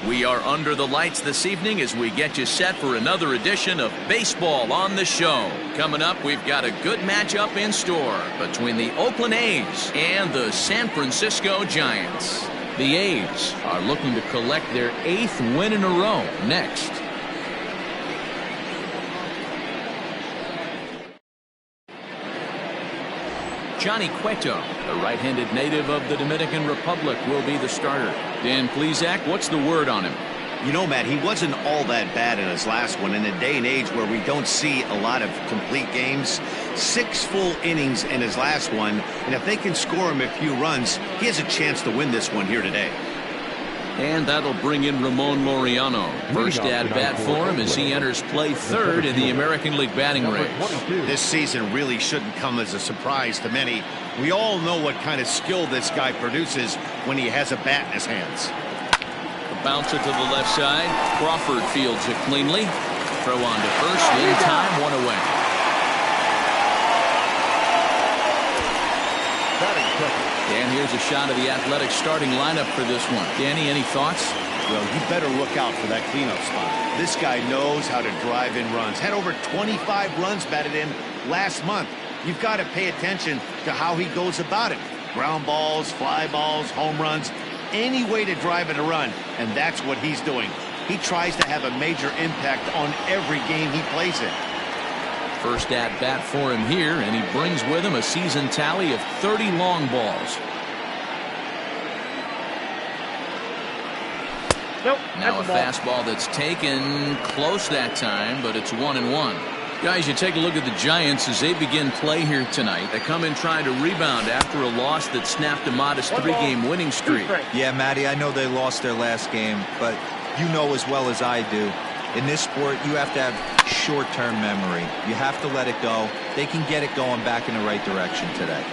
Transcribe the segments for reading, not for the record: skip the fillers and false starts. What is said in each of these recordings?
We are under the lights this evening as we get you set for another edition of Baseball on the Show. Coming up, we've got a good matchup in store between the Oakland A's and the San Francisco Giants. The A's are looking to collect their 8th win in a row next. Johnny Cueto, the right-handed native of the Dominican Republic, will be the starter. Dan Plesac, what's the word on him? You know, Matt, he wasn't all that bad in his last one. In a day and age where we don't see a lot of complete games, 6 full innings in his last one, and if they can score him a few runs, he has a chance to win this one here today. And that'll bring in Ramon Laureano. First at bat for him as he enters play 3rd in the American League batting race. This season really shouldn't come as a surprise to many. We all know what kind of skill this guy produces when he has a bat in his hands. A bouncer to the left side. Crawford fields it cleanly. Throw on to first in time, 1 away. And here's a shot of the Athletics starting lineup for this one. Danny, any thoughts? Well, you better look out for that cleanup spot. This guy knows how to drive in runs. Had over 25 runs batted in last month. You've got to pay attention to how he goes about it. Ground balls, fly balls, home runs, any way to drive in a run, and that's what he's doing. He tries to have a major impact on every game he plays in. First at bat for him here, and he brings with him a season tally of 30 long balls. Nope, now a fastball that's taken close that time, but it's 1-1. Guys, you take a look at the Giants as they begin play here tonight. They come in trying to rebound after a loss that snapped a modest 3-game winning streak. Yeah, Matty, I know they lost their last game, but you know as well as I do, in this sport, you have to have short-term memory. You have to let it go. They can get it going back in the right direction today.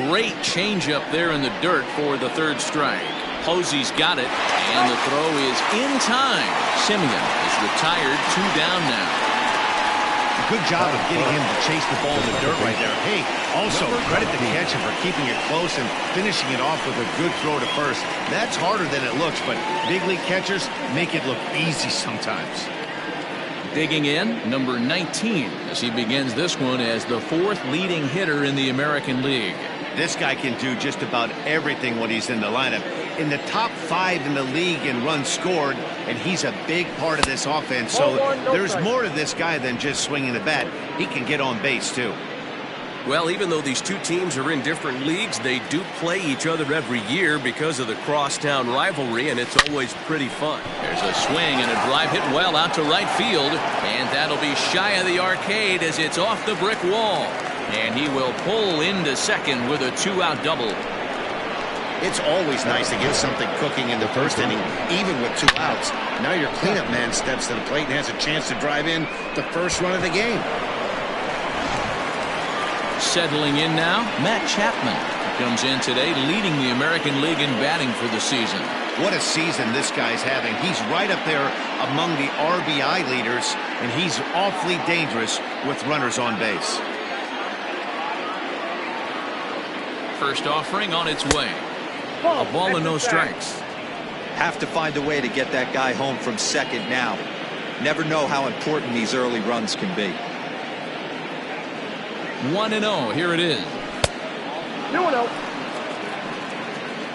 Great changeup there in the dirt for the 3rd strike. Posey's got it, and the throw is in time. Simeon is retired, 2 down now. Good job of getting him to chase the ball in the dirt right there. Hey, also credit the catcher for keeping it close and finishing it off with a good throw to first. That's harder than it looks, but big league catchers make it look easy sometimes. Digging in, number 19, as he begins this one as the 4th leading hitter in the American League. This guy can do just about everything when he's in the lineup. In the top 5 in the league in runs scored, and he's a big part of this offense. So there's more to this guy than just swinging the bat. He can get on base, too. Well, even though these two teams are in different leagues, they do play each other every year because of the crosstown rivalry, and it's always pretty fun. There's a swing and a drive hit well out to right field, and that'll be shy of the arcade as it's off the brick wall. And he will pull into second with a 2-out double. It's always nice to get something cooking in the first inning, even with 2 outs. Now your cleanup man steps to the plate and has a chance to drive in the first run of the game. Settling in now, Matt Chapman comes in today, leading the American League in batting for the season. What a season this guy's having. He's right up there among the RBI leaders, and he's awfully dangerous with runners on base. First offering on its way. A ball and no strikes. Have to find a way to get that guy home from second now. Never know how important these early runs can be. 1-0. Here it is. 2-0.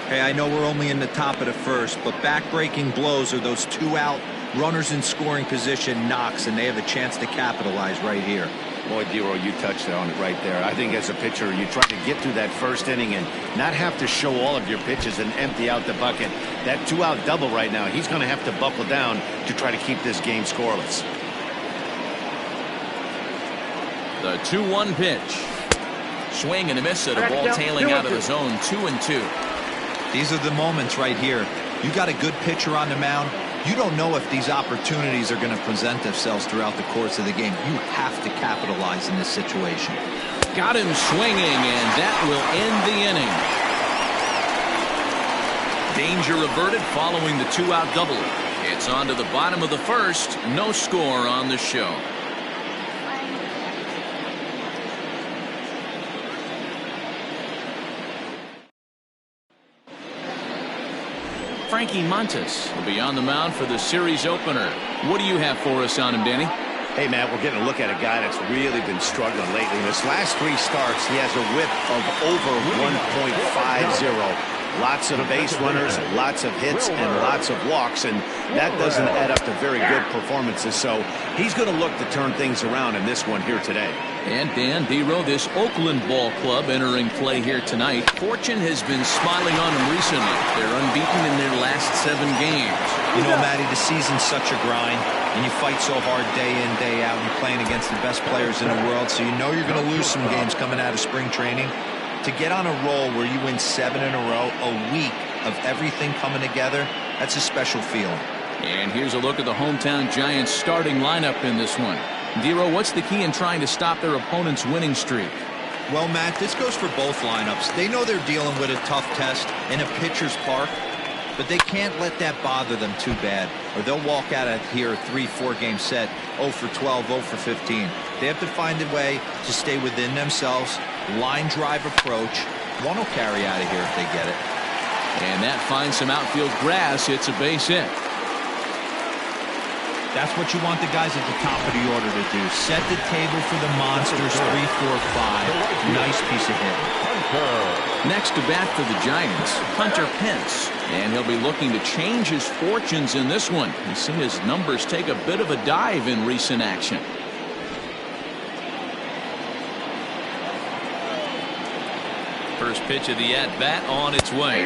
Hey, I know we're only in the top of the 1st, but back-breaking blows are those 2-out runners in scoring position knocks, and they have a chance to capitalize right here. Boy, Dero, you touched on it right there. I think as a pitcher, you try to get through that first inning and not have to show all of your pitches and empty out the bucket. That 2-out double right now, he's going to have to buckle down to try to keep this game scoreless. The 2-1 pitch. Swing and a miss at a ball tailing out of the zone. 2-2. These are the moments right here. You got a good pitcher on the mound. You don't know if these opportunities are going to present themselves throughout the course of the game. You have to capitalize in this situation. Got him swinging, and that will end the inning. Danger averted following the 2-out double. It's on to the bottom of the 1st. No score on the show. Frankie Montes will be on the mound for the series opener. What do you have for us on him, Danny? Hey, Matt, we're getting a look at a guy that's really been struggling lately. In his last 3 starts, he has a whip of over 1.50. Lots of base runners, lots of hits, and lots of walks, and that doesn't add up to very good performances. So he's going to look to turn things around in this one here today. And Dan Dero, this Oakland ball club entering play here tonight. Fortune has been smiling on them recently. They're unbeaten in their last 7 games. You know, Matty, the season's such a grind, and you fight so hard day in, day out. You're playing against the best players in the world, so you know you're going to lose some games coming out of spring training. To get on a roll where you win 7 in a row, a week of everything coming together, that's a special feeling. And here's a look at the hometown Giants starting lineup in this one. Dero, what's the key in trying to stop their opponent's winning streak? Well, Matt, this goes for both lineups. They know they're dealing with a tough test in a pitcher's park, but they can't let that bother them too bad, or they'll walk out of here a 3-4 game set, 0 for 12, 0 for 15. They have to find a way to stay within themselves, line drive approach. One will carry out of here if they get it. And that finds some outfield grass. It's a base hit. That's what you want the guys at the top of the order to do. Set the table for the monsters. 3, 4, 5. Nice piece of hit. Next to bat for the Giants, Hunter Pence. And he'll be looking to change his fortunes in this one. He's seen his numbers take a bit of a dive in recent action. First pitch of the at-bat on its way.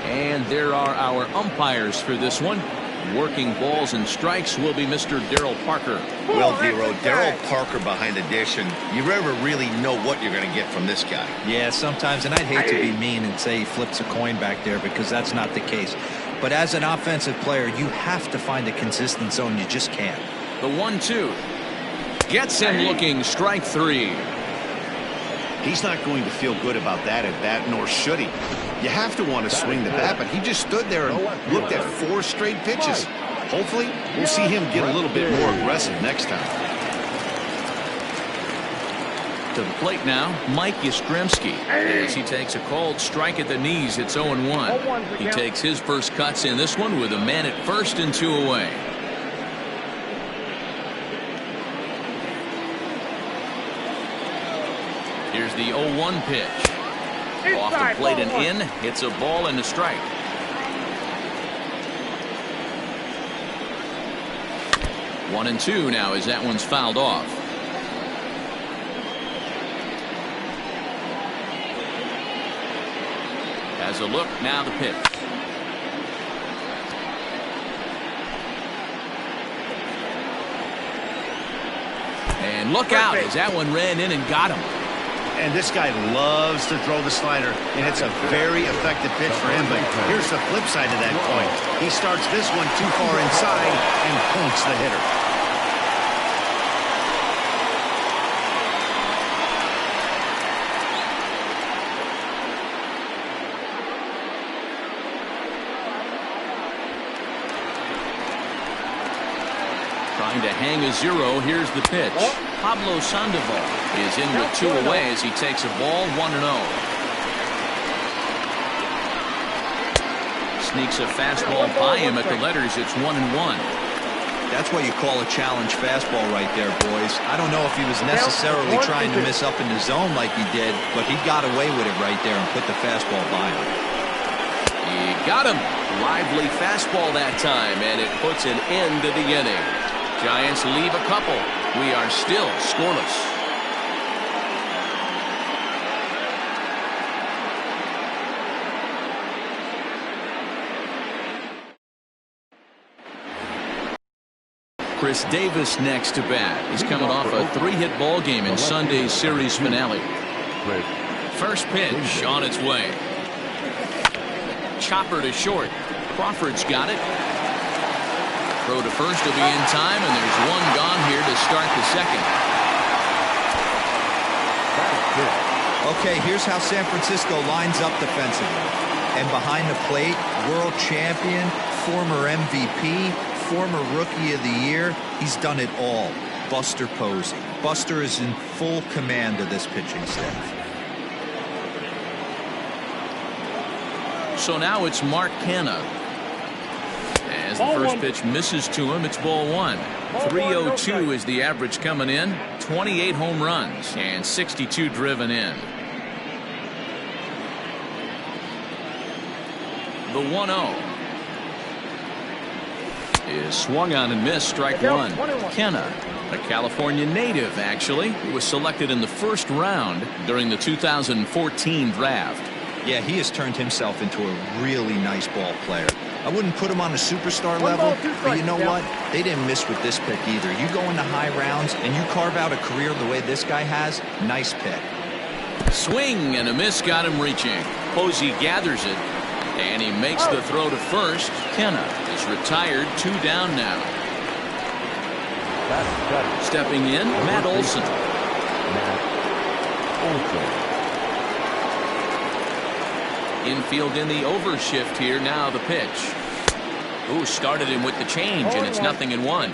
And there are our umpires for this one. Working balls and strikes will be Mr. Darryl Parker. Well, Dero, Darryl Parker behind the dish, and you never really know what you're going to get from this guy. Yeah, sometimes, and I'd hate to be mean and say he flips a coin back there because that's not the case. But as an offensive player, you have to find a consistent zone. You just can't. The 1-2. Gets him looking. Strike 3. He's not going to feel good about that at bat, nor should he. You have to want to swing the bat, but he just stood there and looked at 4 straight pitches. Hopefully, we'll see him get a little bit more aggressive next time. To the plate now, Mike Yastrzemski. As he takes a called strike at the knees, it's 0-1. He takes his first cuts in this one with a man at first and 2 away. Here's the 0-1 pitch. Off the plate and in. It's a ball and a strike. One and 2 now as that one's fouled off. Has a look, now the pitch. And look out as that one ran in and got him. And this guy loves to throw the slider, and it's a very effective pitch for him. But here's the flip side to that coin. He starts this one too far inside and points the hitter. Trying to hang a 0. Here's the pitch. Pablo Sandoval is in with 2 away as he takes a ball 1-0. Sneaks a fastball by him at the letters. It's 1-1. That's what you call a challenge fastball right there, boys. I don't know if he was necessarily trying to miss up in the zone like he did, but he got away with it right there and put the fastball by him. He got him. Lively fastball that time, and it puts an end to the inning. Giants leave a couple. We are still scoreless. Chris Davis next to bat. He's coming off a 3-hit ball game in Sunday's series finale. First pitch on its way. Chopper to short. Crawford's got it. Throw to first will be in time, and there's one gone here to start the second. Okay, here's how San Francisco lines up defensively. And behind the plate, world champion, former MVP, former Rookie of the Year, he's done it all. Buster Posey. Buster is in full command of this pitching staff. So now it's Mark Canna. As the first pitch misses to him, it's ball one. 302 is the average coming in. 28 home runs and 62 driven in. The 1-0 is swung on and missed. Strike one. Kenna, a California native, actually, who was selected in the first round during the 2014 draft. Yeah, he has turned himself into a really nice ball player. I wouldn't put him on a superstar level, but you know what? They didn't miss with this pick either. You go into high rounds and you carve out a career the way this guy has, nice pick. Swing and a miss got him reaching. Posey gathers it, and he makes the throw to first. Kenna is retired, 2 down now. Stepping in, Matt Olson. Infield in the overshift here. Now the pitch. Ooh, started him with the change, and it's 0-1.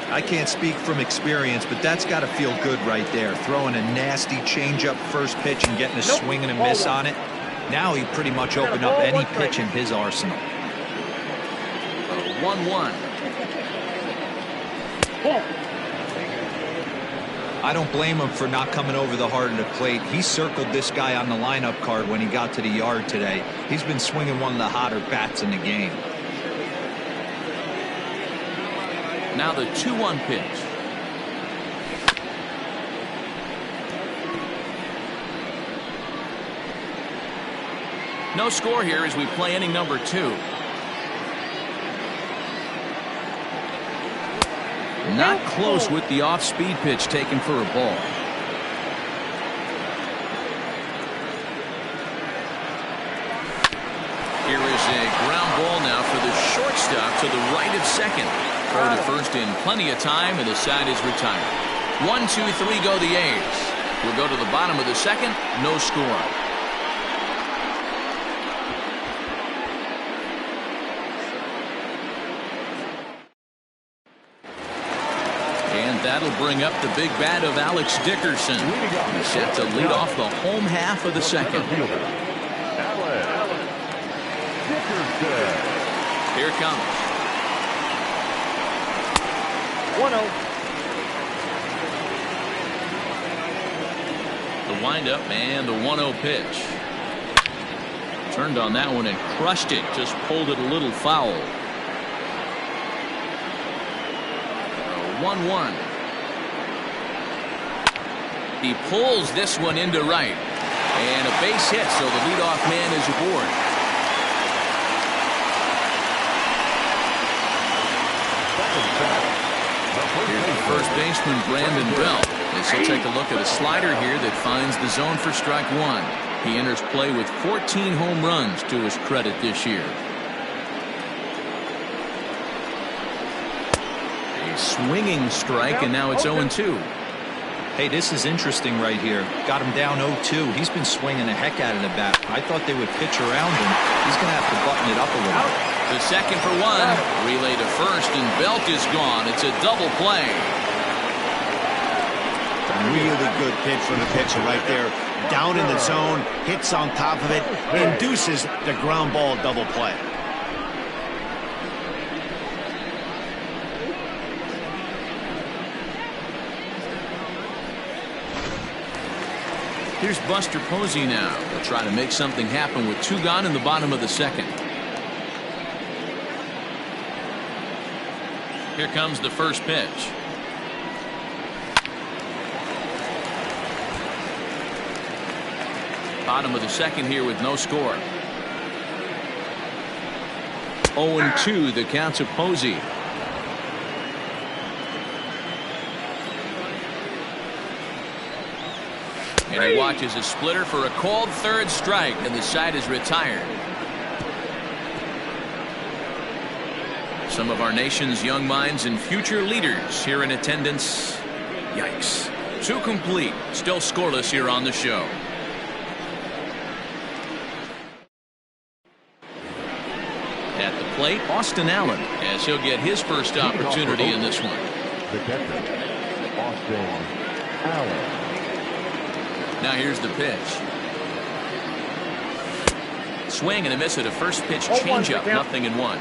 I can't speak from experience, but that's got to feel good right there. Throwing a nasty changeup first pitch and getting a swing and a miss on it. Now he pretty much opened up any pitch in his arsenal. 1-1. I don't blame him for not coming over the heart of the plate. He circled this guy on the lineup card when he got to the yard today. He's been swinging one of the hotter bats in the game. Now the 2-1 pitch. No score here as we play inning number 2. Not close with the off-speed pitch taken for a ball. Here is a ground ball now for the shortstop to the right of second. Throw to first in plenty of time, and the side is retired. 1, 2, 3 go the A's. We'll go to the bottom of the second. No score. And that'll bring up the big bat of Alex Dickerson. He's set to lead off the home half of the second. Here it comes. 1-0. The windup and the 1-0 pitch. Turned on that one and crushed it. Just pulled it a little foul. 1-1. He pulls this one into right. And a base hit, so the leadoff man is aboard. Here's the first baseman, Brandon Belt, as he'll take a look at a slider here that finds the zone for strike one. He enters play with 14 home runs to his credit this year. A swinging strike, and now it's 0-2. Hey, this is interesting right here. Got him down 0-2. He's been swinging the heck out of the bat. I thought they would pitch around him. He's going to have to button it up a little. The second for one. Relay to first, and Belt is gone. It's a double play. Really good pitch from the pitcher right there. Down in the zone, hits on top of it, induces the ground ball double play. Here's Buster Posey now. He'll try to make something happen with 2 gone in the bottom of the second. Here comes the first pitch. Bottom of the second here with no score. 0-2 the count of Posey. And he watches a splitter for a called third strike, and the side is retired. Some of our nation's young minds and future leaders here in attendance. Yikes. 2 complete. Still scoreless here on the show. At the plate, Austin Allen, as he'll get his first opportunity in this one. The catcher, Austin Allen. Now here's the pitch. Swing and a miss at a first pitch changeup. 0-1.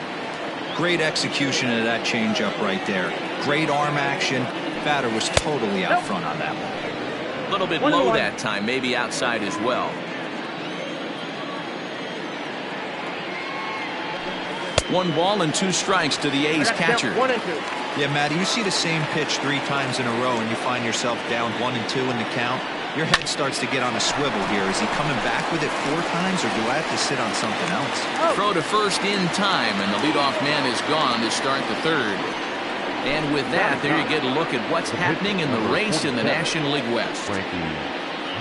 Great execution of that changeup right there. Great arm action. Batter was totally out front on that one. A little bit low that time, maybe outside as well. 1 ball and 2 strikes to the A's catcher. 1 and 2. Yeah, Matty, you see the same pitch 3 times in a row and you find yourself down 1 and 2 in the count. Your head starts to get on a swivel here. Is he coming back with it 4 times, or do I have to sit on something else? Throw to first in time, and the leadoff man is gone to start the 3rd. And with that, there you get a look at what's happening in the race in the National League West. Frankie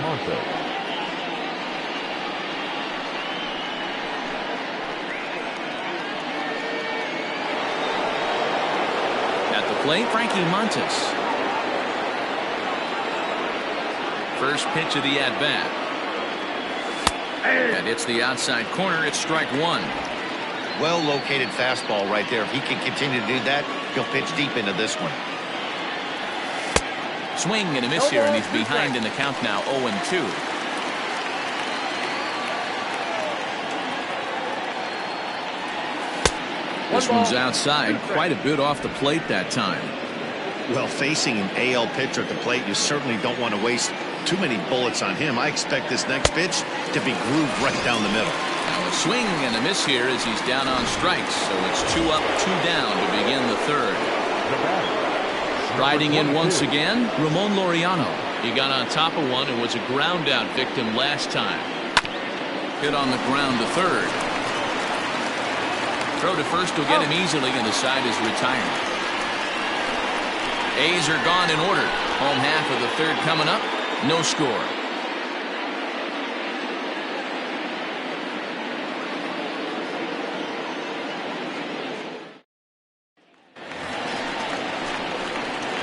Montes. At the plate, Frankie Montes. First pitch of the at-bat. And it's the outside corner. It's strike 1. Well-located fastball right there. If he can continue to do that, he'll pitch deep into this one. Swing and a miss here, and he's behind in the count now, 0-2. This one's outside, quite a bit off the plate that time. Well, facing an AL pitcher at the plate, you certainly don't want to waste too many bullets on him. I expect this next pitch to be grooved right down the middle. Now a swing and a miss here as he's down on strikes. So it's 2 up, 2 down to begin the 3rd. Riding in once again, Ramon Laureano. He got on top of one and was a ground out victim last time. Hit on the ground to 3rd. Throw to first will get him easily, and the side is retired. A's are gone in order. Home half of the 3rd coming up. No score.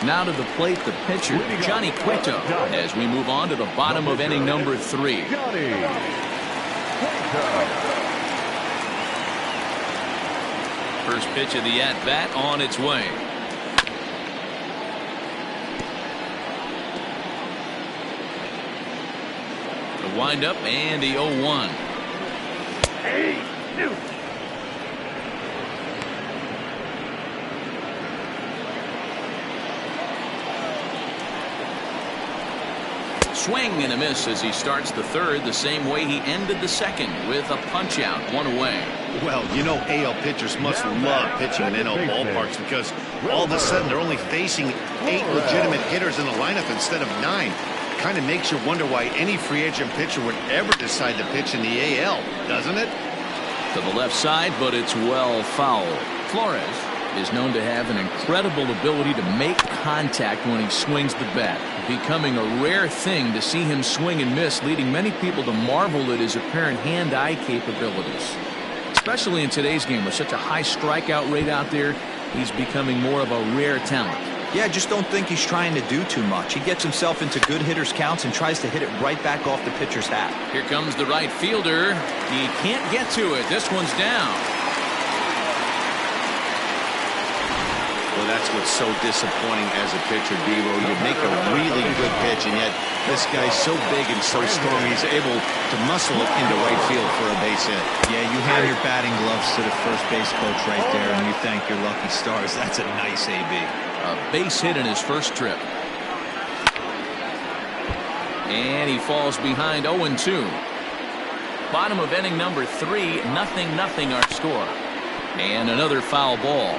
Now to the plate, the pitcher, Johnny Cueto, as we move on to the bottom of inning number 3. First pitch of the at-bat on its way. The windup and the 0-1. Swing and a miss as he starts the 3rd the same way he ended the 2nd with a punch out, 1 away. Well, you know AL pitchers must love pitching in NL ballparks because all of a sudden they're only facing 8 legitimate hitters in the lineup instead of 9. Kind of makes you wonder why any free agent pitcher would ever decide to pitch in the AL, doesn't it? To the left side, but it's well fouled. Flores is known to have an incredible ability to make contact when he swings the bat, becoming a rare thing to see him swing and miss, leading many people to marvel at his apparent hand-eye capabilities. Especially in today's game with such a high strikeout rate out there, he's becoming more of a rare talent. Yeah, I just don't think he's trying to do too much. He gets himself into good hitters' counts and tries to hit it right back off the pitcher's hat. Here comes the right fielder. He can't get to it. This one's down. Well, that's what's so disappointing as a pitcher, Devo. You make a really good pitch, and yet this guy's so big and so strong, he's able to muscle it into right field for a base hit. Yeah, you hand your batting gloves to the first base coach right there, and you thank your lucky stars. That's a nice AB. A base hit in his first trip. And he falls behind 0-2. Bottom of inning number 3, 0-0 our score. And another foul ball.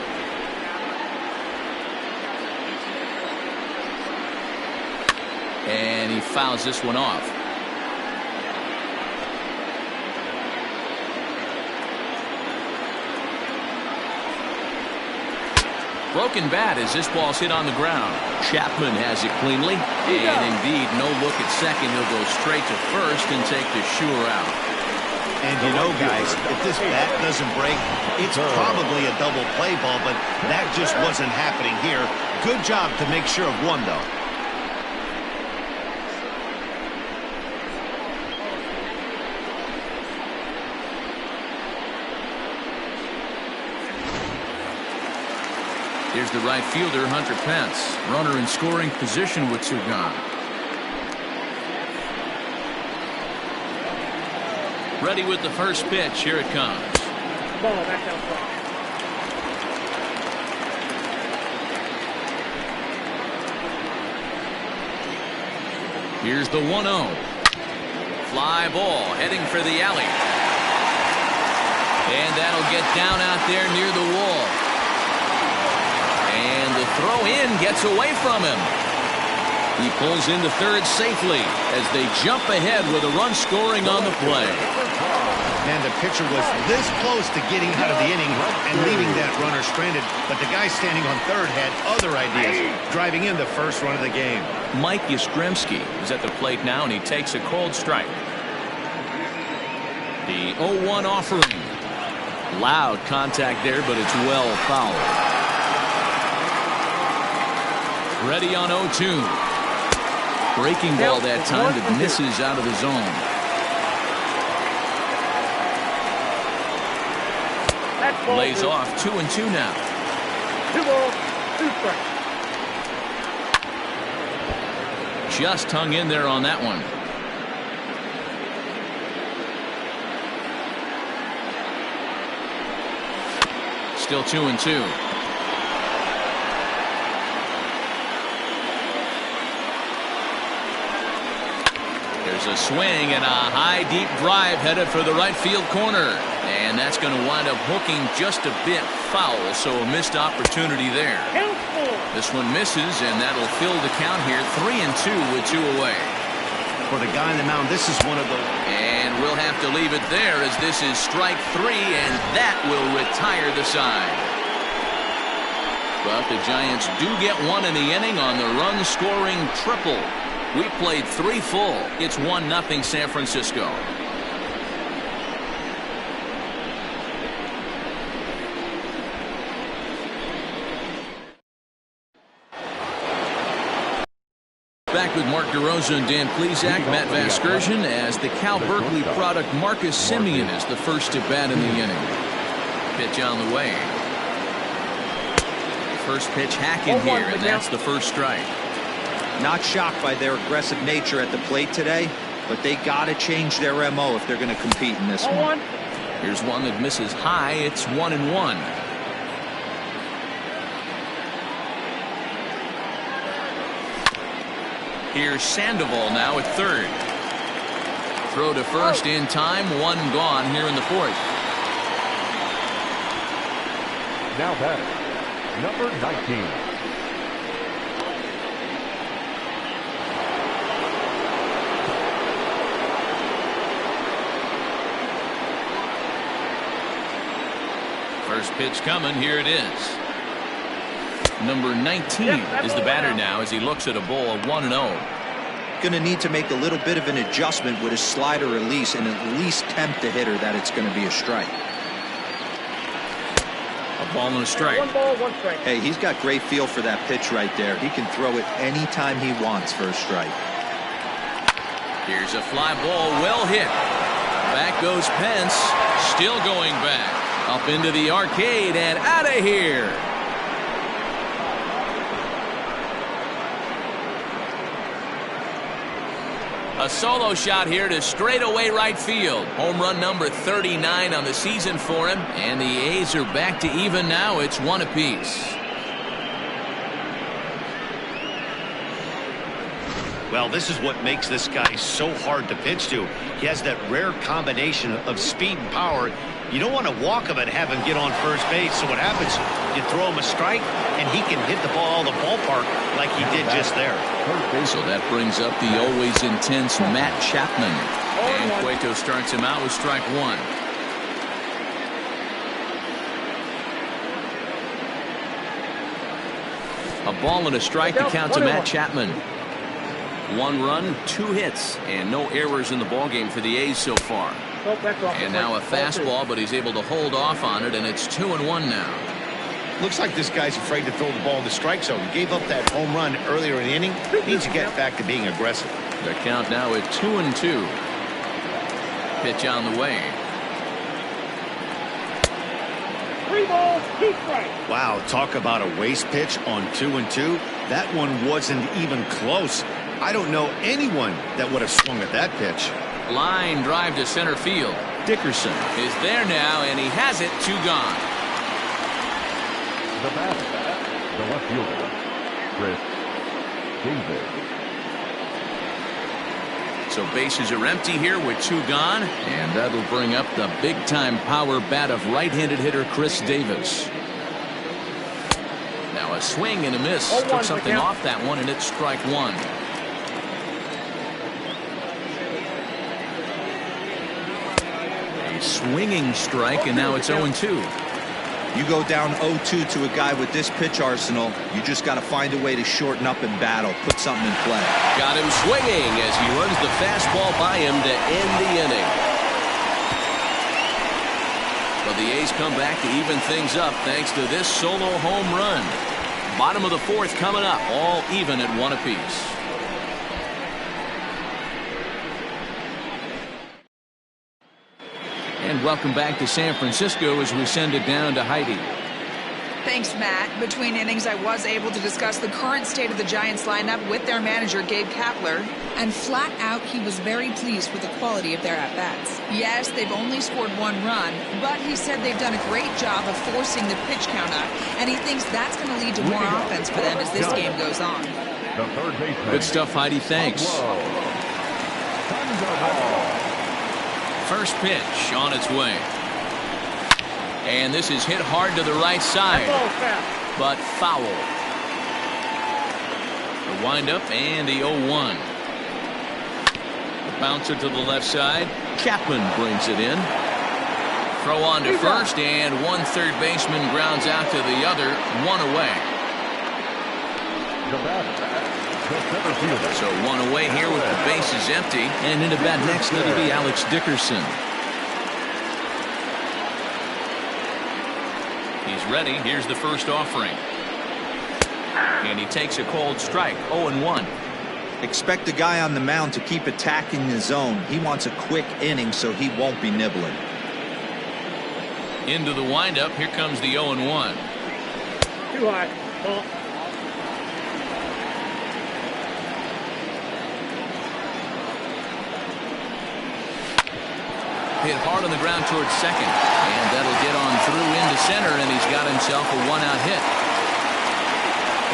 And he fouls this one off. Broken bat as this ball's hit on the ground. Chapman has it cleanly. And indeed, no look at second. He'll go straight to first and take the sure out. And you know, guys, if this bat doesn't break, it's probably a double play ball, but that just wasn't happening here. Good job to make sure of one, though. Here's the right fielder, Hunter Pence. Runner in scoring position with 2 gone. Ready with the first pitch. Here it comes. Ball back outside. Here's the 1-0. Fly ball heading for the alley. And that'll get down out there near the wall. And the throw in gets away from him. He pulls into third safely as they jump ahead with a run scoring on the play. Man, the pitcher was this close to getting out of the inning and leaving that runner stranded, but the guy standing on third had other ideas, driving in the first run of the game. Mike Yastrzemski is at the plate now, and he takes a cold strike. The 0-1 offering. Loud contact there, but it's well fouled. Ready on 0-2. Breaking ball that time that misses out of the zone. Lays off 2-2 now. 2 balls, 2 strikes. Just hung in there on that one. Still 2-2. There's a swing and a high deep drive headed for the right field corner. And that's going to wind up hooking just a bit foul, so a missed opportunity there. This one misses, and that'll fill the count here. 3-2 with 2 away. For the guy on the mound, this is one of those. And we'll have to leave it there as this is strike 3, and that will retire the side. But the Giants do get one in the inning on the run-scoring triple. We played 3 full. It's 1-0 San Francisco. Back with Mark DeRosa and Dan Plesac, Matt Vasgersian, as the Cal Berkeley product Marcus Semien is the first to bat in the inning. Pitch on the way. First pitch hacking here, and that's the first strike. Not shocked by their aggressive nature at the plate today, but they got to change their MO if they're going to compete in this one. Here's one that misses high. It's 1-1. Here's Sandoval now at third. Throw to first in time. 1 gone here in the 4th. Now batting, number 19. First pitch coming. Here it is. Number 19 is the batter now as he looks at a ball 1-0. Going to need to make a little bit of an adjustment with his slider release and at least tempt the hitter that it's going to be a strike. A ball and a strike. 1 ball, 1 strike. Hey, he's got great feel for that pitch right there. He can throw it anytime he wants for a strike. Here's a fly ball, well hit. Back goes Pence, still going back. Up into the arcade and out of here. A solo shot here to straightaway right field. Home run number 39 on the season for him. And the A's are back to even now. It's 1 apiece. Well, this is what makes this guy so hard to pitch to. He has that rare combination of speed and power. You don't want to walk him and have him get on first base. So what happens, you throw him a strike, and he can hit the ball the ballpark like he did just there. So that brings up the always intense Matt Chapman. And Cueto starts him out with strike 1. A ball and a strike to count to Matt Chapman. 1 run, 2 hits, and no errors in the ballgame for the A's so far. And now a fastball, but he's able to hold off on it, and it's 2-1 now. Looks like this guy's afraid to throw the ball in the strike zone. He gave up that home run earlier in the inning. Needs to get back to being aggressive. The count now at 2-2. Pitch on the way. 3 balls, 2 strikes. Wow, talk about a waste pitch on 2-2. That one wasn't even close. I don't know anyone that would have swung at that pitch. Line drive to center field. Dickerson is there now, and he has it. 2 gone. The batter, the left fielder, Chris Davis. So bases are empty here with 2 gone, and that'll bring up the big-time power bat of right-handed hitter Chris Davis. Now a swing and a miss. Took something off that one, and it's strike 1. A swinging strike, and now it's 0-2. You go down 0-2 to a guy with this pitch arsenal, you just got to find a way to shorten up and battle, put something in play. Got him swinging as he runs the fastball by him to end the inning. But the A's come back to even things up thanks to this solo home run. Bottom of the 4th coming up, all even at 1 apiece. And welcome back to San Francisco as we send it down to Heidi. Thanks, Matt. Between innings, I was able to discuss the current state of the Giants lineup with their manager, Gabe Kapler. And flat out, he was very pleased with the quality of their at-bats. Yes, they've only scored 1 run, but he said they've done a great job of forcing the pitch count up, and he thinks that's going to lead to more offense for them as this game goes on. The third baseman. Good stuff, Heidi. Thanks. First pitch on its way. And this is hit hard to the right side, but foul. The windup and the 0-1. The bouncer to the left side. Chapman brings it in. Throw on to first, and one third baseman grounds out to the other. 1 away. The batter, the center fielder. So 1 away here with the bases empty. And in the bat next, it'll be Alex Dickerson. He's ready. Here's the first offering. And he takes a cold strike. 0-1. Expect the guy on the mound to keep attacking the zone. He wants a quick inning so he won't be nibbling. Into the windup. Here comes the 0-1. Too high. Ball. Hit hard on the ground towards second, and that'll get on through into center, and he's got himself a 1-out hit.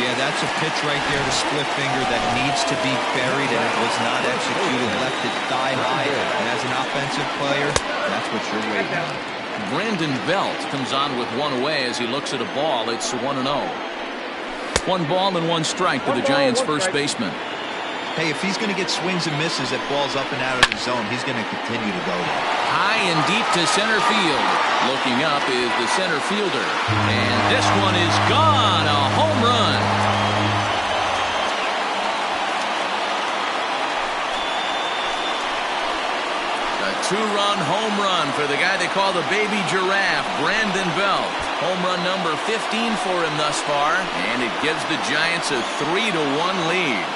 Yeah, that's a pitch right there to split finger that needs to be buried, and it was not executed. Left it thigh high, and as an offensive player, that's what you're waiting on. Brandon Belt comes on with 1 away as he looks at a ball. It's 1-0. 1 ball and 1 strike to the Giants' first baseman. Hey, if he's going to get swings and misses at balls up and out of the zone, he's going to continue to go there. High and deep to center field. Looking up is the center fielder. And this one is gone. A home run. A 2-run home run for the guy they call the baby giraffe, Brandon Belt. Home run number 15 for him thus far. And it gives the Giants a 3-1 lead.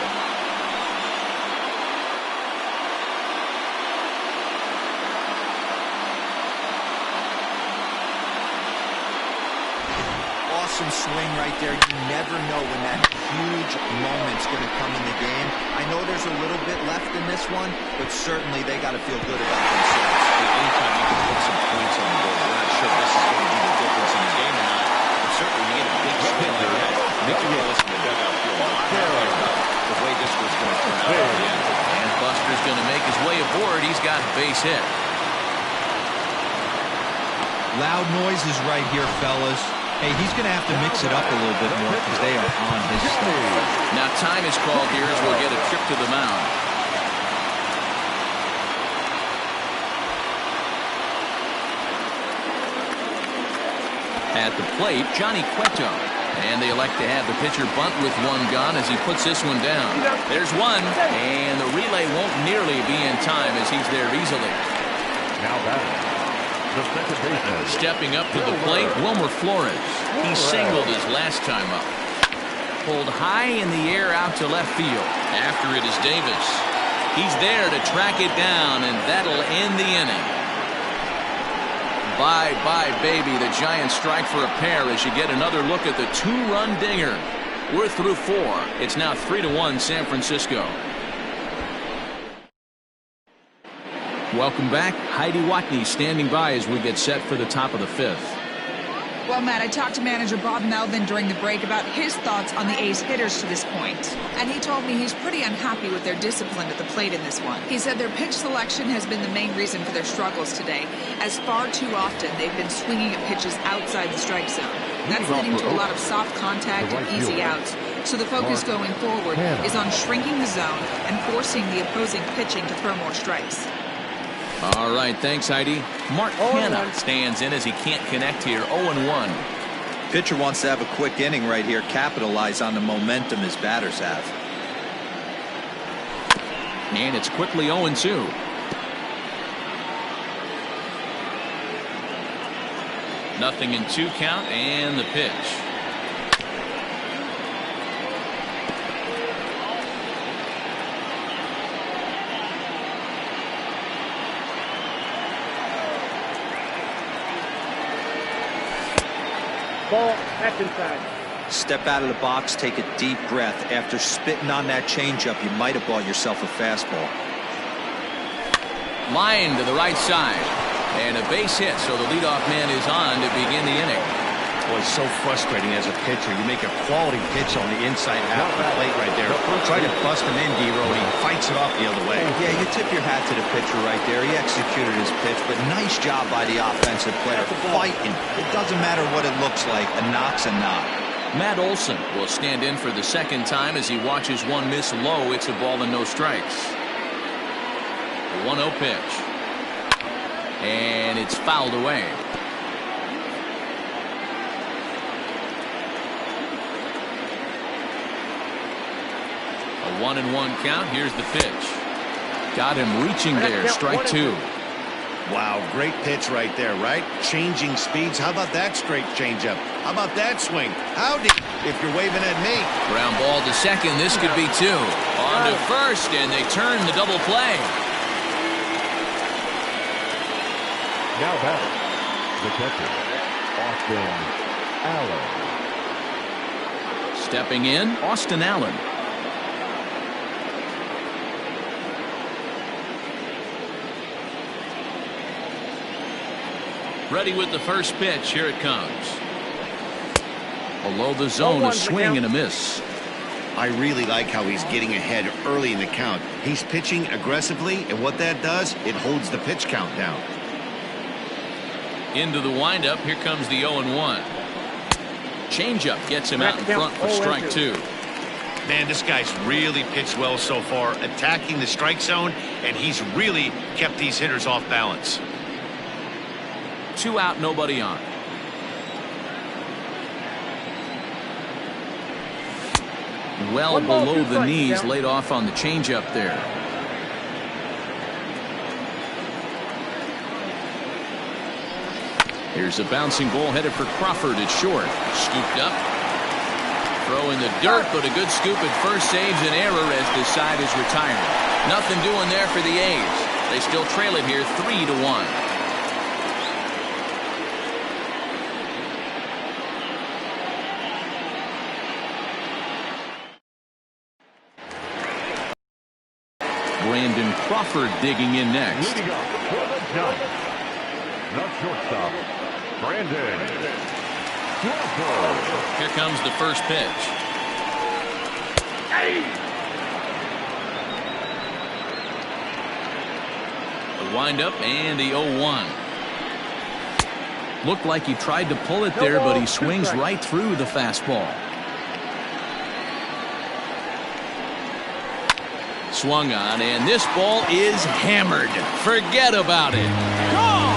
Awesome swing right there. You never know when that huge moment's going to come in the game. I know there's a little bit left in this one, but certainly they got to feel good about themselves. Anytime you can put some points on the board, we're not sure this is going to be the difference in the game or not. But certainly you get a big spin like that. Mickey Wallace in the dugout feel a lot happier about the way this was going to turn out at the end. And Buster's going to make his way aboard. He's got a base hit. Loud noises right here, fellas. Hey, he's going to have to mix it up a little bit more because they are on his side. Now time is called here as we'll get a trip to the mound. At the plate, Johnny Cueto. And they elect to have the pitcher bunt with 1 gone as he puts this one down. There's 1, and the relay won't nearly be in time as he's there easily. Now batting, the second baseman. Stepping up to the plate, Wilmer Flores. He singled his last time up. Pulled high in the air out to left field. After it is Davis. He's there to track it down, and that'll end the inning. Bye-bye, baby. The Giants strike for a pair as you get another look at the 2-run dinger. We're through 4. It's now 3-1 San Francisco. Welcome back. Heidi Watney standing by as we get set for the top of the 5th. Well, Matt, I talked to manager Bob Melvin during the break about his thoughts on the A's hitters to this point. And he told me he's pretty unhappy with their discipline at the plate in this one. He said their pitch selection has been the main reason for their struggles today, as far too often they've been swinging at pitches outside the strike zone. That's leading to a lot of soft contact and easy outs. So the focus going forward is on shrinking the zone and forcing the opposing pitching to throw more strikes. All right, thanks, Heidi. Mark Hanna stands in as he can't connect here, 0-1. Pitcher wants to have a quick inning right here, capitalize on the momentum his batters have. And it's quickly 0-2. Nothing in 2 count, and the pitch. Ball, that's inside. Step out of the box, take a deep breath. After spitting on that changeup, you might have bought yourself a fastball. Line to the right side. And a base hit, so the leadoff man is on to begin the inning. Boy, it's so frustrating as a pitcher. You make a quality pitch on the inside half of the plate right there. Try to bust him in, D-Row, and he fights it off the other way. Yeah, you tip your hat to the pitcher right there. He executed his pitch, but nice job by the offensive player. Fighting. It doesn't matter what it looks like. A knock's a knock. Matt Olson will stand in for the second time as he watches one miss low. It's a ball and no strikes. The 1-0 pitch. And it's fouled away. A 1-1 count. Here's the pitch. Got him reaching there. Strike 2. Wow, great pitch right there, right? Changing speeds. How about that straight changeup? How about that swing? Howdy, if you're waving at me. Ground ball to second. This could be 2. On to first, and they turn the double play. Now batting, the catcher, Austin Allen. Stepping in, Austin Allen. Ready with the first pitch. Here it comes. Below the zone, a swing and a miss. I really like how he's getting ahead early in the count. He's pitching aggressively, and what that does, it holds the pitch count down. Into the windup. Here comes the 0-1. Changeup gets him out in front for strike 2. Man, this guy's really pitched well so far, attacking the strike zone, and he's really kept these hitters off balance. 2 out, nobody on. Well below the knees, laid off on the changeup there. Here's a bouncing ball headed for Crawford at short. Scooped up. Throw in the dirt, but a good scoop at first saves an error as the side is retired. Nothing doing there for the A's. They still trail it here 3-1. Brandon Crawford digging in next. Leading up for the Giants, the shortstop, Brandon Crawford. Here comes the first pitch. The windup and the 0-1. Looked like he tried to pull it there, but he swings right through the fastball. Swung on, and this ball is hammered. Forget about it. Gone!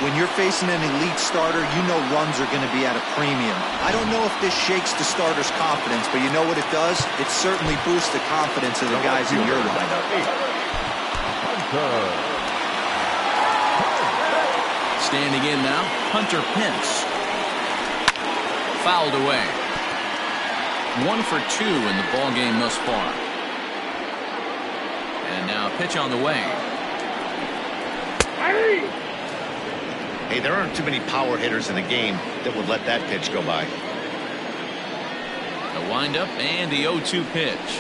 When you're facing an elite starter, you know runs are going to be at a premium. I don't know if this shakes the starter's confidence, but you know what it does? It certainly boosts the confidence of the guys in your lineup. Standing in now, Hunter Pence. Fouled away. 1 for 2 in the ballgame thus far. And now a pitch on the way. Hey, there aren't too many power hitters in the game that would let that pitch go by. The windup and the 0-2 pitch.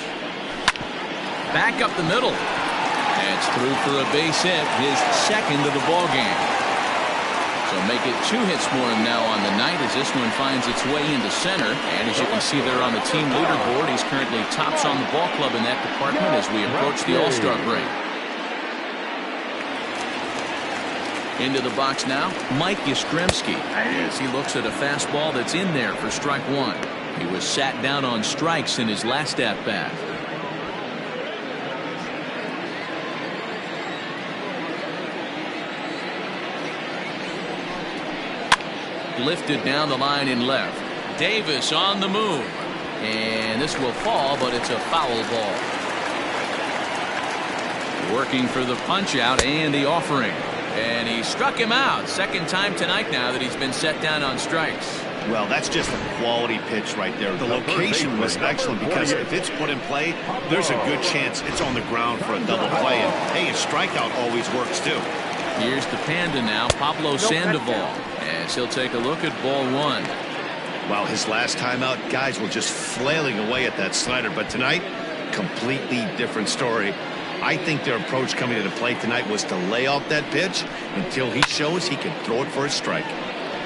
Back up the middle. It's through for a base hit, his second of the ball game. So make it 2 hits for him now on the night as this one finds its way into center. And as you can see there on the team leaderboard, he's currently tops on the ball club in that department as we approach the All-Star break. Into the box now, Mike Yastrzemski, as he looks at a fastball that's in there for strike one. He was sat down on strikes in his last at-bat. Lifted down the line in left. Davis on the move. And this will fall, but it's a foul ball. Working for the punch out and the offering. And he struck him out. Second time tonight now that he's been set down on strikes. Well, that's just a quality pitch right there. The location was excellent because if it's put in play, there's a good chance it's on the ground for a double play. And, hey, a strikeout always works, too. Here's the Panda now, Pablo Sandoval, as he'll take a look at ball one. Well, his last time out, guys were just flailing away at that slider. But tonight, completely different story. I think their approach coming to the plate tonight was to lay off that pitch until he shows he can throw it for a strike.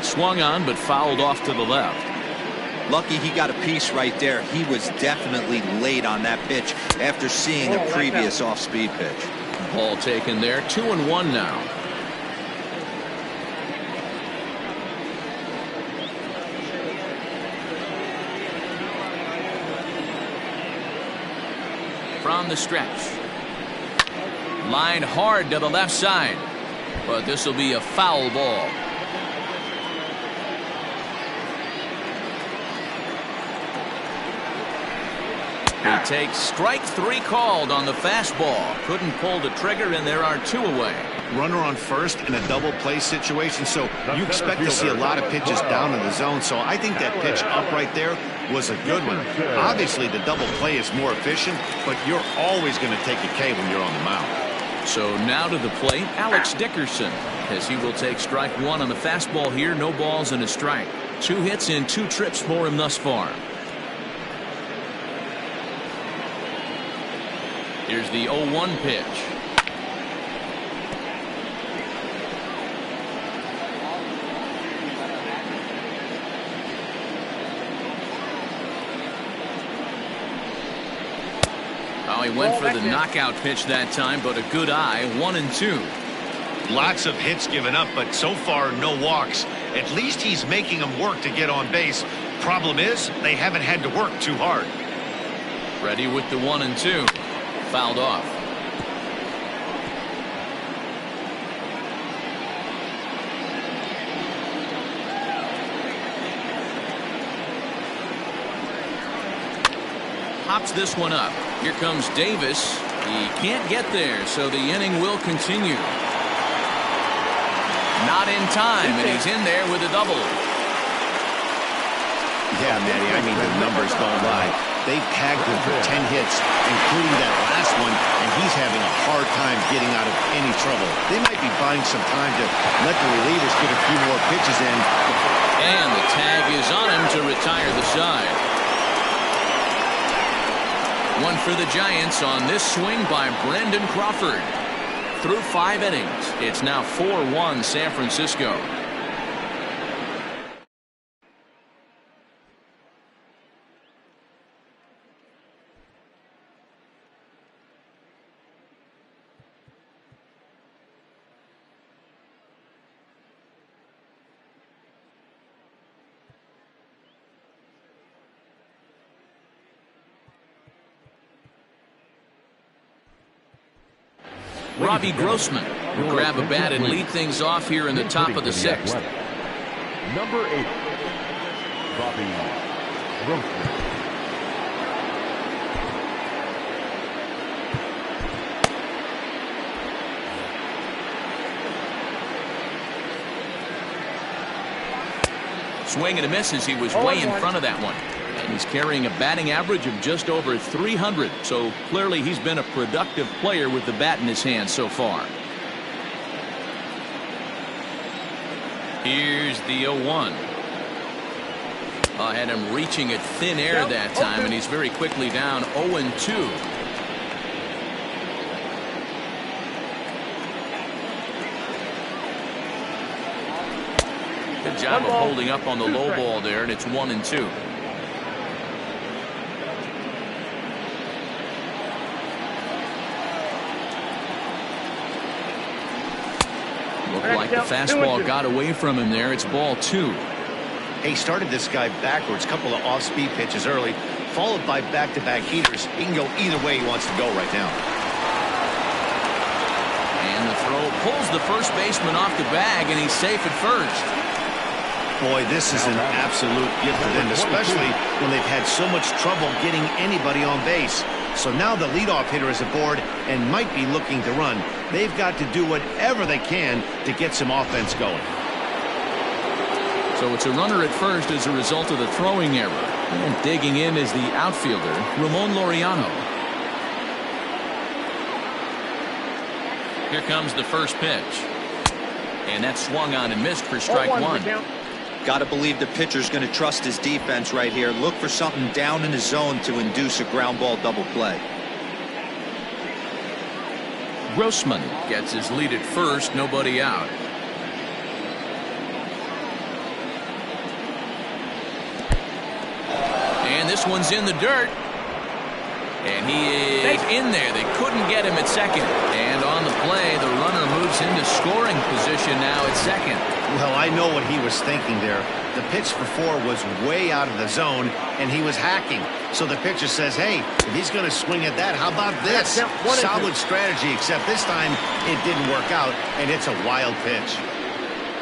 Swung on, but fouled off to the left. Lucky he got a piece right there. He was definitely late on that pitch after seeing a previous off-speed pitch. Ball taken there, 2-1 now. From the stretch. Line hard to the left side. But this will be a foul ball. He takes strike three called on the fastball. Couldn't pull the trigger, and there are two away. Runner on first in a double play situation, so you expect to see a lot of pitches down in the zone. So I think that pitch up right there was a good one. Obviously, the double play is more efficient, but you're always going to take a K when you're on the mound. So now to the plate, Alex Dickerson, as he will take strike one on the fastball here. No balls and a strike. 2 hits in 2 trips for him thus far. Here's the 0-1 pitch. Oh, he went for the knockout pitch that time, but a good eye. 1-2. Lots of hits given up, but so far no walks. At least he's making them work to get on base. Problem is, they haven't had to work too hard. Ready with the 1-2. Fouled off. Hops this one up. Here comes Davis. He can't get there, so the inning will continue. Not in time, and he's in there with a double. Yeah, Matty, I mean, the numbers don't lie. They've tagged him for 10 hits, including that last one, and he's having a hard time getting out of any trouble. They might be buying some time to let the relievers get a few more pitches in. And the tag is on him to retire the side. One for the Giants on this swing by Brandon Crawford. Through 5 innings, it's now 4-1 San Francisco. Robbie Grossman will grab a bat and lead things off here in the top of the 6th. Number 8, Robbie Grossman. Swing and a miss as he was way in front of that one. And He's carrying a batting average of just over 300, so clearly he's been a productive player with the bat in his hand so far. Here's the 0-1. Had him reaching at thin air that time, and he's very quickly down 0-2. Good job of holding up on the low ball there, and it's 1-2. Looked like the fastball got away from him there. It's ball 2. He started this guy backwards, couple of off-speed pitches early, followed by back-to-back heaters. He can go either way he wants to go right now. And the throw pulls the first baseman off the bag, and he's safe at first. Boy, this is an absolute gift for them, especially when they've had so much trouble getting anybody on base. So now the leadoff hitter is aboard and might be looking to run. They've got to do whatever they can to get some offense going. So it's a runner at first as a result of the throwing error. And digging in is the outfielder, Ramon Laureano. Here comes the first pitch. And that's swung on and missed for strike 1. Got to believe the pitcher's going to trust his defense right here. Look for something down in the zone to induce a ground ball double play. Grossman gets his lead at first, nobody out. And this one's in the dirt. And he is in there. They couldn't get him at second. And on the play, the runner moves into scoring position now at second. Well, I know what he was thinking there. The pitch for 4 was way out of the zone, and he was hacking. So the pitcher says, hey, if he's going to swing at that, how about this? Solid strategy, except this time it didn't work out, and it's a wild pitch.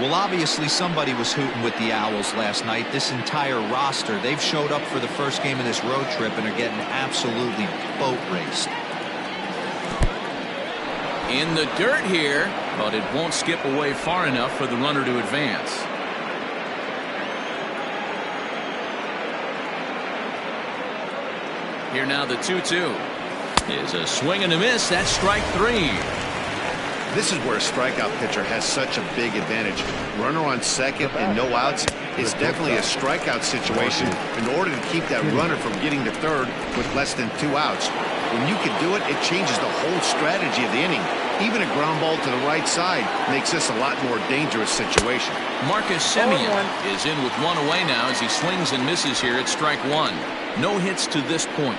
Well, obviously somebody was hooting with the Owls last night. This entire roster, they've showed up for the first game of this road trip and are getting absolutely boat raced. In the dirt here, but it won't skip away far enough for the runner to advance. Here now the 2-2 is a swing and a miss. That's strike 3. This is where a strikeout pitcher has such a big advantage. Runner on second and no outs is definitely a strikeout situation in order to keep that runner from getting to third with less than 2 outs. When you can do it, it changes the whole strategy of the inning. Even a ground ball to the right side makes this a lot more dangerous situation. Marcus Semien is in with 1 away now as he swings and misses here at strike 1. No hits to this point.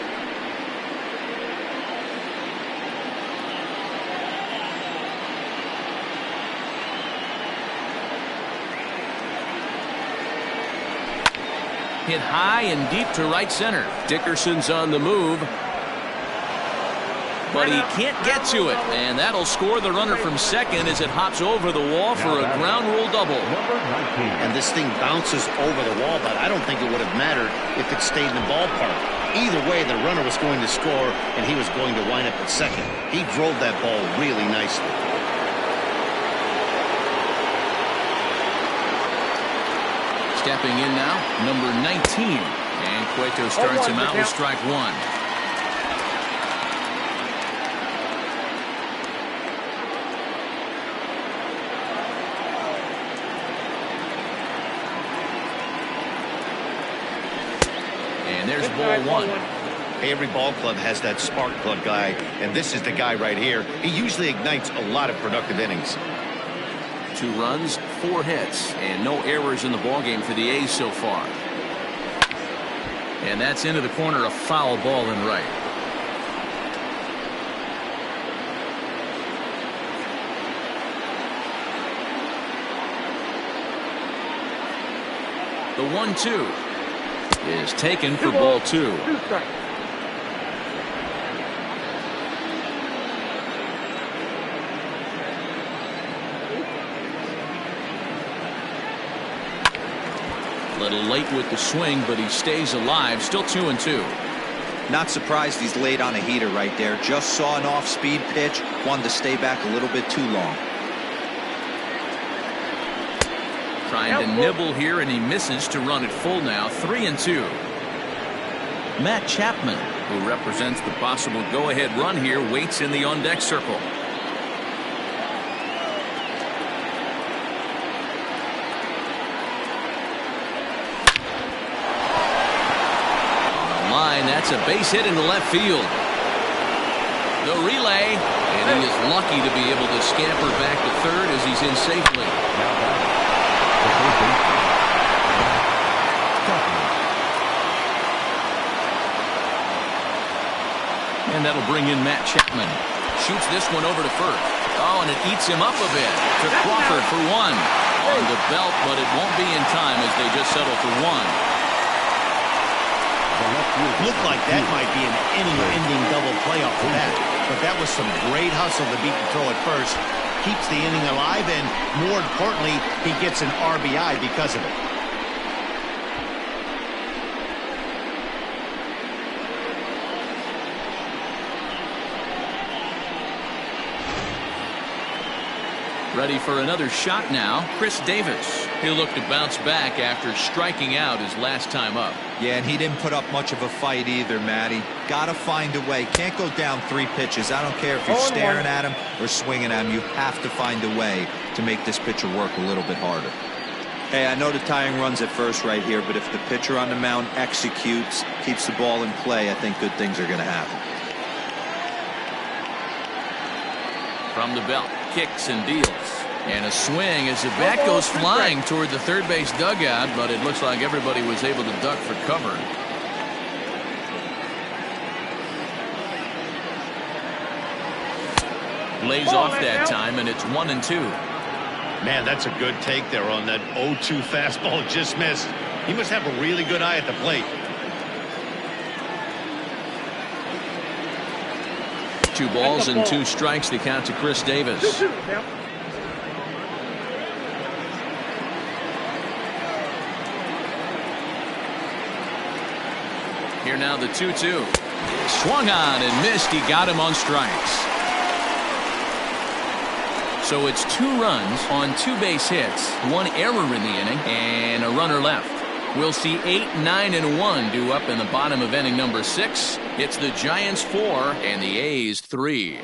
Hit high and deep to right center. Dickerson's on the move. But he can't get to it, and that'll score the runner from second as it hops over the wall for a ground rule double. And this thing bounces over the wall, but I don't think it would have mattered if it stayed in the ballpark. Either way, the runner was going to score, and he was going to wind up at second. He drove that ball really nicely. Stepping in now, number 19. And Cueto starts him out with strike 1. And there's ball 1. Every ball club has that spark plug guy, and this is the guy right here. He usually ignites a lot of productive innings. 2 runs, 4 hits, and no errors in the ballgame for the A's so far. And that's into the corner, a foul ball in right. The 1-2 is taken for ball 2. Little late with the swing, but he stays alive. Still 2-2. Not surprised he's laid on a heater right there. Just saw an off-speed pitch. Wanted to stay back a little bit too long. Trying to nibble here, and he misses to run it full now. 3-2. Matt Chapman, who represents the possible go-ahead run here, waits in the on-deck circle. On the line, that's a base hit into left field. The relay, and he is lucky to be able to scamper back to third as he's in safely. And that'll bring in Matt Chapman. Shoots this one over to first. Oh, and it eats him up a bit. To Crawford for one. On the belt, but it won't be in time as they just settle for one. Looked like that might be an inning-ending double play off the bat. But that was some great hustle to beat the throw at first. Keeps the inning alive, and more importantly, he gets an RBI because of it. Ready for another shot now, Chris Davis. He'll look to bounce back after striking out his last time up. Yeah, and he didn't put up much of a fight either, Matty. Gotta find a way. Can't go down 3 pitches. I don't care if you're staring at him or swinging at him. You have to find a way to make this pitcher work a little bit harder. Hey, I know the tying run's at first right here, but if the pitcher on the mound executes, keeps the ball in play, I think good things are going to happen. From the belt, kicks and deals. And a swing as the bat goes flying toward the third base dugout, but it looks like everybody was able to duck for cover. Lays off that time, and it's 1-2. Man, that's a good take there on that 0-2 fastball. Just missed. He must have a really good eye at the plate. 2 balls and 2 strikes to count to Chris Davis. Here now the 2-2. Swung on and missed. He got him on strikes. So it's 2 runs on 2 base hits, 1 error in the inning, and a runner left. We'll see 8, 9, and 1 due up in the bottom of inning number 6. It's the Giants 4 and the A's 3.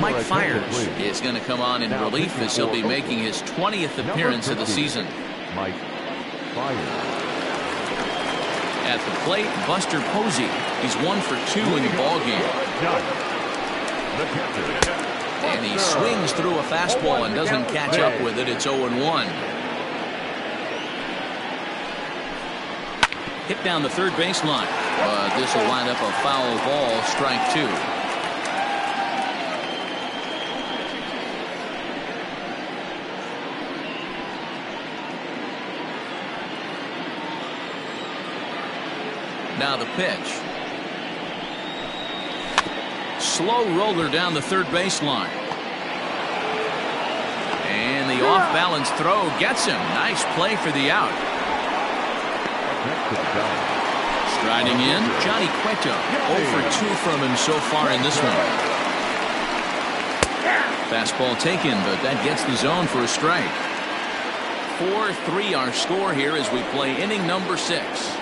Mike Fiers is going to come on in relief as he'll be making his 20th appearance of the season. Mike Fiers. At the plate, Buster Posey. He's 1 for 2 in the ballgame. And he swings through a fastball and doesn't catch up with it. It's 0-1. Hit down the third baseline. But this will wind up a foul ball, strike 2. Now the pitch. Slow roller down the third baseline. And the off-balance throw gets him. Nice play for the out. Striding in, Johnny Cueto. 0 for 2 from him so far in this one. Fastball taken, but that gets the zone for a strike. 4-3 our score here as we play inning number 6.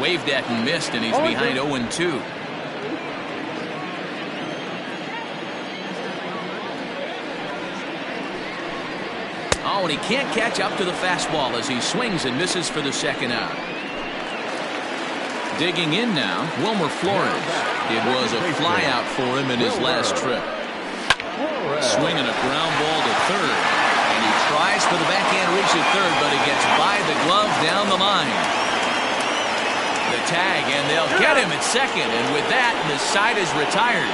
Waved at and missed, and he's behind 0-2. Oh, and he can't catch up to the fastball as he swings and misses for the second out. Digging in now, Wilmer Flores. It was a flyout for him in his last trip. Swinging a ground ball to third. And he tries for the backhand reach at third, but he gets by the glove down the line. The tag, and they'll get him at second, and with that, the side is retired.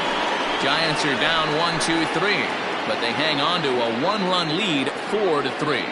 Giants are down 1-2-3, but they hang on to a 1-run lead, 4-3.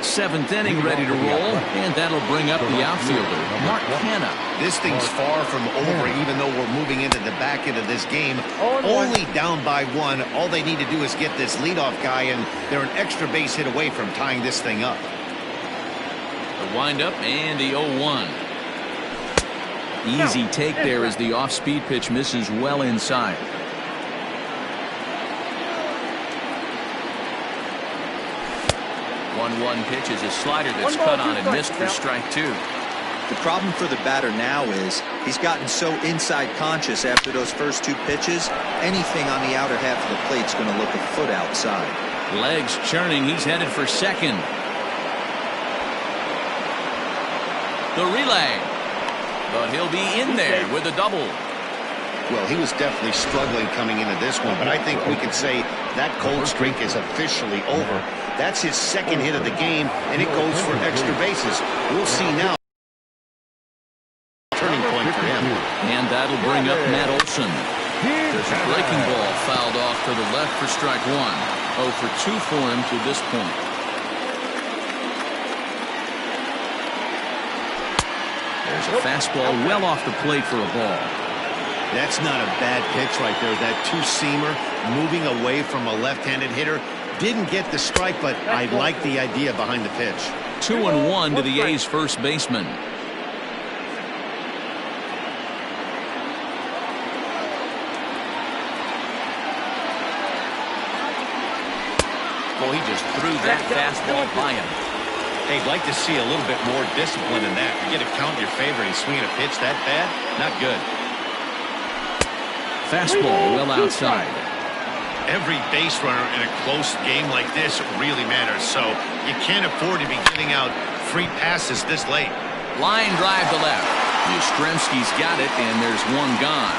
Seventh inning ready to roll, and that'll bring up the outfielder, Mark Hanna. This thing's far from over, even though we're moving into the back end of this game. Only down by 1. All they need to do is get this leadoff guy, and they're an extra base hit away from tying this thing up. The windup and the 0-1. Easy take there as the off-speed pitch misses well inside. One pitch is a slider that's cut on and missed for strike 2. The problem for the batter now is he's gotten so inside conscious after those first 2 pitches. Anything on the outer half of the plate's going to look a foot outside. Legs churning. He's headed for second. The relay. But he'll be in there with a double. Well, he was definitely struggling coming into this one, but I think we could say that cold streak is officially over. That's his second hit of the game, and it goes for extra bases. We'll see now. Turning point for him. And that'll bring up Matt Olson. There's a breaking ball fouled off to the left for strike 1. 0 for 2 for him to this point. There's a fastball well off the plate for a ball. That's not a bad pitch right there. That two-seamer moving away from a left-handed hitter. Didn't get the strike, but I like the idea behind the pitch. 2-1 to the A's first baseman. Well, he just threw that fastball by him. Hey, I'd like to see a little bit more discipline in that. You get a count in your favor and swinging a pitch that bad? Not good. Fastball well outside. Every base runner in a close game like this really matters, so you can't afford to be giving out free passes this late. Line drive to left. Yastrzemski's got it, and there's one gone.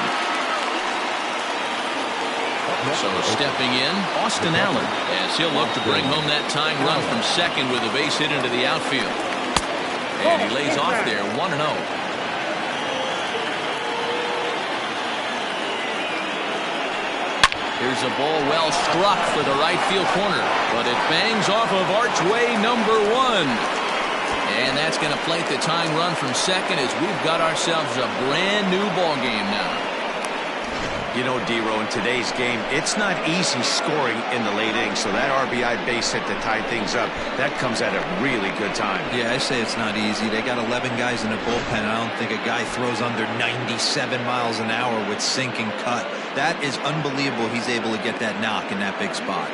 So stepping in, Austin Allen, as he'll look to bring home that tying run from second with a base hit into the outfield. And he lays off there, 1-0. Here's a ball well struck for the right field corner, but it bangs off of archway number 1. And that's going to plate the tying run from second as we've got ourselves a brand new ball game now. You know, D-Row, in today's game, it's not easy scoring in the late innings, so that RBI base hit to tie things up, that comes at a really good time. Yeah, I say it's not easy. They got 11 guys in the bullpen. I don't think a guy throws under 97 miles an hour with sink and cut. That is unbelievable he's able to get that knock in that big spot.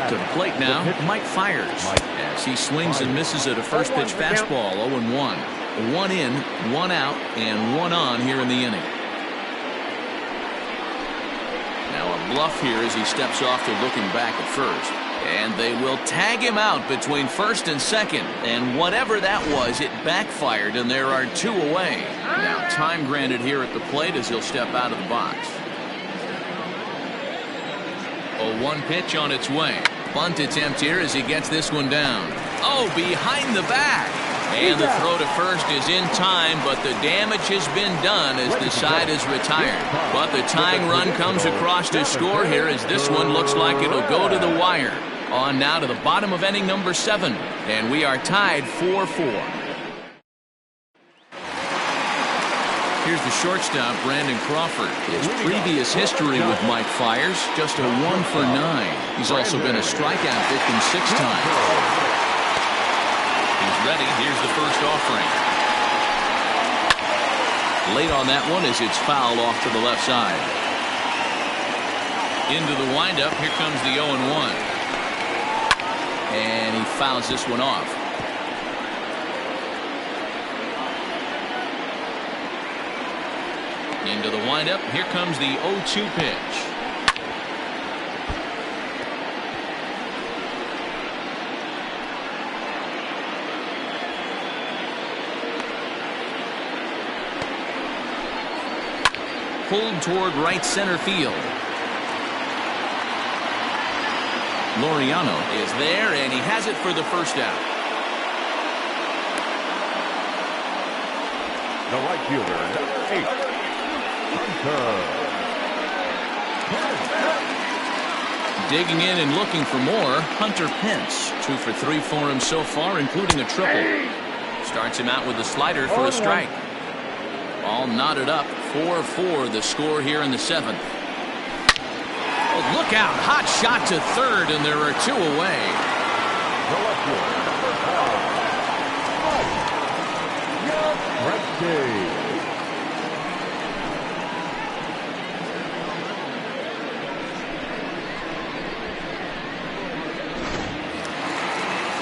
To the plate now, Mike fires. As he swings and misses at a first pitch fastball, 0-1. 1 in, 1 out, and 1 on here in the inning. Now a bluff here as he steps off to looking back at first. And they will tag him out between first and second. And whatever that was, it backfired, and there are 2 away. Now time granted here at the plate as he'll step out of the box. 0-1 pitch on its way. Bunt attempt here as he gets this one down. Oh, behind the back. And the throw to first is in time, but the damage has been done as the side is retired. But the tying run comes across to score here as this one looks like it'll go to the wire. On now to the bottom of inning number 7. And we are tied 4-4. Here's the shortstop, Brandon Crawford. His previous history with Mike Fiers, just a 1 for 9. He's also been a strikeout victim 6 times. He's ready. Here's the first offering. Late on that one as it's fouled off to the left side. Into the windup. Here comes the 0-1. And he fouls this one off. Into the windup. Here comes the 0-2 pitch. Pulled toward right center field. Laureano is there, and he has it for the first out. The right fielder, number 8, Hunter. Digging in and looking for more, Hunter Pence. 2 for 3 for him so far, including a triple. Starts him out with a slider for a strike. All knotted up. 4-4 the score here in the 7th. Oh, look out. Hot shot to third, and there are 2 away.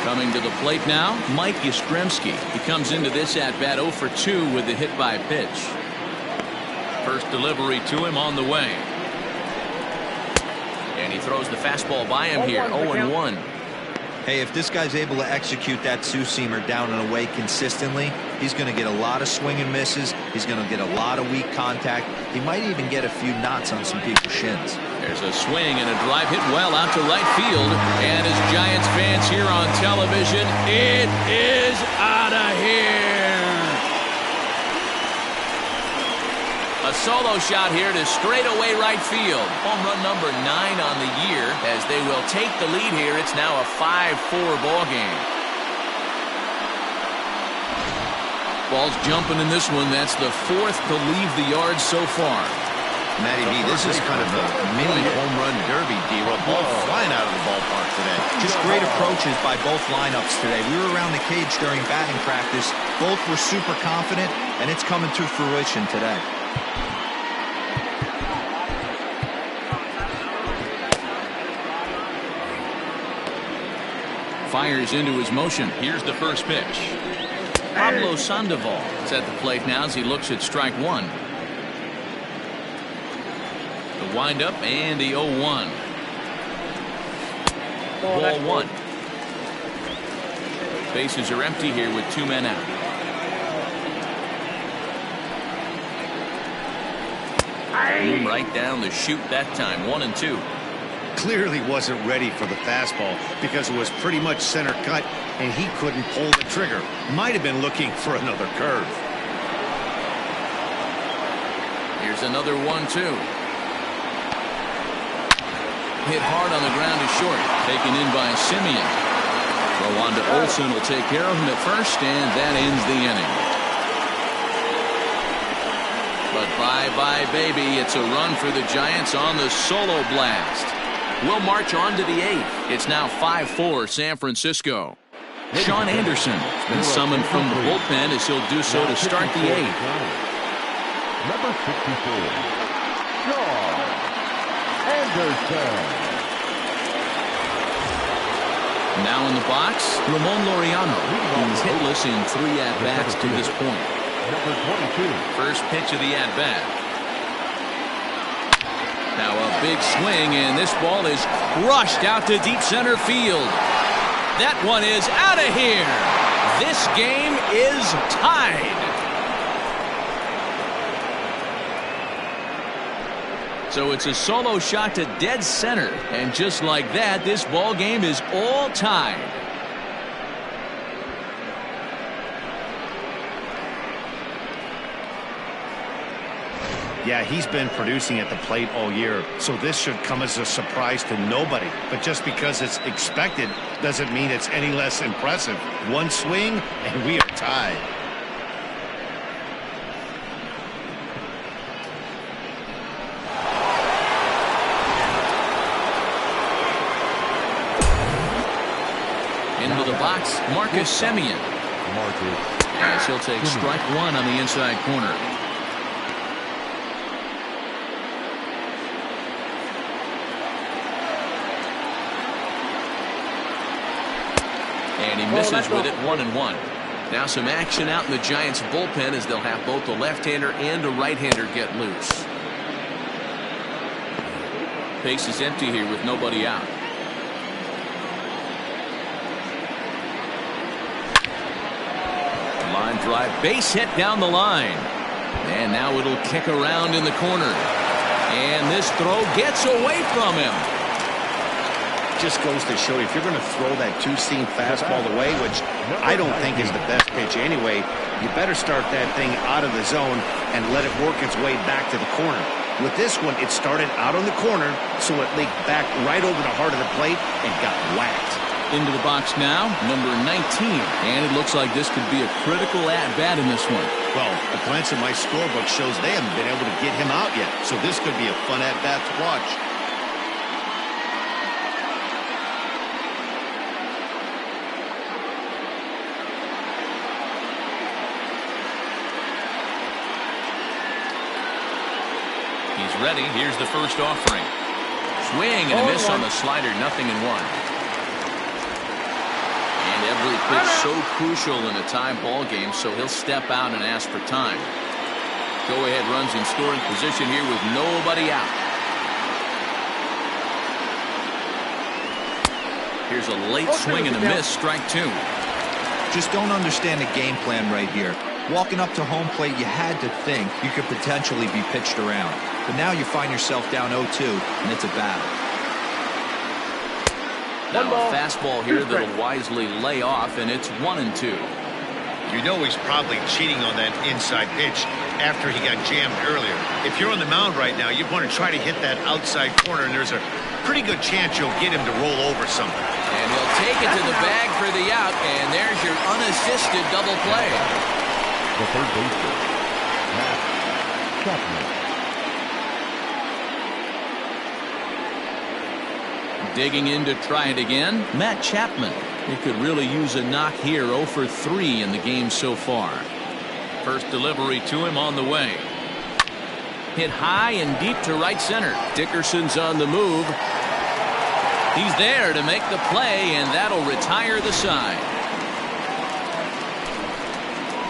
Coming to the plate now, Mike Yastrzemski. He comes into this at-bat 0 for 2 with the hit by pitch. First delivery to him on the way. And he throws the fastball by him here, 0-1. Hey, if this guy's able to execute that two-seamer down and away consistently, he's going to get a lot of swing and misses. He's going to get a lot of weak contact. He might even get a few knots on some people's shins. There's a swing and a drive hit well out to right field. And as Giants fans here on television, it is out of here. A solo shot here to straightaway right field. Home run number 9 on the year. As they will take the lead here, it's now a 5-4 ball game. Ball's jumping in this one. That's the 4th to leave the yard so far. Matty B, this is kind of a mini home run derby, D-Roll. Ball flying out of the ballpark today. Just great approaches by both lineups today. We were around the cage during batting practice. Both were super confident, and it's coming to fruition today. Fires into his motion. Here's the first pitch. Pablo Sandoval is at the plate now as he looks at strike 1. The windup and the 0-1. Ball 1. Bases are empty here with 2 men out. Right down the chute that time. 1-2. Clearly wasn't ready for the fastball because it was pretty much center cut and he couldn't pull the trigger. Might have been looking for another curve. Here's another 1-2. Hit hard on the ground to short. Taken in by Simeon. Throw on to Olsen will take care of him at first, and that ends the inning. But bye-bye, baby. It's a run for the Giants on the solo blast. We'll march on to the 8th. It's now 5-4 San Francisco. Sean Anderson has been summoned from the bullpen as he'll do so to start the 8th. Number 64, Sean Anderson. Now in the box, Ramon Laureano. He's hitless in 3 at-bats to this point. Number 22. First pitch of the at-bat. Now a big swing, and this ball is crushed out to deep center field. That one is out of here. This game is tied. So it's a solo shot to dead center, and just like that, this ball game is all tied. Yeah, he's been producing at the plate all year, so this should come as a surprise to nobody. But just because it's expected doesn't mean it's any less impressive. One swing, and we are tied. Into the box, Marcus Semien. As he'll take strike 1 on the inside corner. And he misses with it, 1-1. Now some action out in the Giants bullpen as they'll have both a left-hander and a right-hander get loose. Base is empty here with nobody out. Line drive, base hit down the line. And now it'll kick around in the corner. And this throw gets away from him. just goes to show you, if you're going to throw that two-seam fastball away, which I don't think is the best pitch anyway, you better start that thing out of the zone and let it work its way back to the corner. With this one, it started out on the corner, so it leaked back right over the heart of the plate and got whacked. Into the box now, number 19. And it looks like this could be a critical at-bat in this one. Well, a glance at my scorebook shows they haven't been able to get him out yet, so this could be a fun at-bat to watch. He's ready. Here's the first offering. Swing and a miss on the slider, 0-1. And every pitch so crucial in a tie ball game, so he'll step out and ask for time. Go-ahead runs in scoring position here with nobody out. Here's a late swing and a miss, strike 2. Just don't understand the game plan right here. Walking up to home plate, you had to think you could potentially be pitched around. But now you find yourself down 0-2, and it's a battle. Now a fastball here that'll wisely lay off, and it's 1-2. You know he's probably cheating on that inside pitch after he got jammed earlier. If you're on the mound right now, you want to try to hit that outside corner, and there's a pretty good chance you'll get him to roll over something. And he'll take it to the bag for the out, and there's your unassisted double play. The third baseman, Matt Chapman. Digging in to try it again, Matt Chapman. He could really use a knock here, 0 for 3 in the game so far. First delivery to him on the way. Hit high and deep to right center. Dickerson's on the move. He's there to make the play, and that'll retire the side.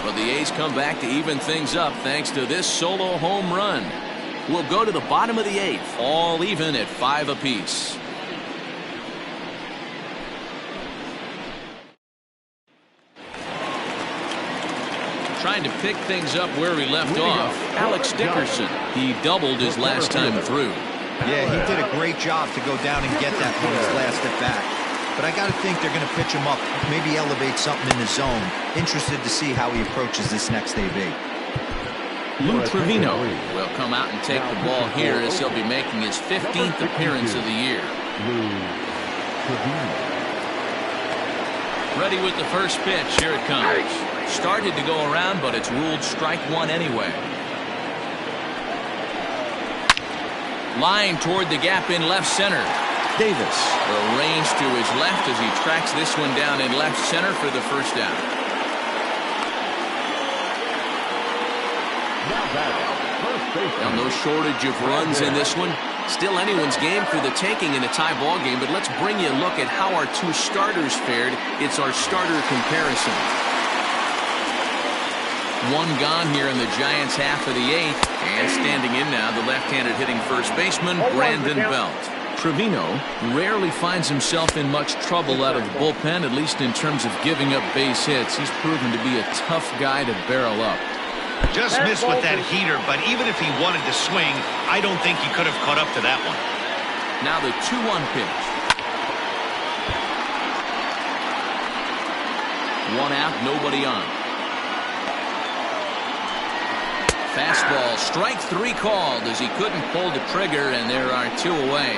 But the A's come back to even things up thanks to this solo home run. We'll go to the bottom of the 8th, all even at 5 apiece. Trying to pick things up where he left off, Alex Dickerson. He doubled his last time through. Yeah, he did a great job to go down and get that on his last at bat. But I got to think they're going to pitch him up, maybe elevate something in the zone. Interested to see how he approaches this next AB. Lou Trevino will come out and take the ball here as he'll be making his 15th appearance of the year. Ready with the first pitch. Here it comes. Started to go around, but it's ruled strike 1 anyway. Line toward the gap in left center. Davis arranged to his left as he tracks this one down in left center for the first out. Now no shortage of runs in this one. Still anyone's game for the taking in a tie ball game, but let's bring you a look at how our two starters fared. It's our starter comparison. One gone here in the Giants' half of the 8th. And standing in now, the left-handed hitting first baseman, Brandon Belt. Trevino rarely finds himself in much trouble out of the bullpen, at least in terms of giving up base hits. He's proven to be a tough guy to barrel up. Just missed with that heater, but even if he wanted to swing, I don't think he could have caught up to that one. Now the 2-1 pitch. 1 out, nobody on. Fastball, strike 3 called as he couldn't pull the trigger, and there are 2 away.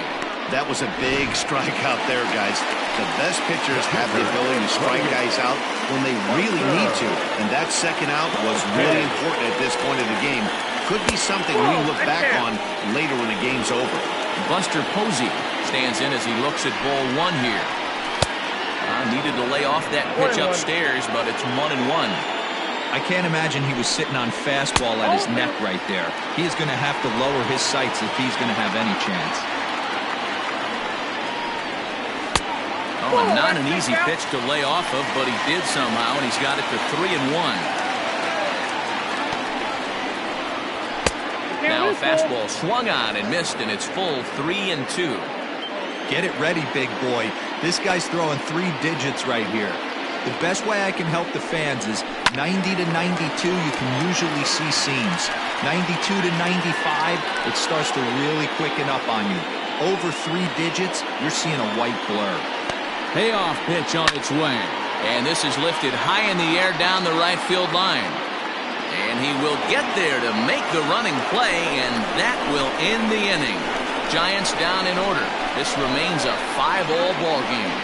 That was a big strikeout there, guys. The best pitchers have the ability to strike guys out when they really need to, and that second out was really important at this point of the game. Could be something we look back on later when the game's over. Buster Posey stands in as he looks at ball 1 here. Needed to lay off that pitch upstairs, but it's 1-1. I can't imagine he was sitting on fastball at his neck right there. He is going to have to lower his sights if he's going to have any chance. Oh, not an easy pitch to lay off of, but he did somehow, and he's got it to 3-1. Now a fastball swung on and missed, and it's full 3-2. Get it ready, big boy. This guy's throwing 3 digits right here. The best way I can help the fans is 90 to 92, you can usually see seams. 92 to 95, it starts to really quicken up on you. over 3 digits, you're seeing a white blur. Payoff pitch on its way. And this is lifted high in the air down the right field line. And he will get there to make the running play, and that will end the inning. Giants down in order. This remains a 5-all ball game.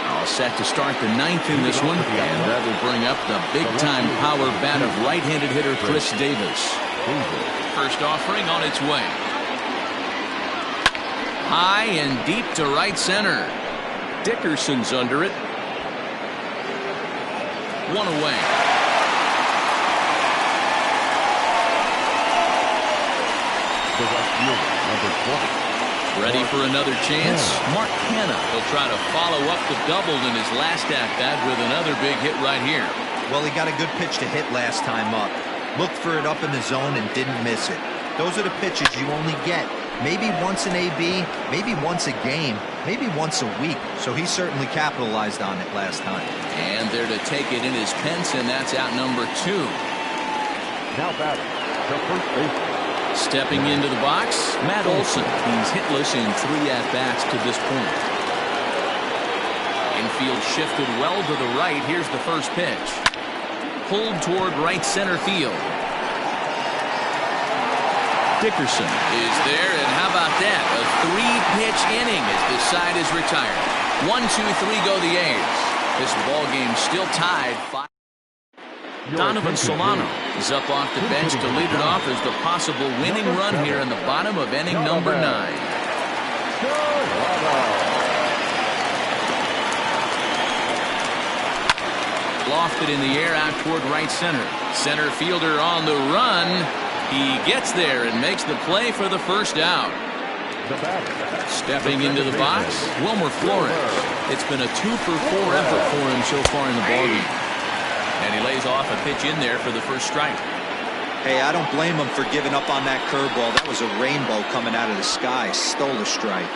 All set to start the 9th in this one, and that will bring up the big-time power bat of right-handed hitter Chris Davis. First offering on its way. High and deep to right center. Dickerson's under it. 1 away. The right fielder, number 20. Ready for another chance? Mark Hanna. He'll try to follow up the double in his last at-bat with another big hit right here. Well, he got a good pitch to hit last time up. Looked for it up in the zone and didn't miss it. Those are the pitches you only get. Maybe once an AB, maybe once a game, maybe once a week. So he certainly capitalized on it last time. And there to take it in his Pence, and that's out number 2. Now batting, the first baseman. Stepping into the box, Matt Olson. He's hitless in 3 at-bats to this point. Infield shifted well to the right. Here's the first pitch. Pulled toward right center field. Dickerson is there, and how about that? A 3-pitch inning as this side is retired. 1, 2, 3 go the A's. This ball game still tied 5. Donovan Solano is up off the bench to lead it off as the possible winning run here in the bottom of inning number 9. Lofted in the air out toward right center. Center fielder on the run. He gets there and makes the play for the first out. Stepping into the box, Wilmer Flores. It's been a 2-for-4 effort for him so far in the ballgame. And he lays off a pitch in there for the first strike. Hey, I don't blame him for giving up on that curveball. That was a rainbow coming out of the sky. Stole a strike.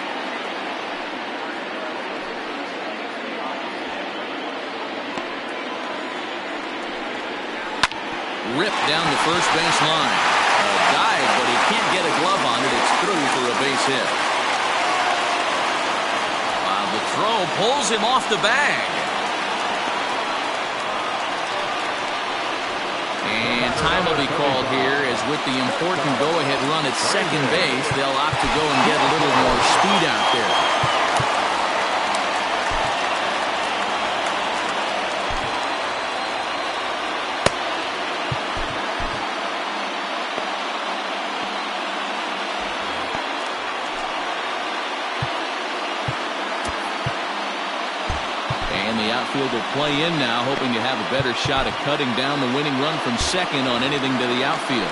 Ripped down the first base line. A dive, but he can't get a glove on it. It's through for a base hit. While the throw pulls him off the bag. And time will be called here as with the important go-ahead run at second base, they'll opt to go and get a little more speed out there. Outfield will play in now, hoping to have a better shot at cutting down the winning run from second on anything to the outfield.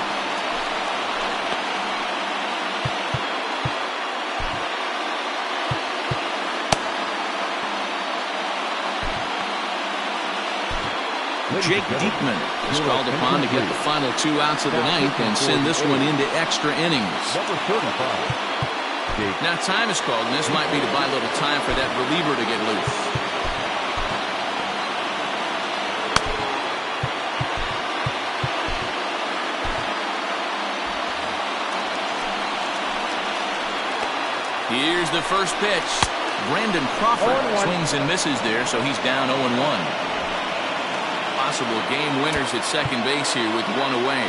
Jake Diekman is called upon to get the final 2 outs of the 9th and send this one into extra innings. Now time is called, and this might be to buy a little time for that reliever to get loose. Here's the first pitch. Brandon Crawford swings and misses there, so he's down 0-1. Possible game winners at second base here with 1 away.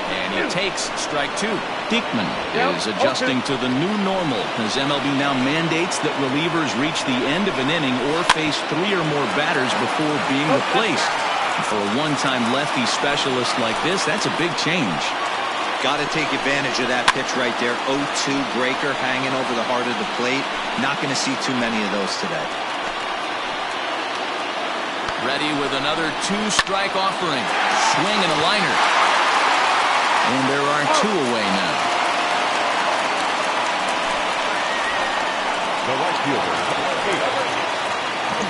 And he takes strike 2. Diekman is adjusting to the new normal as MLB now mandates that relievers reach the end of an inning or face 3 or more batters before being replaced. For a one-time lefty specialist like this, that's a big change. Got to take advantage of that pitch right there. 0-2 breaker hanging over the heart of the plate. Not going to see too many of those today. Ready with another 2-strike offering. Swing and a liner. And there are 2 away now. The right fielder.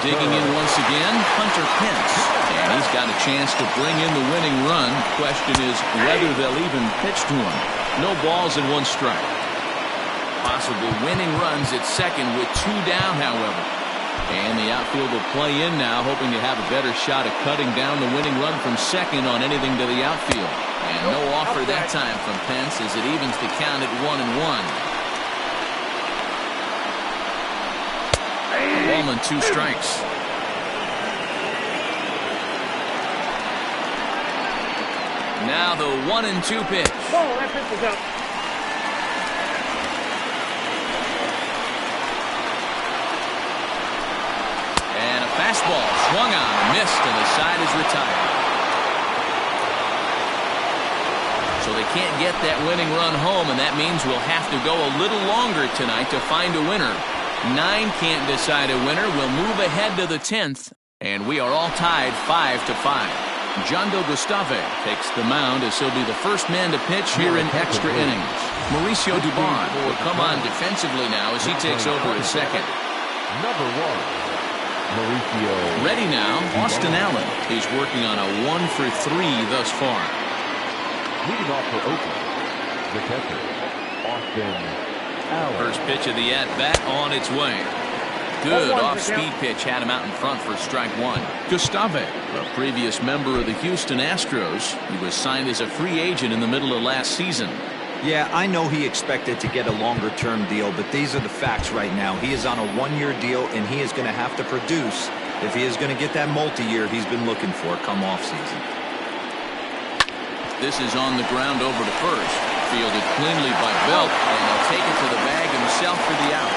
Digging in once again, Hunter Pence. And he's got a chance to bring in the winning run. Question is whether they'll even pitch to him. No balls and 1 strike. Possible winning runs at second with 2 down, however. And the outfield will play in now, hoping to have a better shot at cutting down the winning run from second on anything to the outfield. And no offer that time from Pence as it evens the count at 1-1. A ball and 2 strikes. Now the 1-2 pitch. Ball, that pitch is up. And a fastball swung on and missed, and the side is retired. So they can't get that winning run home, and that means we'll have to go a little longer tonight to find a winner. 9 can't decide a winner. We'll move ahead to the 10th, and we are all tied 5-5. Jondo Gustave takes the mound as he'll be the first man to pitch here in extra innings. Mauricio Dubon will come on defensively now as he takes over at second. Number 1, Mauricio. Ready now, Austin Allen. He's working on a 1-for-3 thus far. Leading off for Oakland, the catcher, Austin Allen. First pitch of the at-bat on its way. Good off-speed pitch had him out in front for strike 1. Gustave, a previous member of the Houston Astros, he was signed as a free agent in the middle of last season. Yeah, I know he expected to get a longer-term deal, but these are the facts right now. He is on a 1-year deal, and he is going to have to produce if he is going to get that multi-year he's been looking for come off-season. This is on the ground over to first. Fielded cleanly by Belt, and he'll take it to the bag himself for the out.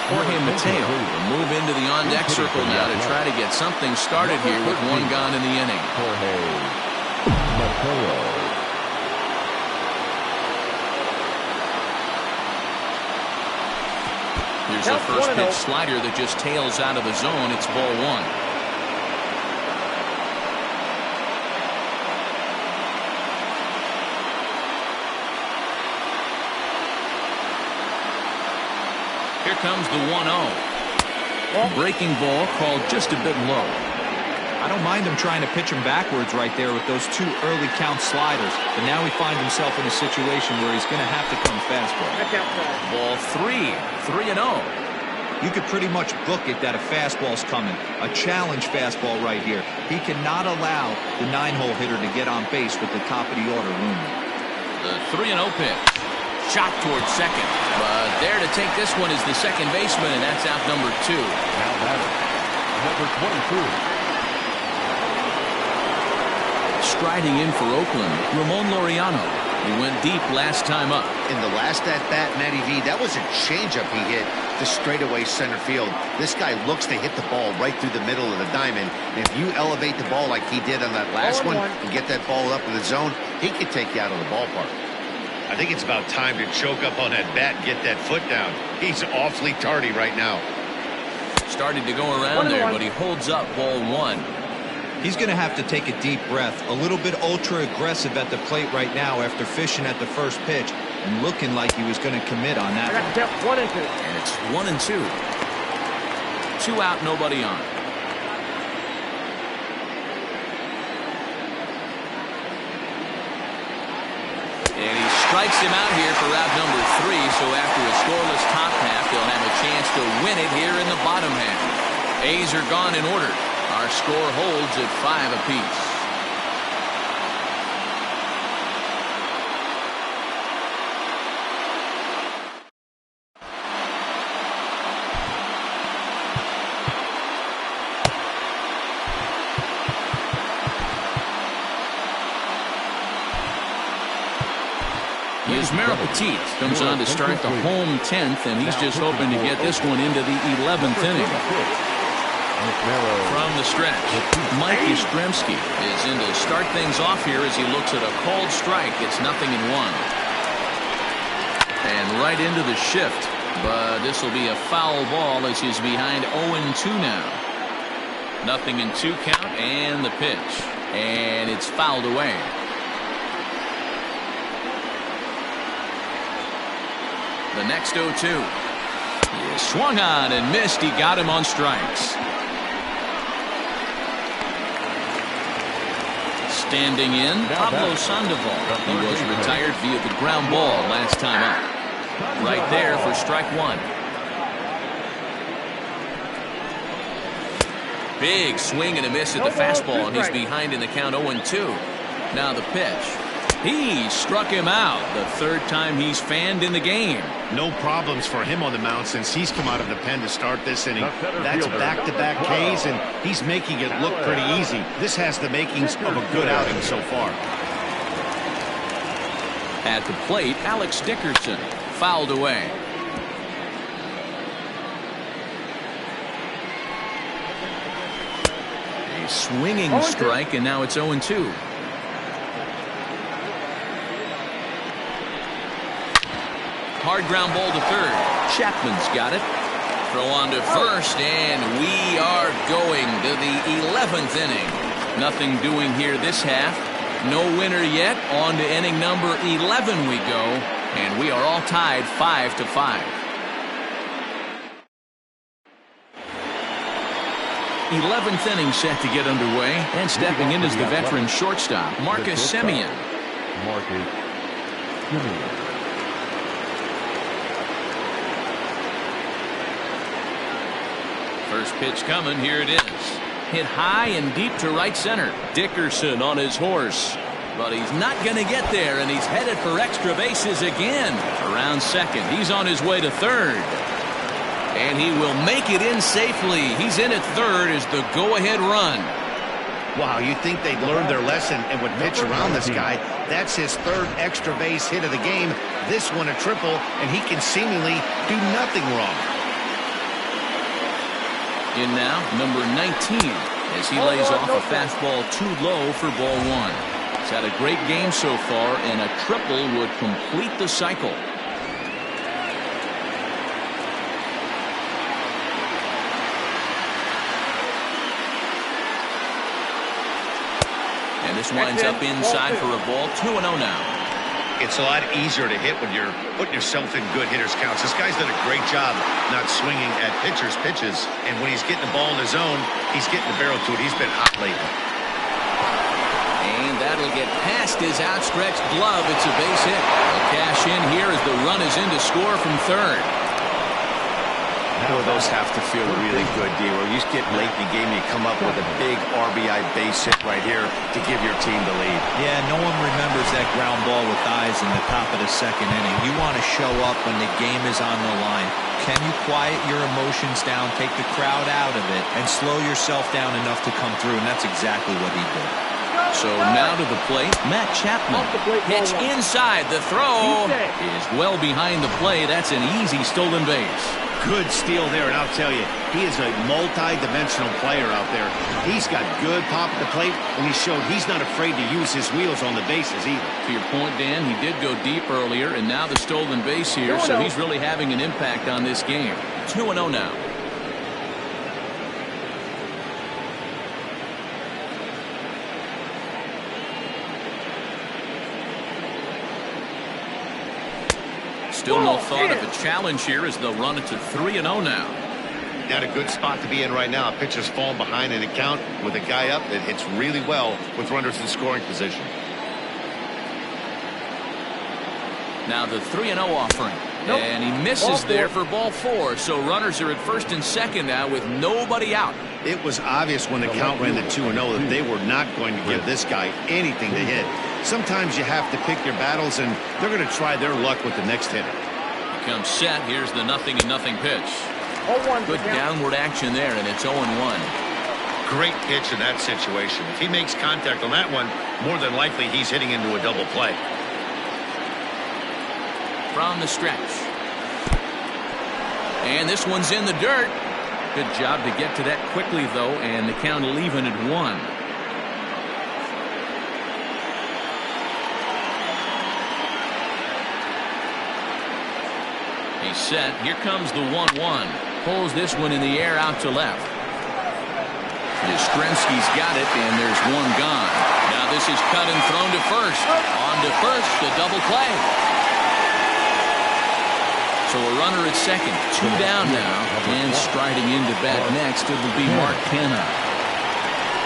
Jorge Mateo will move into the on-deck circle now to try to get something started here with 1 gone in the inning. Jorge Mateo. Here's the first pitch slider that just tails out of the zone. It's ball 1. Here comes the 1-0. Breaking ball called just a bit low. I don't mind him trying to pitch him backwards right there with those 2 early count sliders, but now he finds himself in a situation where he's going to have to come fastball. Ball 3, 3-0. You could pretty much book it that a fastball's coming. A challenge fastball right here. He cannot allow the 9-hole hitter to get on base with the top of the order looming. The 3-0 pitch. Shot towards second. But there to take this one is the second baseman, and that's out number 2. Now batter, number 22. Striding in for Oakland, Ramon Laureano. He went deep last time up. In the last at-bat, Matty V, that was a changeup he hit to straightaway center field. This guy looks to hit the ball right through the middle of the diamond. And if you elevate the ball like he did on that last one and get that ball up in the zone, he can take you out of the ballpark. I think it's about time to choke up on that bat and get that foot down. He's awfully tardy right now. Started to go around there, but he holds up ball 1. He's going to have to take a deep breath. A little bit ultra-aggressive at the plate right now after fishing at the first pitch and looking like he was going to commit on that one. 1-2. And it's 1-2. 2 out, nobody on. And he strikes him out here for out number 3, so after a scoreless top half, they'll have a chance to win it here in the bottom half. A's are gone in order. Our score holds at 5 apiece. Yasmero Petit comes on to start the home 10th, and he's just hoping to get this one into the 11th inning. From the stretch, Mike Yastrzemski is in to start things off here as he looks at a called strike. It's 0-1. And right into the shift, but this will be a foul ball as he's behind 0-2 now. 0-2 count and the pitch, and it's fouled away. The next 0-2. He swung on and missed. He got him on strikes. Standing in, Pablo Sandoval. He was retired via the ground ball last time up. Right there for strike one. Big swing and a miss at the fastball, and he's behind in the count 0-2. Now the pitch. He struck him out the third time he's fanned in the game. No problems for him on the mound since he's come out of the pen to start this inning. That's back-to-back Ks, and he's making it look pretty easy. This has the makings of a good outing so far. At the plate, Alex Dickerson fouled away. A swinging strike, and now it's 0-2. Hard ground ball to third. Chapman's got it. Throw on to first, and we are going to the 11th inning. Nothing doing here this half. No winner yet. On to inning number 11 we go, and we are all tied 5-5. 11th inning set to get underway, and stepping in is the veteran shortstop, Marcus Semien. Marcus Semien. First pitch coming. Here it is. Hit high and deep to right center. Dickerson on his horse. But he's not going to get there, and he's headed for extra bases again. Around second. He's on his way to third. And he will make it in safely. He's in at third as the go-ahead run. Wow, you think they'd learn their lesson and would pitch around this guy. That's his third extra base hit of the game. This one a triple, and he can seemingly do nothing wrong. In now, number 19, as he lays off a fastball too low for ball one. He's had a great game so far, and a triple would complete the cycle. And this winds up inside for a ball. 2-0 now. It's a lot easier to hit when you're putting yourself in good hitters counts. This guy's done a great job not swinging at pitchers' pitches. And when he's getting the ball in his zone, he's getting the barrel to it. He's been hot lately. And that'll get past his outstretched glove. It's a base hit. A cash in here as the run is in to score from third. Boy, those have to feel really good, D. Where you get late in the game, you come up with a big RBI base hit right here to give your team the lead. Yeah, no one remembers that ground ball with eyes in the top of the second inning. You want to show up when the game is on the line. Can you quiet your emotions down, take the crowd out of it, and slow yourself down enough to come through? And that's exactly what he did. So now to the plate, Matt Chapman. Pitch inside. The throw is well behind the play. That's an easy stolen base. Good steal there, and I'll tell you, he is a multi-dimensional player out there. He's got good pop at the plate, and he showed he's not afraid to use his wheels on the bases either. To your point, Dan, he did go deep earlier, and now the stolen base here, so he's really having an impact on this game. 2-0 now. Still no thought of a challenge here as they'll run it to 3-0 now. Not a good spot to be in right now. Pitcher's falling behind in the count with a guy up that hits really well with runners in scoring position. Now the 3-0 offering. And he misses there for ball four. So runners are at first and second now with nobody out. It was obvious when the count ran to 2-0 that they were not going to give this guy anything to hit. Sometimes you have to pick your battles, and they're going to try their luck with the next hitter. Comes set. Here's the 0-0 pitch. Good downward action there, and it's 0-1. Great pitch in that situation. If he makes contact on that one, more than likely he's hitting into a double play. From the stretch. And this one's in the dirt. Good job to get to that quickly, though, and the count will even at 1. He's set. Here comes the 1-1. Pulls this one in the air out to left. Yastrzemski's got it, and there's one gone. Now this is cut and thrown to first. On to first, the double play. So a runner at second, 2 down now, and striding into bat next, it will be Mark Canha.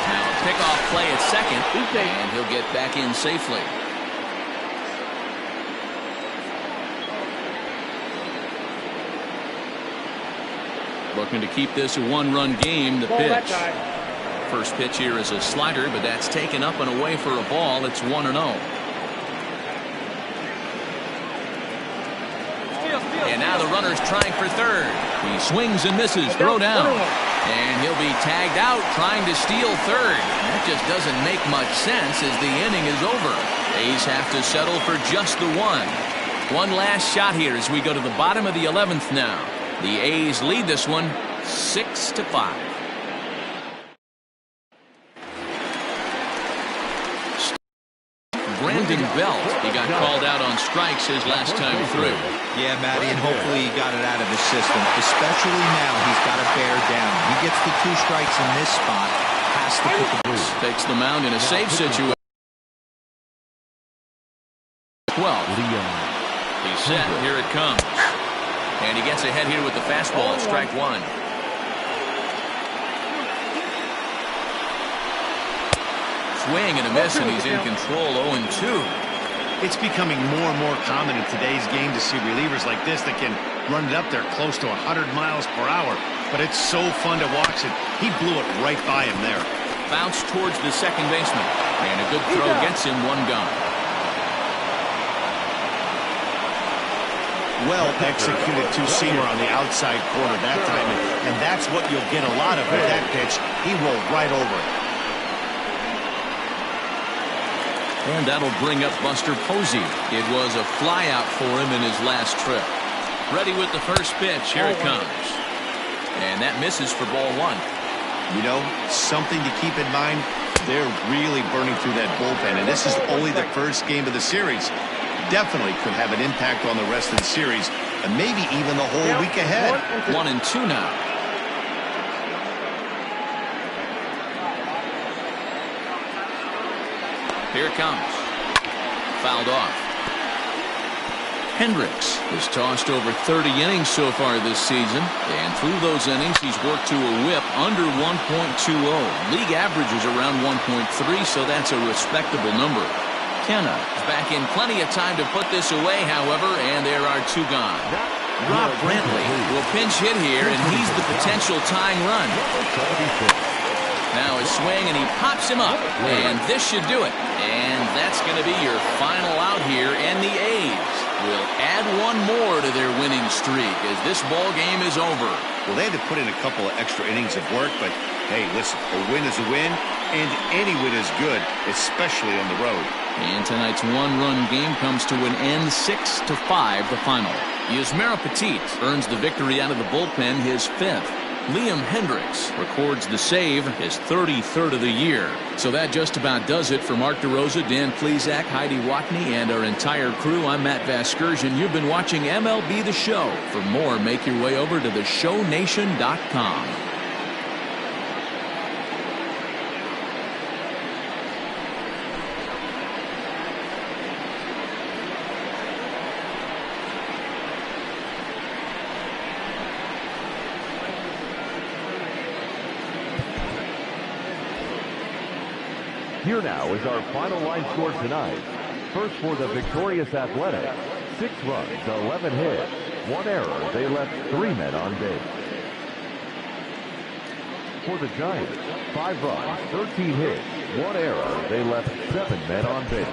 Now a pickoff play at second, and he'll get back in safely. Looking to keep this a 1-run game. The pitch. First pitch here is a slider, but that's taken up and away for a ball. It's 1-0. And now the runner's trying for third. He swings and misses. Throw down. And he'll be tagged out trying to steal third. That just doesn't make much sense as the inning is over. A's have to settle for just the one. One last shot here as we go to the bottom of the 11th now. The A's lead this one 6-5. Brandon Belt, he got called out on strikes his last time through. Yeah, Matty, and hopefully he got it out of his system, especially now he's got to bear down. He gets the 2 strikes in this spot, has to put the boost. Takes the mound in a safe situation. 12. He's set. Here it comes. And he gets ahead here with the fastball. Strike 1. Swing and a miss, and he's in control. 0-2. It's becoming more and more common in today's game to see relievers like this that can run it up there close to 100 miles per hour. But it's so fun to watch it. He blew it right by him there. Bounce towards the second baseman. And a good throw gets him 1 gone. Well-executed two-seamer on the outside corner that time. And that's what you'll get a lot of with that pitch. He rolled right over it. And that'll bring up Buster Posey. It was a flyout for him in his last trip. Ready with the first pitch. Here it comes. And that misses for ball 1. You know, something to keep in mind, they're really burning through that bullpen, and this is only the first game of the series. Definitely could have an impact on the rest of the series, and maybe even the whole week ahead. 1-2 now. Here it comes. Fouled off. Hendricks has tossed over 30 innings so far this season, and through those innings he's worked to a whip under 1.20. League average is around 1.3, so that's a respectable number. Canha is back in plenty of time to put this away, however, and there are 2 gone. Rob Brantley will pinch hit here, and he's the potential tying run. Now a swing, and he pops him up, and this should do it. And that's going to be your final out here, and the A's will add 1 more to their winning streak as this ball game is over. Well, they had to put in a couple of extra innings of work, but hey, listen, a win is a win, and any win is good, especially on the road. And tonight's 1-run game comes to an end, 6-5, the final. Yusmeiro Petit earns the victory out of the bullpen, his 5th. Liam Hendricks records the save, his 33rd of the year. So that just about does it for Mark DeRosa, Dan Plesac, Heidi Watney, and our entire crew. I'm Matt Vasgersian. You've been watching MLB The Show. For more, make your way over to theshownation.com. Here now is our final line score tonight. First for the victorious Athletics, 6 runs, 11 hits, 1 error. They left 3 men on base. For the Giants, 5 runs, 13 hits, 1 error. They left 7 men on base.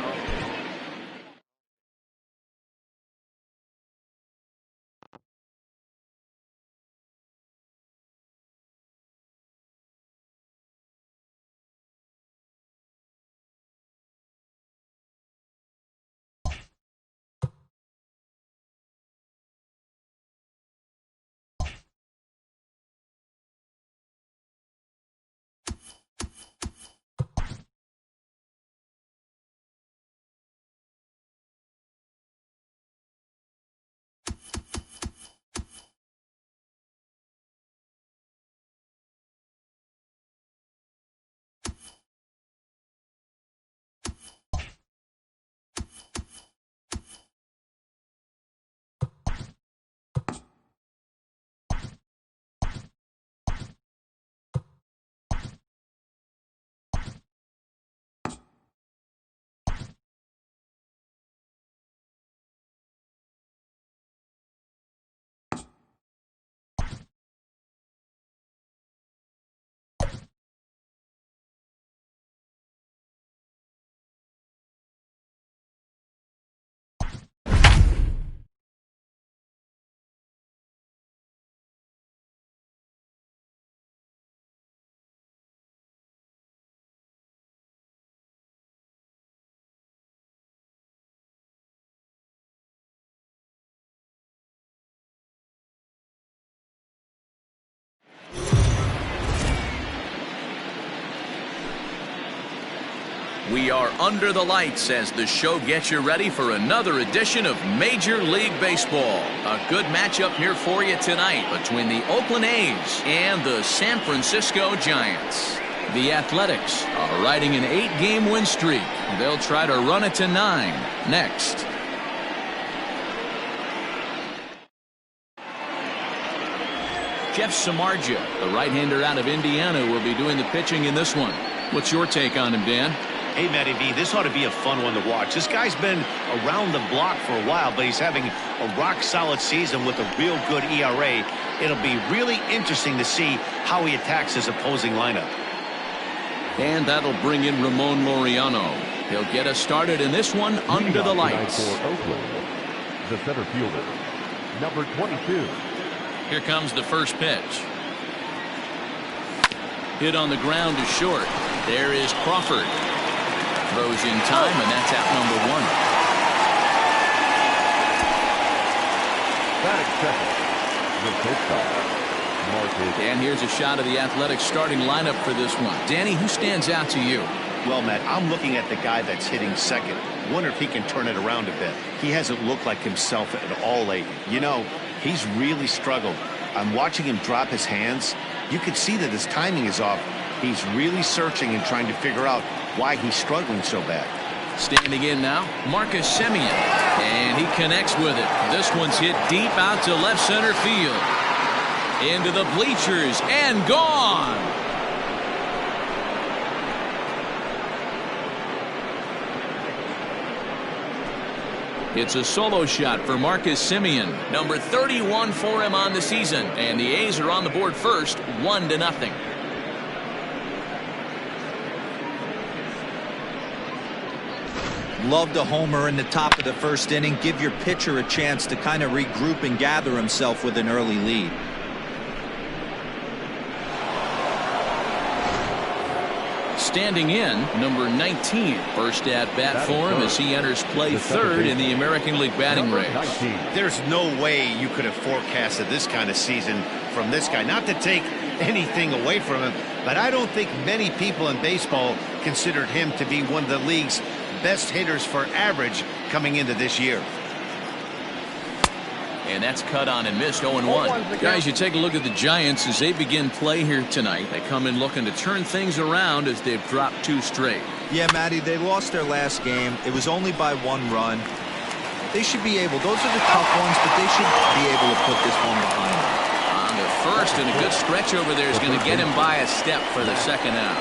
We are under the lights as the show gets you ready for another edition of Major League Baseball. A good matchup here for you tonight between the Oakland A's and the San Francisco Giants. The Athletics are riding an 8-game win streak. They'll try to run it to 9 next. Jeff Samardzija, the right-hander out of Indiana, will be doing the pitching in this one. What's your take on him, Dan? Hey, Matty V, this ought to be a fun one to watch. This guy's been around the block for a while, but he's having a rock-solid season with a real good ERA. It'll be really interesting to see how he attacks his opposing lineup. And that'll bring in Ramon Laureano. He'll get us started in this one under the lights. For Oakland, the center fielder, number 22. Here comes the first pitch. Hit on the ground to short. There is Crawford. Throws in time, and that's out number 1. Batting second, the pitch Marcus. And here's a shot of the Athletics starting lineup for this one. Danny, who stands out to you? Well, Matt, I'm looking at the guy that's hitting second. Wonder if he can turn it around a bit. He hasn't looked like himself at all lately. You know, he's really struggled. I'm watching him drop his hands. You can see that his timing is off. He's really searching and trying to figure out why he's struggling so bad. Standing in now, Marcus Semien. And he connects with it. This one's hit deep out to left center field. Into the bleachers and gone. It's a solo shot for Marcus Semien. Number 31 for him on the season. And the A's are on the board first, 1-0. Love the homer in the top of the first inning. Give your pitcher a chance to kind of regroup and gather himself with an early lead. Standing in, number 19. First at bat for him as he enters play third in the American League batting race. There's no way you could have forecasted this kind of season from this guy. Not to take anything away from him, but I don't think many people in baseball considered him to be one of the league's best hitters for average coming into this year. And that's cut on and missed. 0-1. Guys, you take a look at the Giants as they begin play here tonight. They come in looking to turn things around as they've dropped 2 straight. Yeah, Matty, they lost their last game. It was only by 1 run. They should be able. Those are the tough ones, but they should be able to put this one behind them. On the first, and a good stretch over there is going to get him by a step for the second out.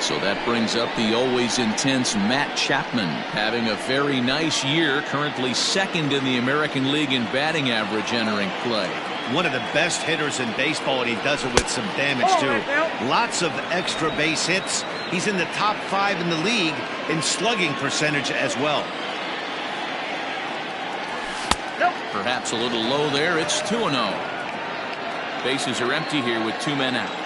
So that brings up the always intense Matt Chapman, having a very nice year, currently second in the American League in batting average entering play. One of the best hitters in baseball, and he does it with some damage too. Lots of extra base hits. He's in the top 5 in the league in slugging percentage as well. Perhaps a little low there. It's 2-0. Bases are empty here with 2 men out.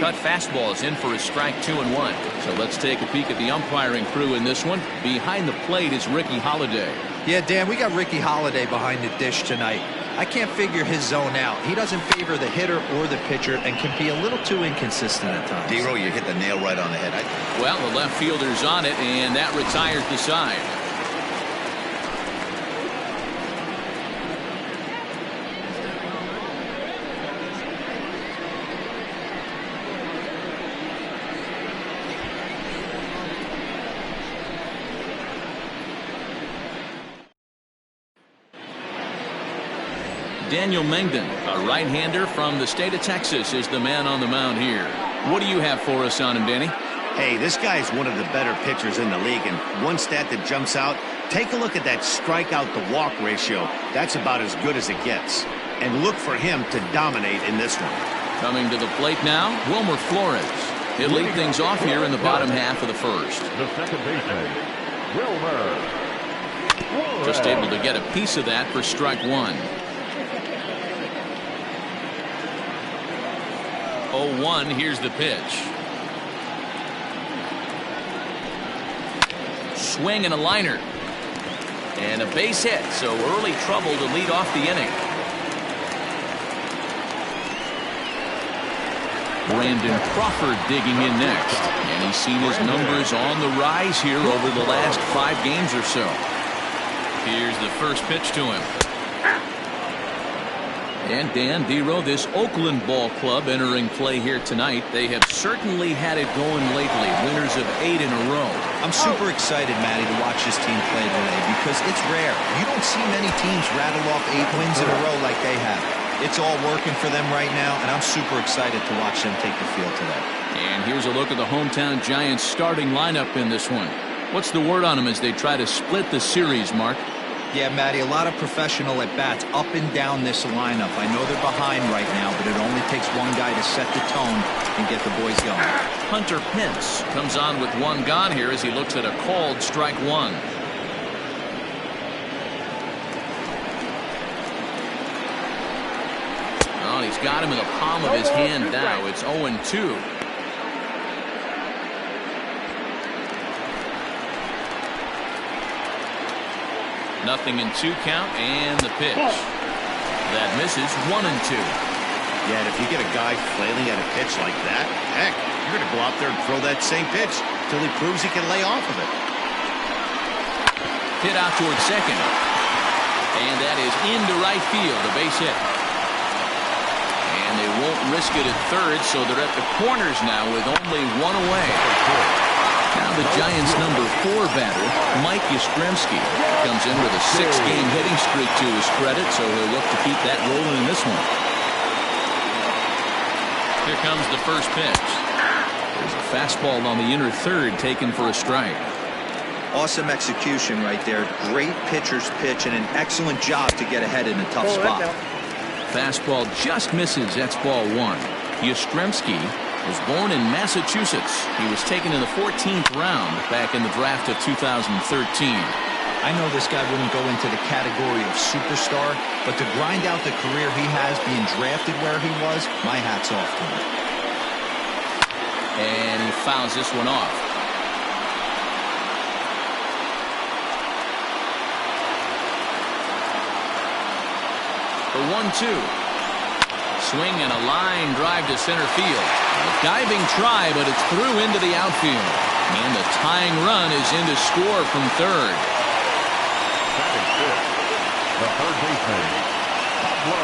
Cut fastball is in for a strike, 2-1. So let's take a peek at the umpiring crew in this one. Behind the plate is Ricky Holiday. Yeah, Dan, we got Ricky Holiday behind the dish tonight. I can't figure his zone out. He doesn't favor the hitter or the pitcher and can be a little too inconsistent at times. D-Row, you hit the nail right on the head. Well, the left fielder's on it, and that retires the side. Daniel Mengden, a right-hander from the state of Texas, is the man on the mound here. What do you have for us on him, Danny? Hey, this guy is one of the better pitchers in the league, and one stat that jumps out, take a look at that strikeout to walk ratio. That's about as good as it gets. And look for him to dominate in this one. Coming to the plate now, Wilmer Flores. He'll lead things off here in the bottom half of the first. The second baseman, Wilmer Flores. Just able to get a piece of that for strike 1. 0-1, here's the pitch. Swing and a liner. And a base hit, so early trouble to lead off the inning. Brandon Crawford digging in next. And he's seen his numbers on the rise here over the last 5 games or so. Here's the first pitch to him. And Dan Dero, this Oakland ball club entering play here tonight. They have certainly had it going lately. Winners of 8 in a row. I'm super excited, Matty, to watch this team play today because it's rare. You don't see many teams rattle off 8 wins in a row like they have. It's all working for them right now, and I'm super excited to watch them take the field today. And here's a look at the hometown Giants starting lineup in this one. What's the word on them as they try to split the series, Mark? Yeah, Matty, a lot of professional at-bats up and down this lineup. I know they're behind right now, but it only takes one guy to set the tone and get the boys going. Hunter Pence comes on with 1 gone here as he looks at a called strike 1. Oh, he's got him in the palm of his hand now. It's 0-2. Nothing in 2 count, and the pitch. That misses 1-2. Yeah, and if you get a guy flailing at a pitch like that, heck, you're going to go out there and throw that same pitch till he proves he can lay off of it. Hit out towards second. And that is into right field, a base hit. And they won't risk it at third, so they're at the corners now with only 1 away. Now the Giants' number 4 batter, Mike Yastrzemski, comes in with a 6-game hitting streak to his credit, so he'll look to keep that rolling in this one. Here comes the first pitch. There's a fastball on the inner third taken for a strike. Awesome execution right there. Great pitcher's pitch and an excellent job to get ahead in a tough spot. Fastball just misses. That's ball 1. Yastrzemski was born in Massachusetts. He was taken in the 14th round back in the draft of 2013. I know this guy wouldn't go into the category of superstar, but to grind out the career he has being drafted where he was, my hat's off to him. And he fouls this one off. For 1-2. Swing and a line drive to center field. A diving try, but it's through into the outfield. And the tying run is in to score from third. The third baseman, Pablo.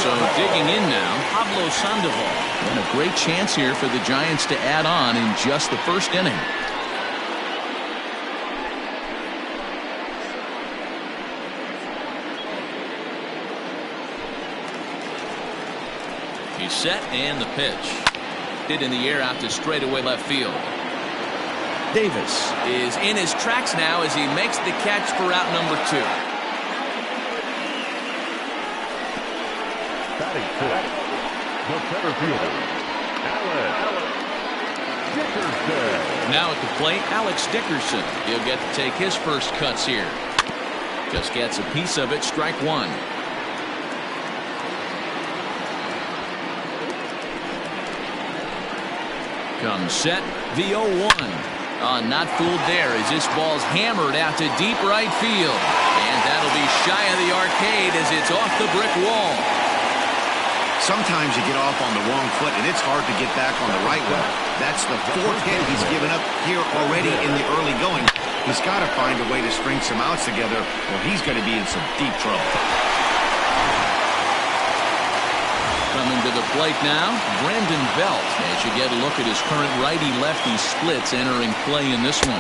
So digging in now, Pablo Sandoval. And a great chance here for the Giants to add on in just the first inning. He's set and the pitch. Hit in the air out to straightaway left field. Davis is in his tracks now as he makes the catch for out number 2. Batting fifth, the center fielder, Alex Dickerson. Now at the plate, Alex Dickerson. He'll get to take his first cuts here. Just gets a piece of it, strike 1. Comes set, the 0-1. Not fooled there as this ball's hammered out to deep right field. And that'll be shy of the arcade as it's off the brick wall. Sometimes you get off on the wrong foot, and it's hard to get back on the right one. That's the 4th hit he's given up here already in the early going. He's got to find a way to string some outs together, or he's going to be in some deep trouble. Coming to the plate now, Brandon Belt. As you get a look at his current righty-lefty splits entering play in this one.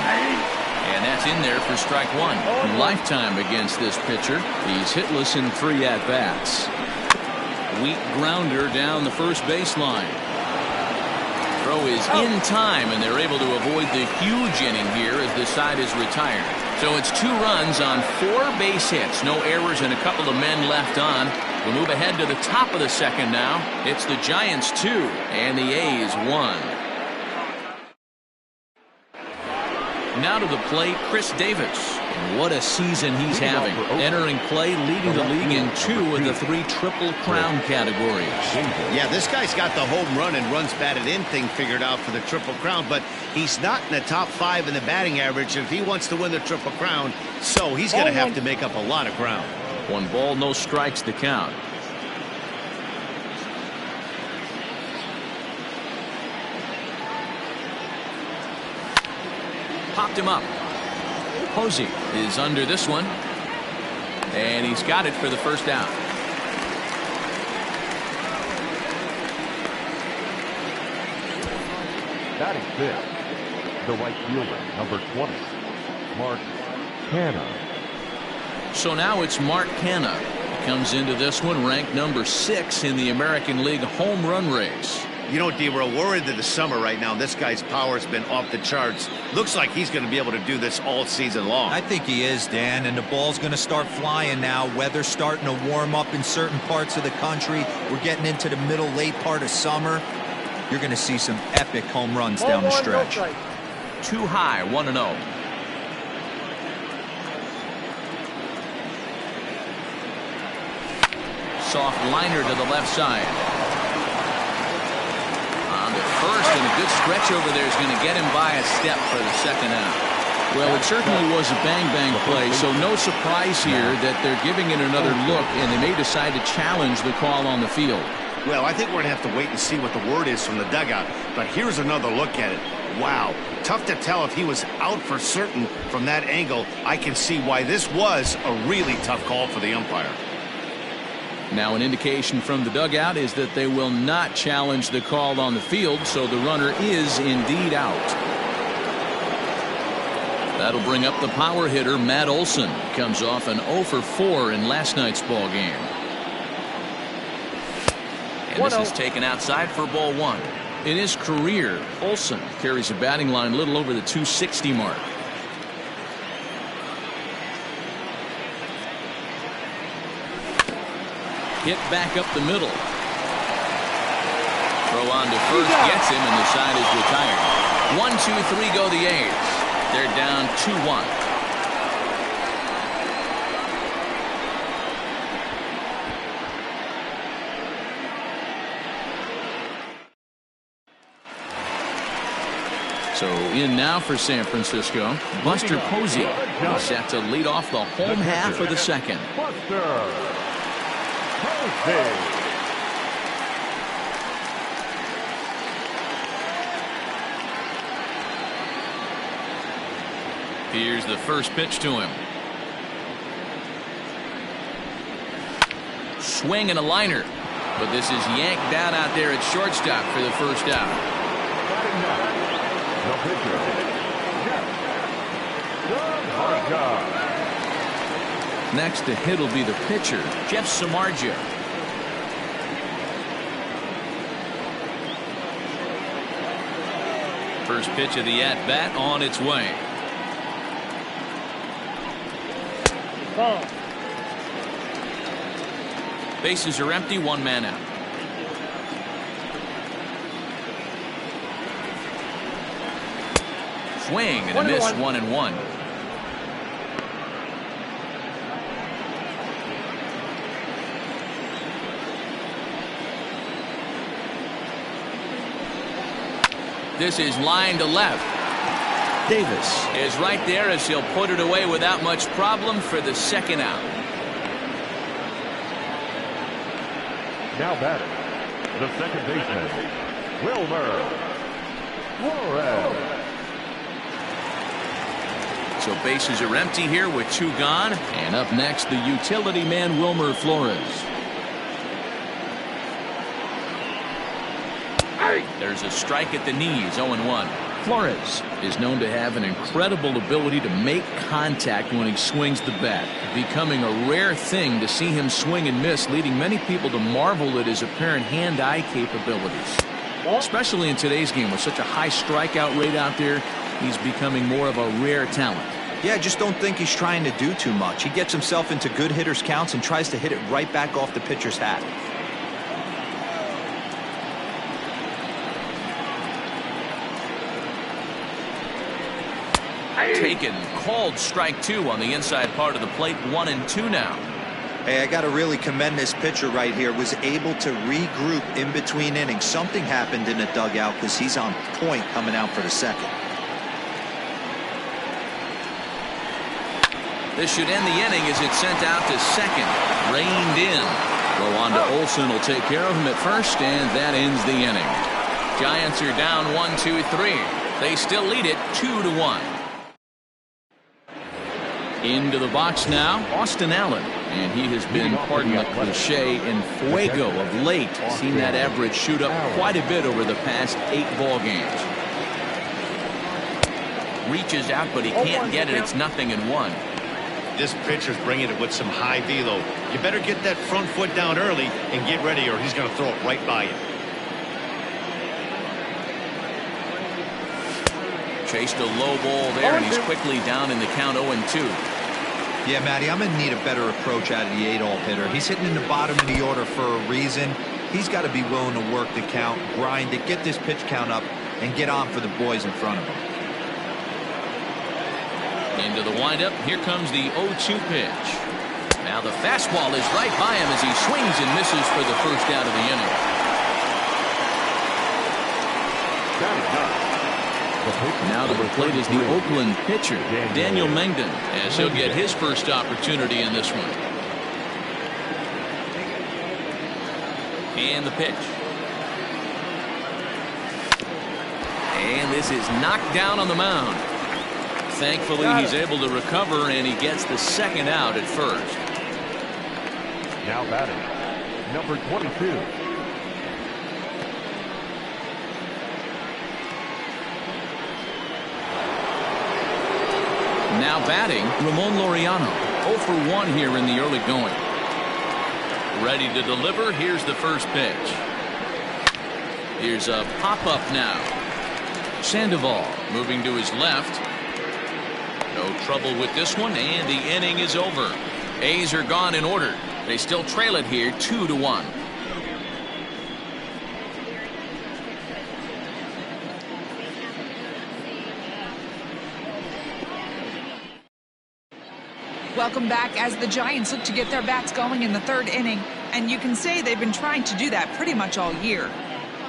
And that's in there for strike 1. Lifetime against this pitcher. He's hitless in 3 at-bats. Weak grounder down the first baseline. Throw is in time, and they're able to avoid the huge inning here as the side is retired. So it's 2 runs on 4 base hits. No errors and a couple of men left on. We'll move ahead to the top of the second now. It's the Giants 2 and the A's 1. Now to the plate, Chris Davis. And what a season he's having. Entering play, leading the league in 2 of the 3 Triple Crown categories. Yeah, this guy's got the home run and runs batted in thing figured out for the Triple Crown, but he's not in the top 5 in the batting average if he wants to win the Triple Crown, so he's going to have to make up a lot of ground. 1 ball, no strikes to count. Popped him up. Posey is under this one. And he's got it for the first down. Batting fifth, the right fielder, number 20, Mark Canha. So now it's Mark Canha. Comes into this one ranked number 6 in the American League home run race. You know, D, we're worried that the summer right now, this guy's power has been off the charts. Looks like he's going to be able to do this all season long. I think he is, Dan, and the ball's going to start flying now. Weather's starting to warm up in certain parts of the country. We're getting into the middle, late part of summer. You're going to see some epic home runs down the stretch. Too high, 1-0. Soft liner to the left side. On to first, and a good stretch over there is going to get him by a step for the second out. Well, it certainly was a bang-bang play, so no surprise here that they're giving it another look, and they may decide to challenge the call on the field. Well, I think we're going to have to wait and see what the word is from the dugout. But here's another look at it. Wow. Tough to tell if he was out for certain from that angle. I can see why this was a really tough call for the umpire. Now an indication from the dugout is that they will not challenge the call on the field, so the runner is indeed out. That'll bring up the power hitter, Matt Olson. Comes off an 0 for 4 in last night's ball game. And this is taken outside for ball 1. In his career, Olson carries a batting line a little over the 260 mark. Hit back up the middle. Throw on to first, gets him, and the side is retired. 1-2-3 go the A's. They're down 2-1. So in now for San Francisco, Buster Posey is set to lead off the home half of the second. Buster Posey. Here's the first pitch to him. Swing and a liner. But this is yanked down out there at shortstop for the first out. The pitcher, next to hit will be the pitcher, Jeff Samardzija. First pitch of the at-bat on its way. Ball. Bases are empty, 1 man out. Swing and a miss, 1-1. This is line to left. Davis is right there as he'll put it away without much problem for the second out. now batting, the second baseman, Wilmer Flores. So bases are empty here with 2 gone. And up next, the utility man, Wilmer Flores. There's a strike at the knees, 0-1. Flores is known to have an incredible ability to make contact when he swings the bat, becoming a rare thing to see him swing and miss, leading many people to marvel at his apparent hand-eye capabilities. Especially in today's game with such a high strikeout rate out there, he's becoming more of a rare talent. Yeah, I just don't think he's trying to do too much. He gets himself into good hitters' counts and tries to hit it right back off the pitcher's hat. Taken, called strike 2 on the inside part of the plate, 1-2 now. Hey, I got to really commend this pitcher right here. Was able to regroup in between innings. Something happened in the dugout because he's on point coming out for the second. This should end the inning as it's sent out to second. Reined in. Go on to Olson will take care of him at first, and that ends the inning. Giants are down 1-2-3. They still lead it 2-1. Into the box now, Austin Allen. And he has been, pardon the cliche, in fuego of late. Seen that average shoot up quite a bit over the past 8 ball games. Reaches out, but he can't get it. It's 0-1. This pitcher's bringing it with some high velo. You better get that front foot down early and get ready, or he's going to throw it right by you. Chased a low ball there, and he's quickly down in the count 0-2. Yeah, Matty, I'm going to need a better approach out of the 8-hole hitter. He's hitting in the bottom of the order for a reason. He's got to be willing to work the count, grind it, get this pitch count up, and get on for the boys in front of him. Into the windup. Here comes the 0-2 pitch. Now the fastball is right by him as he swings and misses for the first out of the inning. Now to the plate is the Oakland pitcher, Daniel Mengden, as he'll get his first opportunity in this one. And the pitch. And this is knocked down on the mound. Thankfully, he's able to recover, and he gets the second out at first. Now batting, number 22. Now batting, Ramon Laureano. 0 for 1 here in the early going. Ready to deliver. Here's the first pitch. Here's a pop-up now. Sandoval moving to his left. No trouble with this one, and the inning is over. A's are gone in order. They still trail it here 2-1. Welcome back as the Giants look to get their bats going in the 3rd inning, and you can say they've been trying to do that pretty much all year.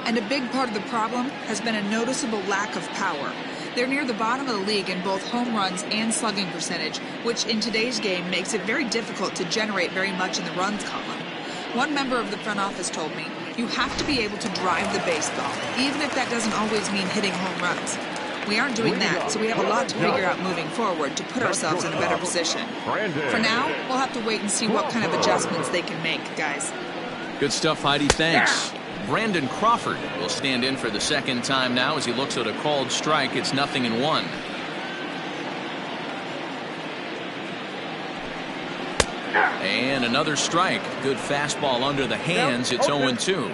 And a big part of the problem has been a noticeable lack of power. They're near the bottom of the league in both home runs and slugging percentage, which in today's game makes it very difficult to generate very much in the runs column. One member of the front office told me, you have to be able to drive the baseball, even if that doesn't always mean hitting home runs. We aren't doing that, so we have a lot to figure out moving forward to put ourselves in a better position. For now, we'll have to wait and see what kind of adjustments they can make, guys. Good stuff, Heidi. Thanks. Brandon Crawford will stand in for the second time now as he looks at a called strike. It's 0-1. And another strike. Good fastball under the hands. It's 0-2.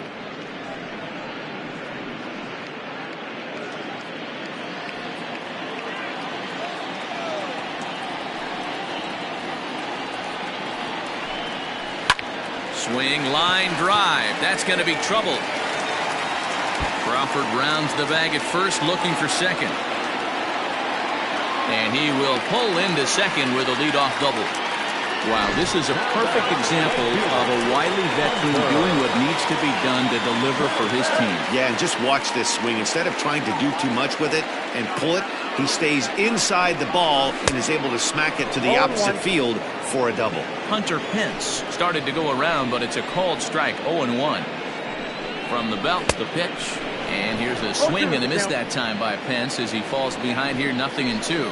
Swing, line drive. That's going to be trouble. Crawford rounds the bag at first, looking for second. And he will pull into second with a leadoff double. Wow, this is a perfect example of a wily veteran doing what needs to be done to deliver for his team. Yeah, and just watch this swing. Instead of trying to do too much with it and pull it, he stays inside the ball and is able to smack it to the opposite field for a double. Hunter Pence started to go around, but it's a called strike. 0-1. From the belt, the pitch. And here's a swing and a miss that time by Pence as he falls behind here, 0-2.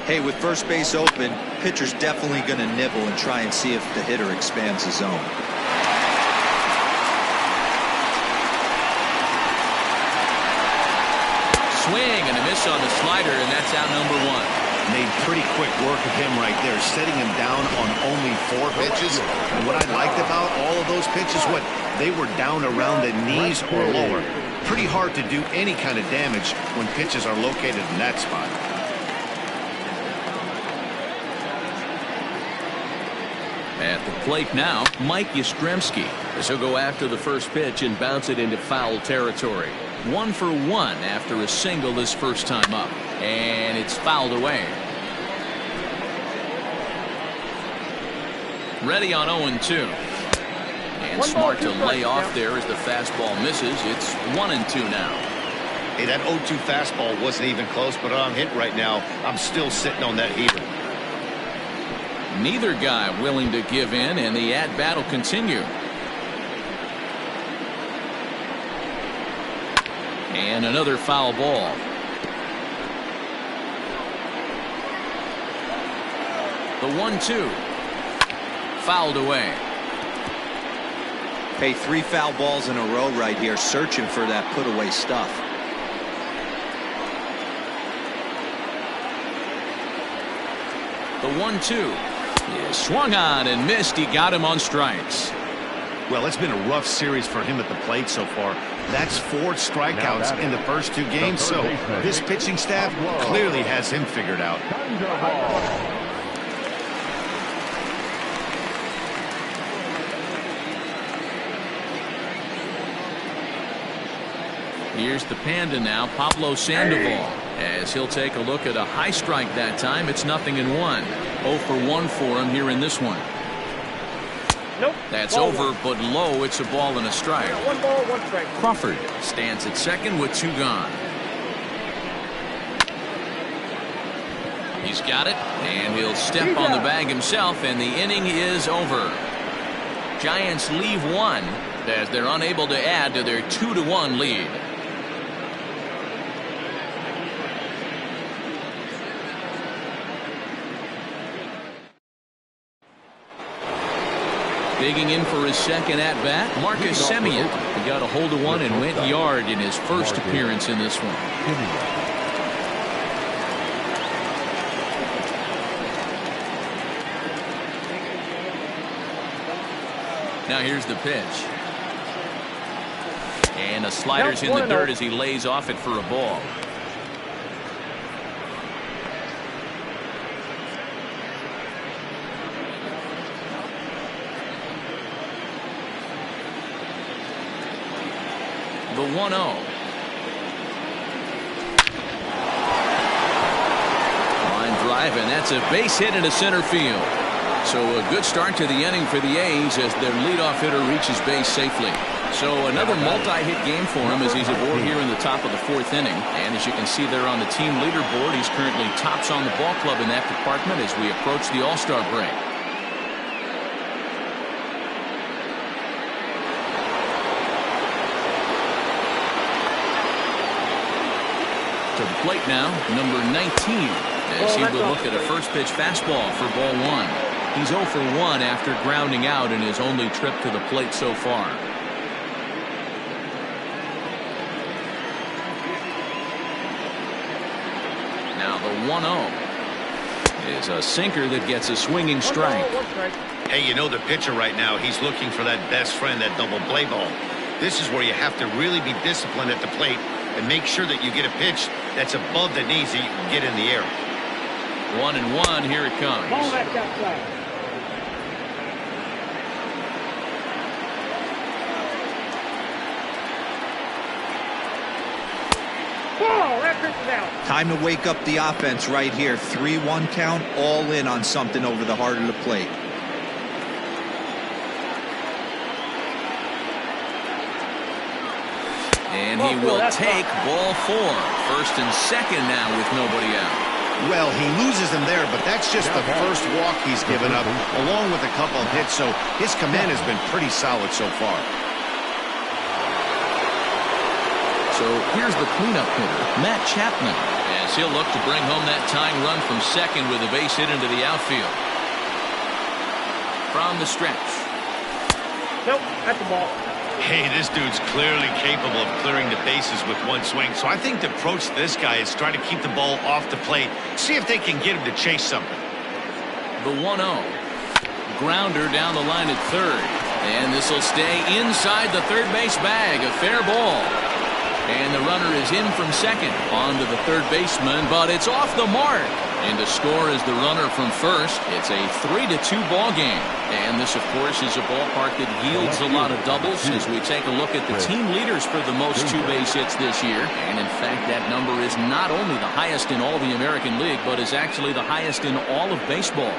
Hey, with first base open, pitcher's definitely going to nibble and try and see if the hitter expands his zone. Swing and a miss on the slider, and that's out number 1. Made pretty quick work of him right there, setting him down on only 4 pitches. And what I liked about all of those pitches, they were down around the knees or lower. Pretty hard to do any kind of damage when pitches are located in that spot. At the plate now, Mike Yastrzemski, as he'll go after the first pitch and bounce it into foul territory. 1 for 1 after a single this first time up. And it's fouled away. Ready on 0-2. And smart to lay off there as the fastball misses. It's 1-2 now. Hey, that 0-2 fastball wasn't even close, but on hit right now, I'm still sitting on that heater. Neither guy willing to give in, and the at-bat will continue. And another foul ball. The 1-2. Fouled away. Hey, 3 foul balls in a row right here, searching for that put-away stuff. The 1-2 is swung on and missed. He got him on strikes. Well, it's been a rough series for him at the plate so far. That's 4 strikeouts in the first 2 games, so this pitching staff clearly has him figured out. Here's the Panda now, Pablo Sandoval, as he'll take a look at a high strike that time. It's 0-1. 0 for 1 for him here in this one. Nope. That's ball over, one. but low. It's a ball and a strike. 1 ball, 1 strike. Crawford stands at second with 2 gone. He's got it, and he'll step on the bag himself, and the inning is over. Giants leave 1 as they're unable to add to their 2-1 lead. Digging in for his second at-bat, Marcus Semien. He got a hold of one and went yard in his first appearance in this one. Now here's the pitch. And a slider's in the dirt as he lays off it for a ball. The 1-0. Line drive, and that's a base hit into center field. So a good start to the inning for the A's as their leadoff hitter reaches base safely. So another multi-hit game for him as he's aboard here in the top of the 4th inning. And as you can see there on the team leaderboard, he's currently tops on the ball club in that department as we approach the All-Star break. To the plate now, number 19, as he will look at a first pitch fastball for ball 1. He's 0 for 1 after grounding out in his only trip to the plate so far. Now the 1-0 is a sinker that gets a swinging strike. Hey, you know the pitcher right now, he's looking for that best friend, that double play ball. This is where you have to really be disciplined at the plate and make sure that you get a pitch that's above the knees that you can get in the air. 1-1, here it comes. Ball back outside. Ball, that pitch is out. Time to wake up the offense right here. 3-1 count, all in on something over the heart of the plate. And he will take ball 4. First and second now with nobody out. Well, he loses him there, but that's just the first walk he's given up, along with a couple of hits, so his command has been pretty solid so far. So here's the cleanup hitter, Matt Chapman, as he'll look to bring home that tying run from second with a base hit into the outfield. From the stretch. Nope, that's the ball. Hey, this dude's clearly capable of clearing the bases with one swing, so I think the approach to this guy is try to keep the ball off the plate, see if they can get him to chase something. The 1-0. Grounder down the line at third. And this will stay inside the third base bag. A fair ball. And the runner is in from second onto the third baseman, but it's off the mark. And the score is the runner from first. It's a 3-2 ball game. And this, of course, is a ballpark that yields a lot of doubles as we take a look at the team leaders for the most 2-base hits this year. And, in fact, that number is not only the highest in all the American League, but is actually the highest in all of baseball.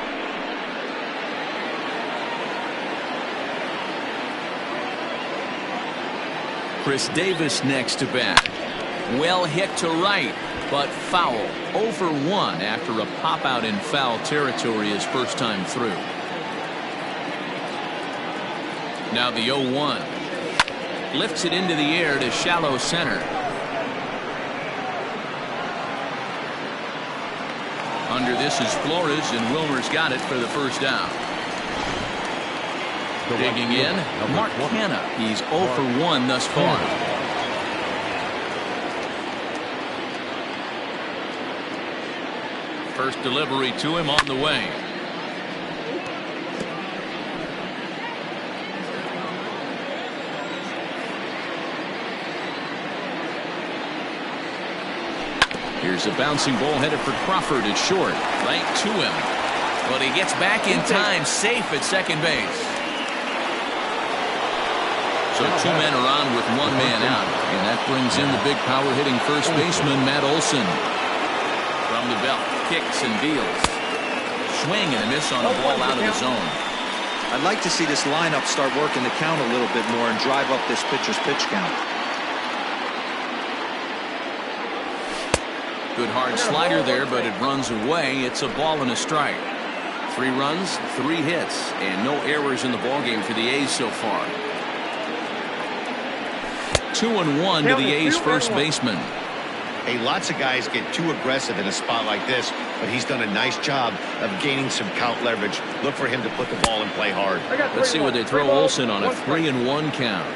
Chris Davis next to bat. Well hit to right, but foul. 0 for 1 after a pop-out in foul territory his first time through. Now the 0-1. Lifts it into the air to shallow center. Under this is Flores, and Wilmer's got it for the first down. Digging in, Mark Hanna. He's 0 for 1 thus far. First delivery to him on the way. Here's a bouncing ball headed for Crawford. It's short. Right to him. But he gets back in time, safe at second base. So 2 men are on with 1 man out. And that brings in the big power hitting first baseman, Matt Olson. From the belt, kicks and deals. Swing and a miss on the ball out of the zone. I'd like to see this lineup start working the count a little bit more and drive up this pitcher's pitch count. Good hard slider there, but it runs away. It's a ball and a strike. 3 runs, 3 hits, and no errors in the ballgame for the A's so far. 2-1 to the A's first baseman. Hey, lots of guys get too aggressive in a spot like this, but he's done a nice job of gaining some count leverage. Look for him to put the ball and play hard. Let's see what they throw Olson on a 3-1 count.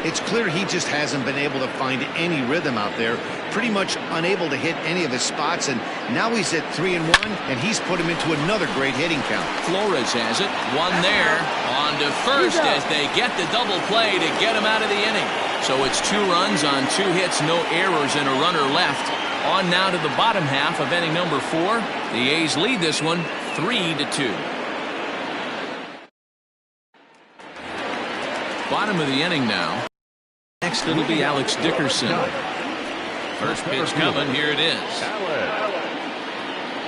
It's clear he just hasn't been able to find any rhythm out there. Pretty much unable to hit any of his spots, and now he's at 3-1, and he's put him into another great hitting count. Flores has it. 1 there. On to first as they get the double play to get him out of the inning. So it's 2 runs on 2 hits, no errors, and a runner left. On now to the bottom half of inning number 4. The A's lead this one 3-2. Bottom of the inning now. Next it'll be Alex Dickerson. First pitch coming. Here it is. Alex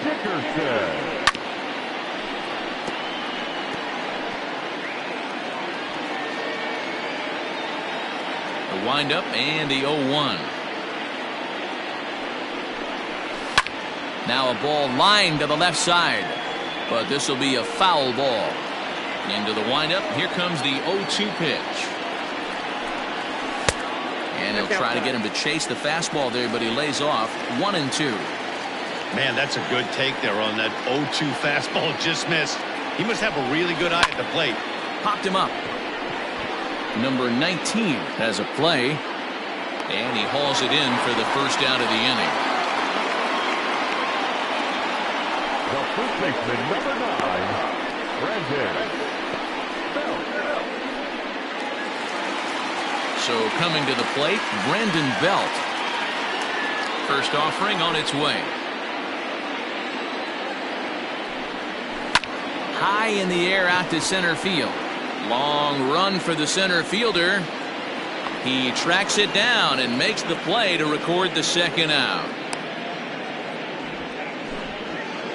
Dickerson. The windup and the 0-1. Now a ball lined to the left side, but this will be a foul ball. Into the windup. Here comes the 0-2 pitch. And he'll try to get him to chase the fastball there, but he lays off. 1-2. Man, that's a good take there on that 0-2 fastball. Just missed. He must have a really good eye at the plate. Popped him up. Number 19 has a play, and he hauls it in for the first out of the inning. The first baseman, number 9, Brandon. So coming to the plate, Brandon Belt. First offering on its way. High in the air out to center field. Long run for the center fielder. He tracks it down and makes the play to record the second out.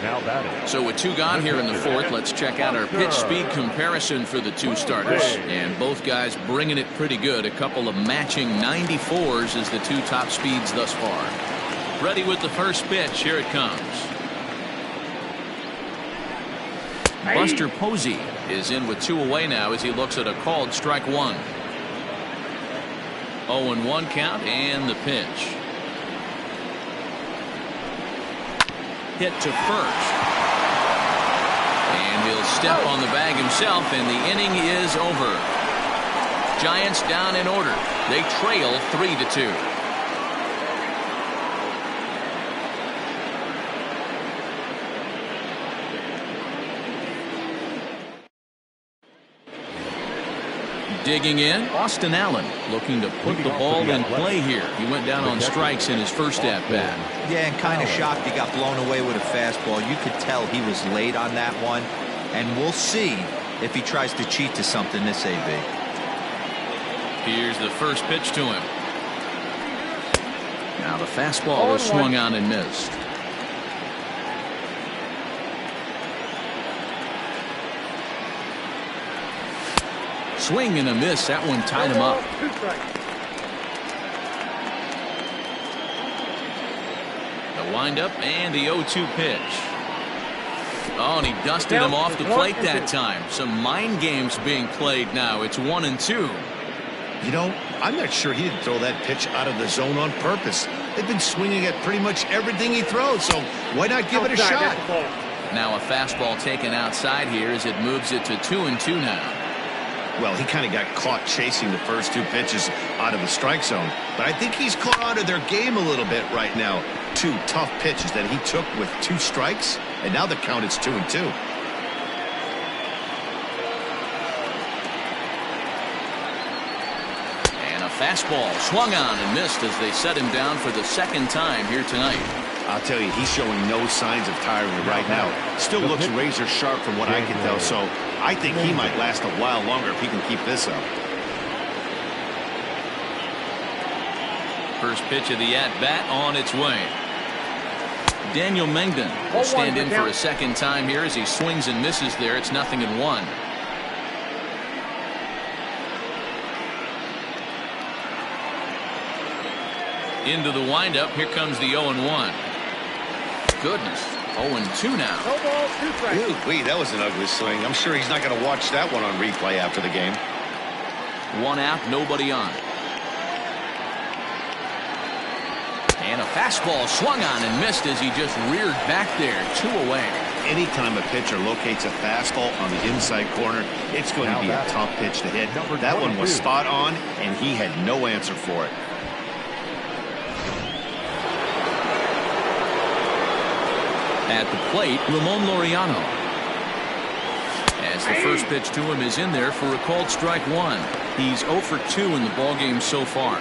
Now batting. So with 2 gone here in the 4th, let's check out our pitch speed comparison for the 2 starters. And both guys bringing it pretty good. A couple of matching 94s as the 2 top speeds thus far. Ready with the first pitch. Here it comes. Buster Posey is in with 2 away now as he looks at a called strike 1. 0-1 count and the pitch. Hit to first. And he'll step on the bag himself, and the inning is over. Giants down in order. They trail 3-2. Digging in, Austin Allen looking to put the ball in play here. He went down on strikes in his first at-bat. Yeah, and kind of shocked he got blown away with a fastball. You could tell he was late on that one. And we'll see if he tries to cheat to something this AB. Here's the first pitch to him. Now the fastball is swung on and missed. Swing and a miss. That one tied him up. The windup and the 0-2 pitch. Oh, and he dusted him off the plate that time. Some mind games being played now. It's 1-2. You know, I'm not sure he didn't throw that pitch out of the zone on purpose. They've been swinging at pretty much everything he throws, so why not give it a Outside, shot? that's the ball. Now a fastball taken outside here as it moves it to 2-2 now. Well, he kind of got caught chasing the first two pitches out of the strike zone, but I think he's caught on to their game a little bit right now. Two tough pitches that he took with 2 strikes, and now the count is 2-2. And a fastball swung on and missed as they set him down for the second time here tonight. I'll tell you, he's showing no signs of tiring right now. Still looks razor sharp from what I can tell, so I think he might last a while longer if he can keep this up. First pitch of the at-bat on its way. Daniel Mengden will stand in for a second time here as he swings and misses there. It's 0-1. Into the windup. Here comes the 0-1. Goodness. 0-2 now. No ball, 2 strikes. Ooh, that was an ugly swing. I'm sure he's not going to watch that one on replay after the game. 1 out, nobody on. And a fastball swung on and missed as he just reared back there. 2 away. Anytime a pitcher locates a fastball on the inside corner, it's going to be a tough pitch to hit. That one was spot on, and he had no answer for it. At the plate, Ramon Laureano. As the first pitch to him is in there for a called strike 1. He's 0 for 2 in the ballgame so far.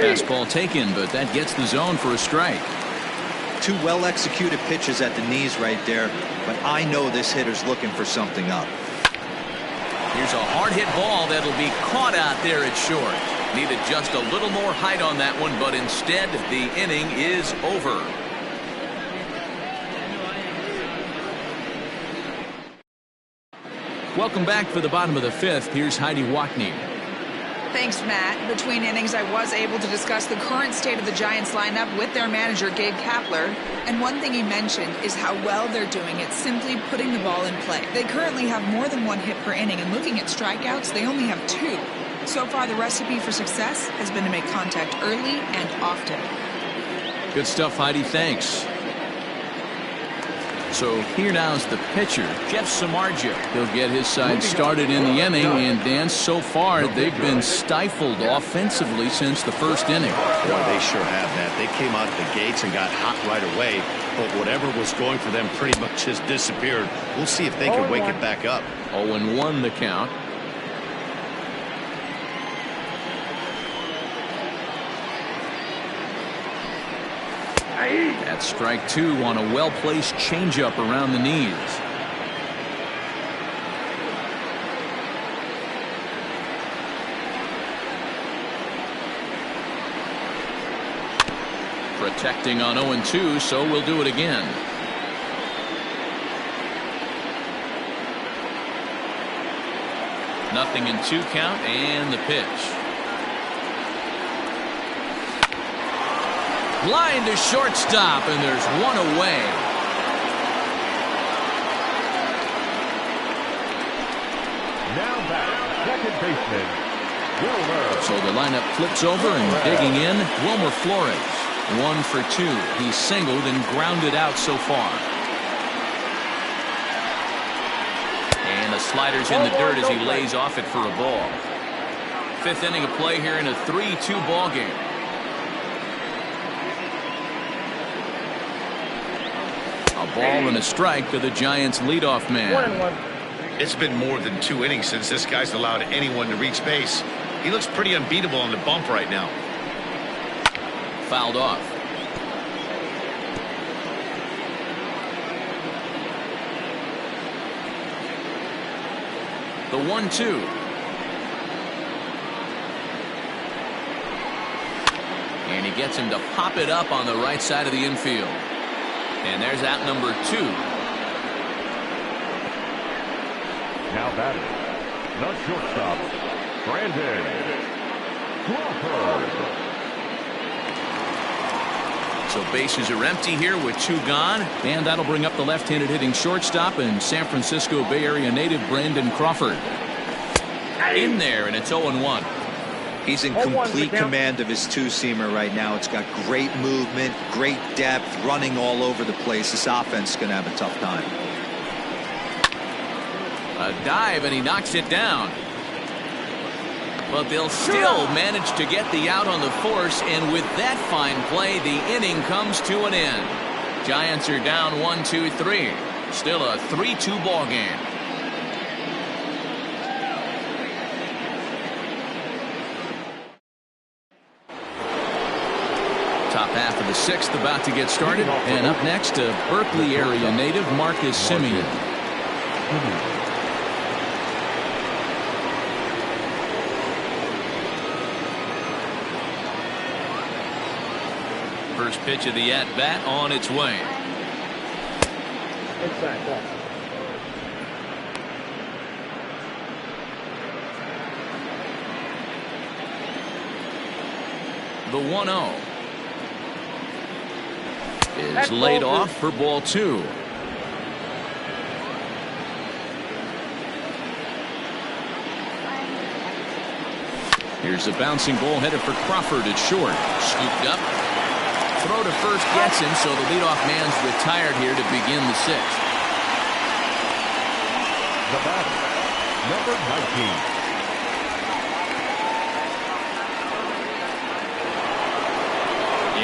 Fastball taken, but that gets the zone for a strike. 2 well-executed pitches at the knees right there, but I know this hitter's looking for something up. Here's a hard hit ball that'll be caught out there at short. Needed just a little more height on that one, but instead the inning is over. Welcome back for the bottom of the 5th. Here's Heidi Wackney. Thanks, Matt. Between innings, I was able to discuss the current state of the Giants lineup with their manager, Gabe Kapler. And one thing he mentioned is how well they're doing at simply putting the ball in play. They currently have more than 1 hit per inning, and looking at strikeouts, they only have 2. So far, the recipe for success has been to make contact early and often. Good stuff, Heidi. Thanks. So here now is the pitcher, Jeff Samardzija. He'll get his side started in the inning, and Dan, so far they've been stifled offensively since the first inning. Boy, they sure have that. They came out of the gates and got hot right away, but whatever was going for them pretty much has disappeared. We'll see if they can wake it back up. 0-1 the count. That's strike 2 on a well-placed changeup around the knees. Protecting on 0-2, so we'll do it again. Nothing in 2 count, and the pitch. Line to shortstop, and there's 1 away. Now back, second baseman, Wilmer. So the lineup flips over, and digging in, Wilmer Flores. 1 for 2. He's singled and grounded out so far. And the slider's in the dirt as he lays off it for a ball. 5th inning of play here in a 3-2 ball game. A ball and a strike to the Giants' leadoff man. 1-1. It's been more than 2 innings since this guy's allowed anyone to reach base. He looks pretty unbeatable on the bump right now. Fouled off. The 1-2. And he gets him to pop it up on the right side of the infield. And there's out number 2. Now batting, the shortstop, Brandon Crawford. So bases are empty here with 2 gone. And that'll bring up the left-handed hitting shortstop and San Francisco Bay Area native Brandon Crawford. In there, and it's 0-1. He's in complete command of his two-seamer right now. It's got great movement, great depth, running all over the place. This offense is going to have a tough time. A dive, and he knocks it down. But they'll still manage to get the out on the force, and with that fine play, the inning comes to an end. Giants are down 1-2-3. Still a 3-2 ball game. Top half of the 6th about to get started, and up next, a Berkeley area native, Marcus Simeon. First pitch of the at-bat on its way. Inside ball. The 1-0 is laid off for ball 2. Here's a bouncing ball headed for Crawford at short. Scooped up. Throw to first gets him, so the leadoff man's retired here to begin the 6th. The batter, number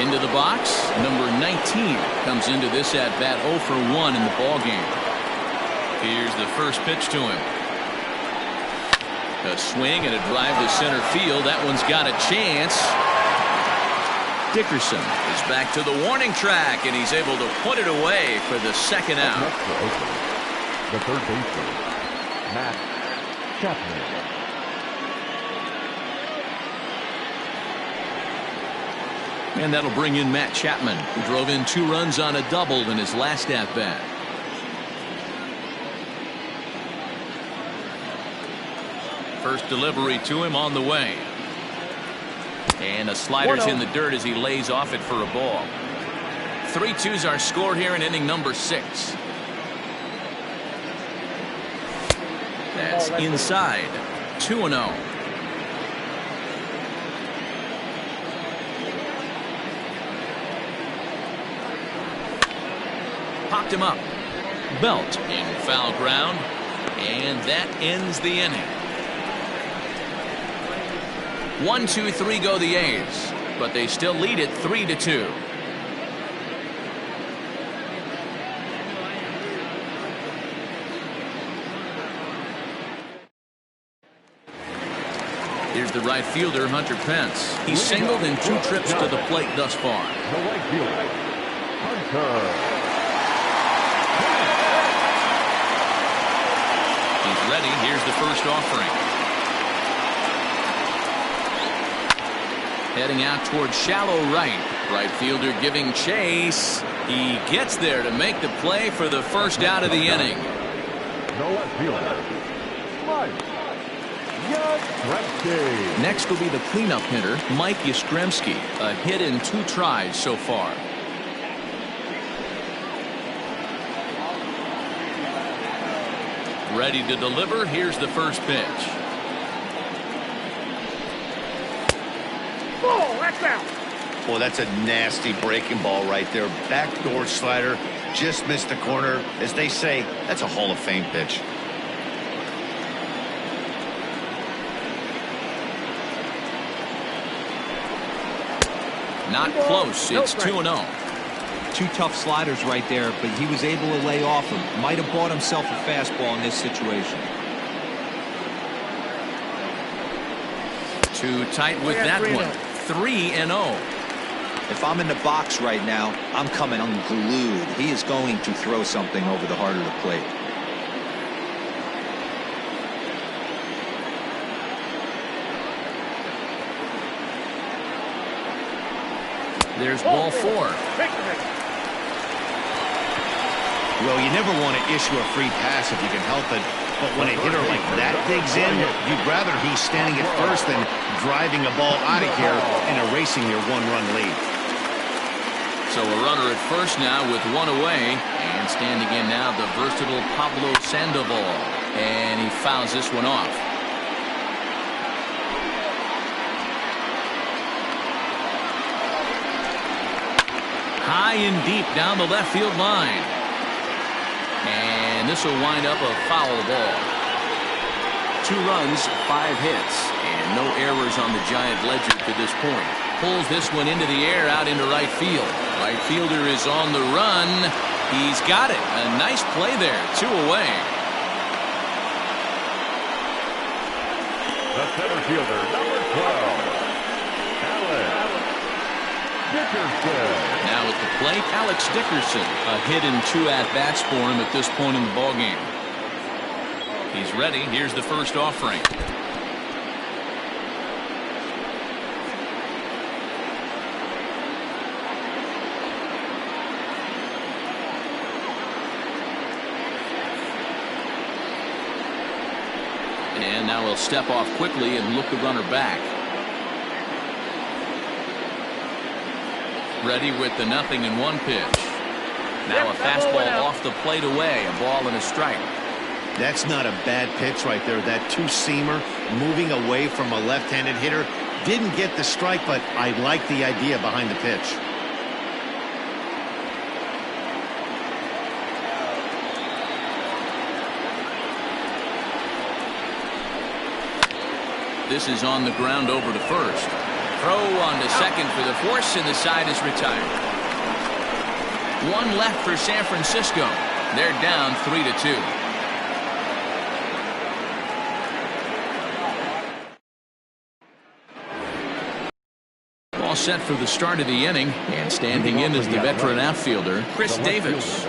19. Into the box, number 19 comes into this at-bat 0 for 1 in the ballgame. Here's the first pitch to him. A swing and a drive to center field. That one's got a chance. Dickerson is back to the warning track, and he's able to put it away for the 2nd out. Next for Oakland, the third baseman, Matt Chapman. And that'll bring in Matt Chapman, who drove in 2 runs on a double in his last at-bat. First delivery to him on the way. And a slider's in the dirt as he lays off it for a ball. 3-2's our score here in inning number 6. That's inside. 2-0. Popped him up. Belt in foul ground. And that ends the inning. 1-2-3 go the A's, but they still lead it 3-2. Here's the right fielder, Hunter Pence. He's singled in 2 trips to the plate thus far. The right fielder, Hunter. He's ready. Here's the first offering. Heading out towards shallow right. Right fielder giving chase. He gets there to make the play for the first out of the inning. The left fielder, Mike Yastrzemski. Next will be the cleanup hitter, Mike Yastrzemski. A hit in 2 tries so far. Ready to deliver. Here's the first pitch. Oh, that's out. Boy, that's a nasty breaking ball right there. Backdoor slider. Just missed the corner. As they say, that's a Hall of Fame pitch. Not close. It's 2-0. 2 tough sliders right there, but he was able to lay off him. Might have bought himself a fastball in this situation. Too tight with that one. 3-0. If I'm in the box right now, I'm coming unglued. He is going to throw something over the heart of the plate. There's ball 4. Well, you never want to issue a free pass if you can help it. But when a hitter like that digs in, you'd rather he's standing at first than driving a ball out of here and erasing your 1-run lead. So a runner at first now with one away. And standing in now, the versatile Pablo Sandoval. And he fouls this one off. High and deep down the left field line. And this will wind up a foul ball. 2 runs, 5 hits, and no errors on the Giant ledger to this point. Pulls this one into the air out into right field. Right fielder is on the run. He's got it. A nice play there. 2 away. The center fielder, number 12, Alex Dickerson. Now at the plate, Alex Dickerson. A hit and 2 at-bats for him at this point in the ballgame. He's ready. Here's the first offering. And now he'll step off quickly and look the runner back. Ready with the 0-1 pitch. Now a fastball off the plate away. A ball and a strike. That's not a bad pitch right there. That two-seamer moving away from a left-handed hitter. Didn't get the strike, but I like the idea behind the pitch. This is on the ground over to first. Throw on to second for the force, and the side is retired. 1 left for San Francisco. They're down 3-2. All set for the start of the inning, and standing in is the veteran outfielder, Chris Davis.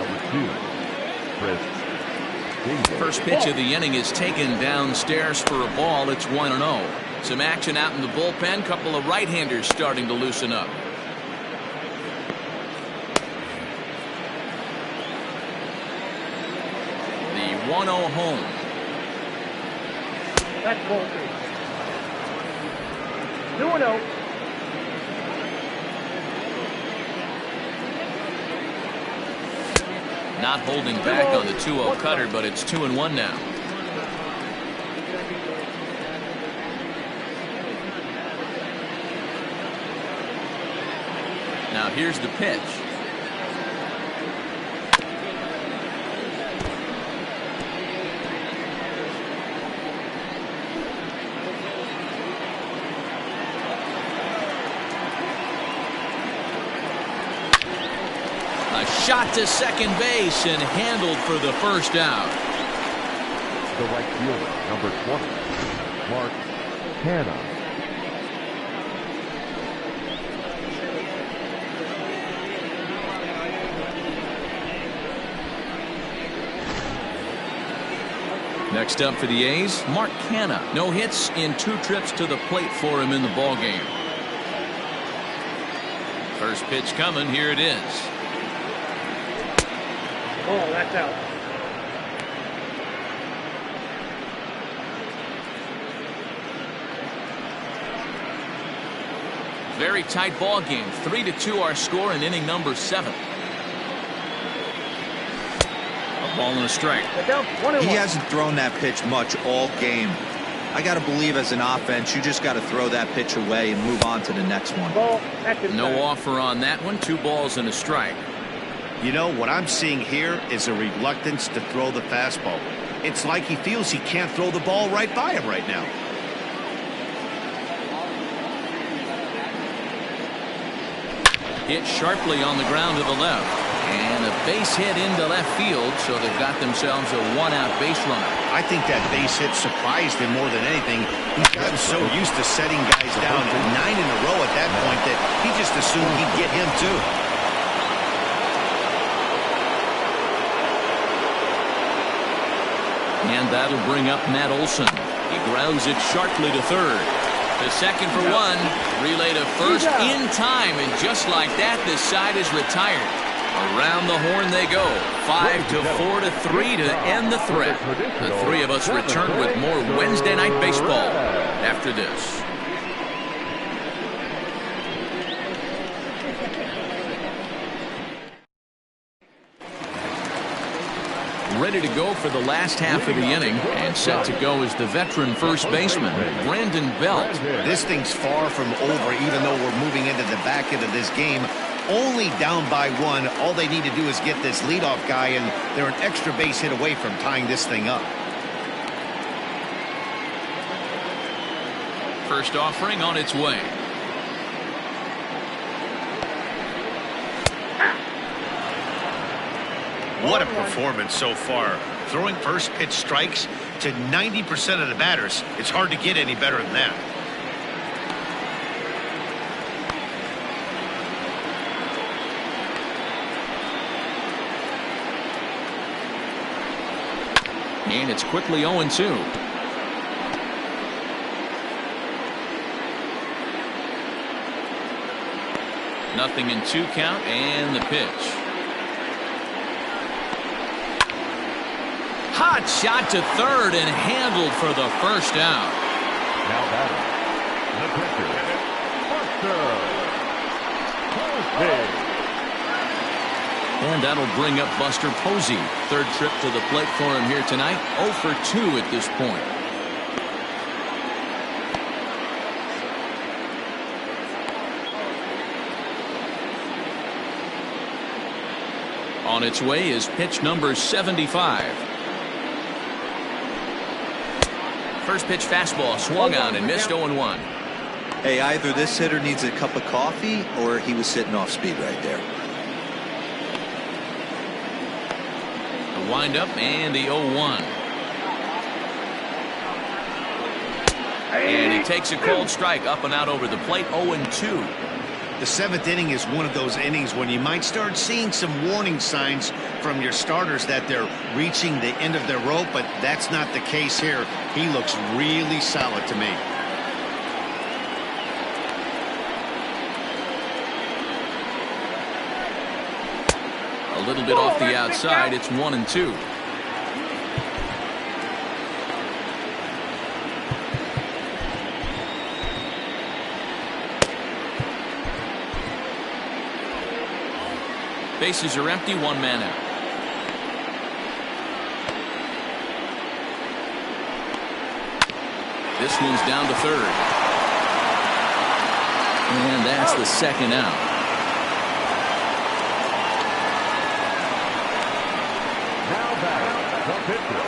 First pitch of the inning is taken downstairs for a ball. It's 1-0. Some action out in the bullpen. Couple of right-handers starting to loosen up. The 1-0 home. That's ball 2. 2-0. Not holding back on the 2-0 cutter, but it's 2-1 now. Now here's the pitch. A shot to second base and handled for the first out. The right fielder, number 20, Mark Hanna. Next up for the A's, Mark Hanna. No hits in 2 trips to the plate for him in the ballgame. First pitch coming. Here it is. Oh, that's out. Very tight ball game. 3-2 our score in inning number 7. A ball and a strike. He hasn't thrown that pitch much all game. I got to believe as an offense, you just got to throw that pitch away and move on to the next one. No offer on that one. 2 balls and a strike. You know, what I'm seeing here is a reluctance to throw the fastball. It's like he feels he can't throw the ball right by him right now. Hit sharply on the ground to the left. And a base hit into left field, so they've got themselves a 1-out base runner. I think that base hit surprised him more than anything. He's gotten so used to setting guys down 9 in a row at that point that he just assumed he'd get him too. And that'll bring up Matt Olson. He grounds it sharply to third. The second for 1. Relay to first in time. And just like that, this side is retired. Around the horn they go. 5-4-3 to end the threat. The 3 of us return with more Wednesday Night Baseball after this. ready to go for the last half of the inning, and set to go is the veteran first baseman, Brandon Belt. This thing's far from over, even though we're moving into the back end of this game. Only down by one. All they need to do is get this leadoff guy, and they're an extra base hit away from tying this thing up. First offering on its way. What a performance so far. Throwing first pitch strikes to 90% of the batters. It's hard to get any better than that. And it's quickly 0-2. Nothing in 2 count, and the pitch. Hot shot to third and handled for the first out. Now batting, the pitcher, Buster Posey. And that'll bring up Buster Posey. Third trip to the plate for him here tonight. 0 for 2 at this point. On its way is pitch number 75. First pitch fastball swung on and missed 0-1. Hey, either this hitter needs a cup of coffee or he was sitting off speed right there. The windup and the 0-1. And he takes a cold strike up and out over the plate. 0-2. The 7th inning is one of those innings when you might start seeing some warning signs from your starters that they're reaching the end of their rope, but that's not the case here. He looks really solid to me. A little bit off the outside. It's 1-2. Bases are empty, 1 man out. This one's down to third. And that's the second out. Now back, the pitcher,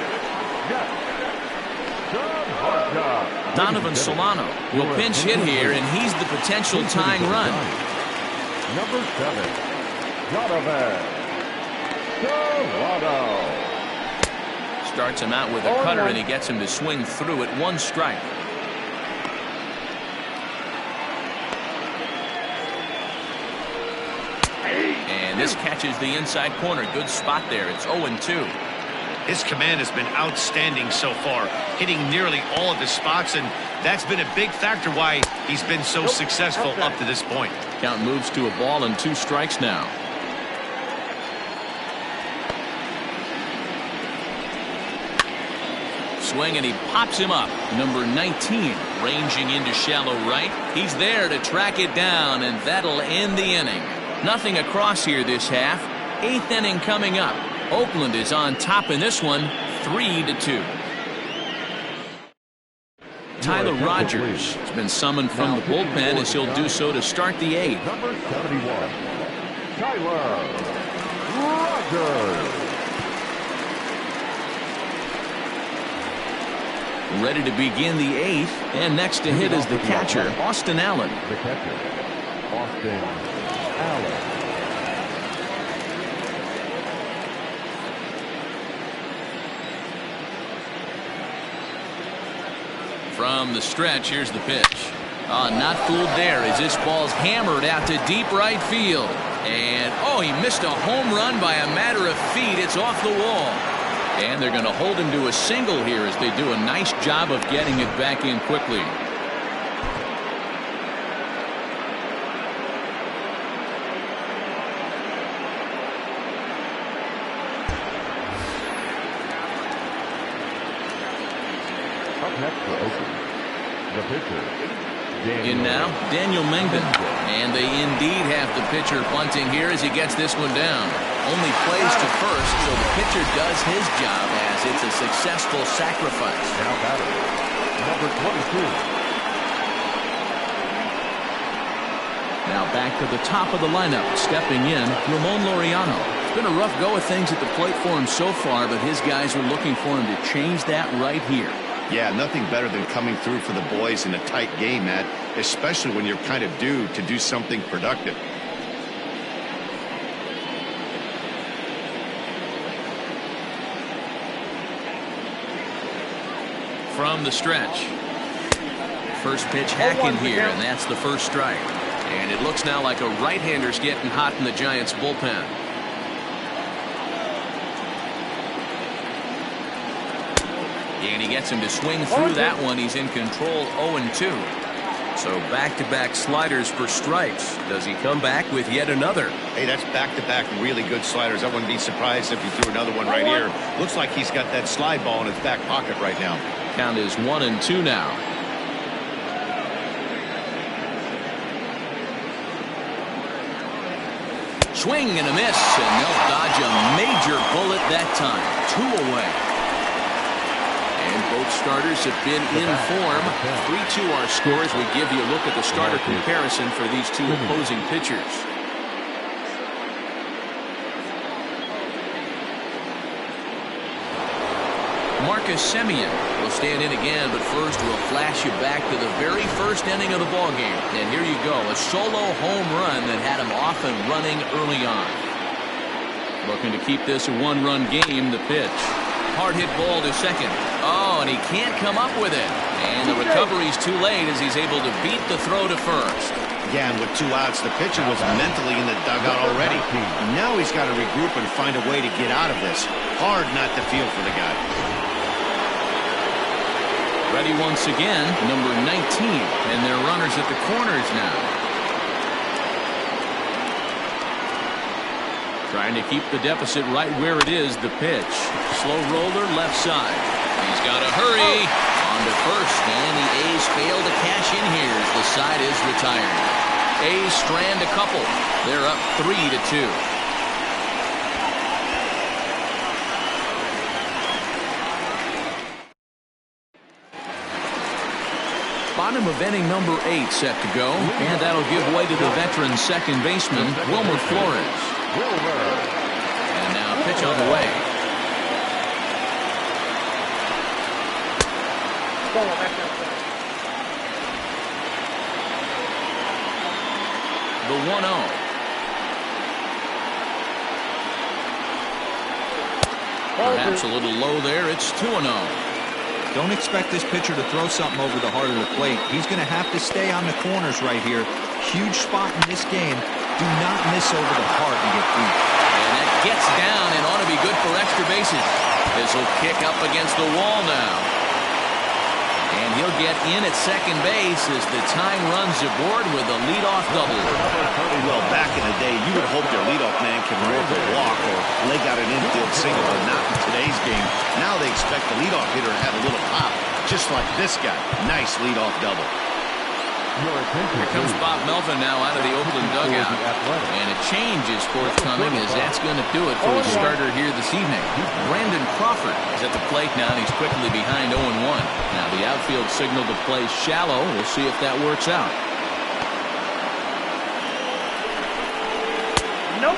Donovan Solano will pinch hit here, and he's the potential tying run. Number 7, Donovan Solano. Starts him out with a cutter, and he gets him to swing through at 1 strike. And this catches the inside corner. Good spot there. It's 0-2. His command has been outstanding so far, hitting nearly all of his spots, and that's been a big factor why he's been so successful up to this point. Count moves to a ball and 2 strikes now. Swing, and he pops him up. Number 19 ranging into shallow right. He's there to track it down, and that'll end the inning. Nothing across here this half. 8th inning coming up. Oakland is on top in this one, 3-2. Tyler Rogers has been summoned from the bullpen as he'll do so to start the 8th. Number 71, Tyler Rogers. Ready to begin the 8th, and next to hit is the catcher, Austin Allen. The catcher, Austin Allen. From the stretch, here's the pitch. Not fooled there as this ball's hammered out to deep right field. And, he missed a home run by a matter of feet. It's off the wall. And they're going to hold him to a single here as they do a nice job of getting it back in quickly. Up next for Oakland, the pitcher, In now, Daniel Mengden. And they indeed have the pitcher bunting here as he gets this one down. only plays to first, so the pitcher does his job as it's a successful sacrifice. Now batter, number 22. Now back to the top of the lineup, stepping in, Ramon Laureano. It's been a rough go of things at the plate for him so far, but his guys are looking for him to change that right here. Yeah, nothing better than coming through for the boys in a tight game, Matt, especially when you're kind of due to do something productive. From the stretch. First pitch hacking here, and that's the first strike. And it looks now like a right-hander's getting hot in the Giants' bullpen. And he gets him to swing through that one. He's in control 0-2. So back-to-back sliders for strikes. Does he come back with yet another? Hey, that's back-to-back really good sliders. I wouldn't be surprised if he threw another one right here. Looks like he's got that slide ball in his back pocket right now. Count is 1-2 now. Swing and a miss, and they'll dodge a major bullet that time. 2 away. And both starters have been in form. 3-2 our scores. We give you a look at the starter comparison for these two opposing pitchers. Marcus Semien will stand in again, but first we'll flash you back to the very first inning of the ballgame. And here you go, a solo home run that had him off and running early on. Looking to keep this a one-run game, the pitch. Hard hit ball to second. Oh, and he can't come up with it. And the recovery's too late as he's able to beat the throw to first. Yeah, and with 2 outs, the pitcher was mentally in the dugout already. Now he's got to regroup and find a way to get out of this. Hard not to feel for the guy. Ready once again, number 19, and they're runners at the corners now. Trying to keep the deficit right where it is, the pitch. Slow roller left side. He's got to hurry. On to first, and the A's fail to cash in here as the side is retired. A's strand a couple. They're up 3-2. Bottom of inning number 8 set to go, and that'll give way to the veteran second baseman, Wilmer Flores. And now pitch on the way. The 1-0. Perhaps a little low there. It's 2-0. Don't expect this pitcher to throw something over the heart of the plate. He's going to have to stay on the corners right here. Huge spot in this game. Do not miss over the heart and get beat. And that gets down and ought to be good for extra bases. This will kick up against the wall now. And he'll get in at second base as the time runs aboard with a leadoff double. Well, back in the day, you would hope your leadoff man can work a walk or leg out an infield single, but not in today's game. Now they expect the leadoff hitter to have a little pop, just like this guy. Nice leadoff double. Here comes Bob Melvin now out of the Oakland dugout. And a change is forthcoming as that's going to do it for his starter here this evening. Brandon Crawford is at the plate now, and he's quickly behind 0-1. Now the outfield signal to play shallow. We'll see if that works out.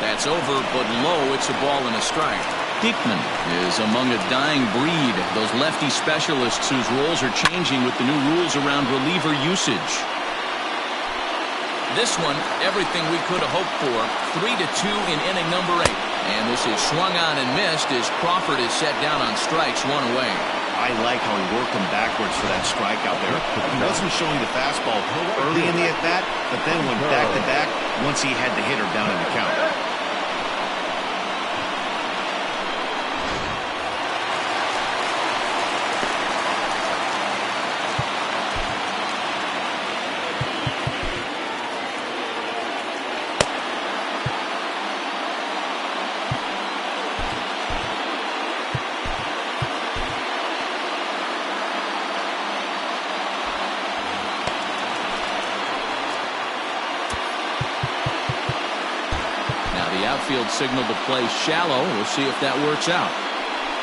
That's over, but low. It's a ball and a strike. Diekman is among a dying breed. Those lefty specialists whose roles are changing with the new rules around reliever usage. This one, everything we could have hoped for. 3-2 in inning number 8. And this is swung on and missed as Crawford is set down on strikes, 1 away. I like how he worked him backwards for that strike out there. He wasn't showing the fastball early in the at-bat, but then went back-to-back once he had the hitter down in the count. outfield signal to play shallow. We'll see if that works out.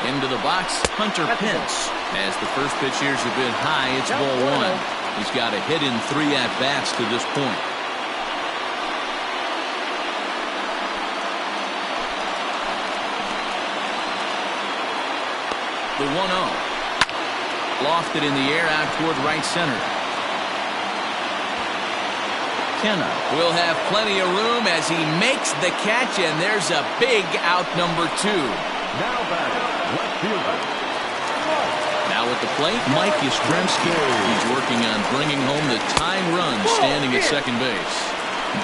Into the box, Hunter Pence. As the first pitch here's a bit high, it's ball one. He's got a hit in 3 at-bats to this point. The 1-0. Lofted in the air out toward right center. Kenna will have plenty of room as he makes the catch, and there's a big out number 2. Now batting, left fielder. Now at the plate, Mike Yastrzemski. He's working on bringing home the tying run standing at second base.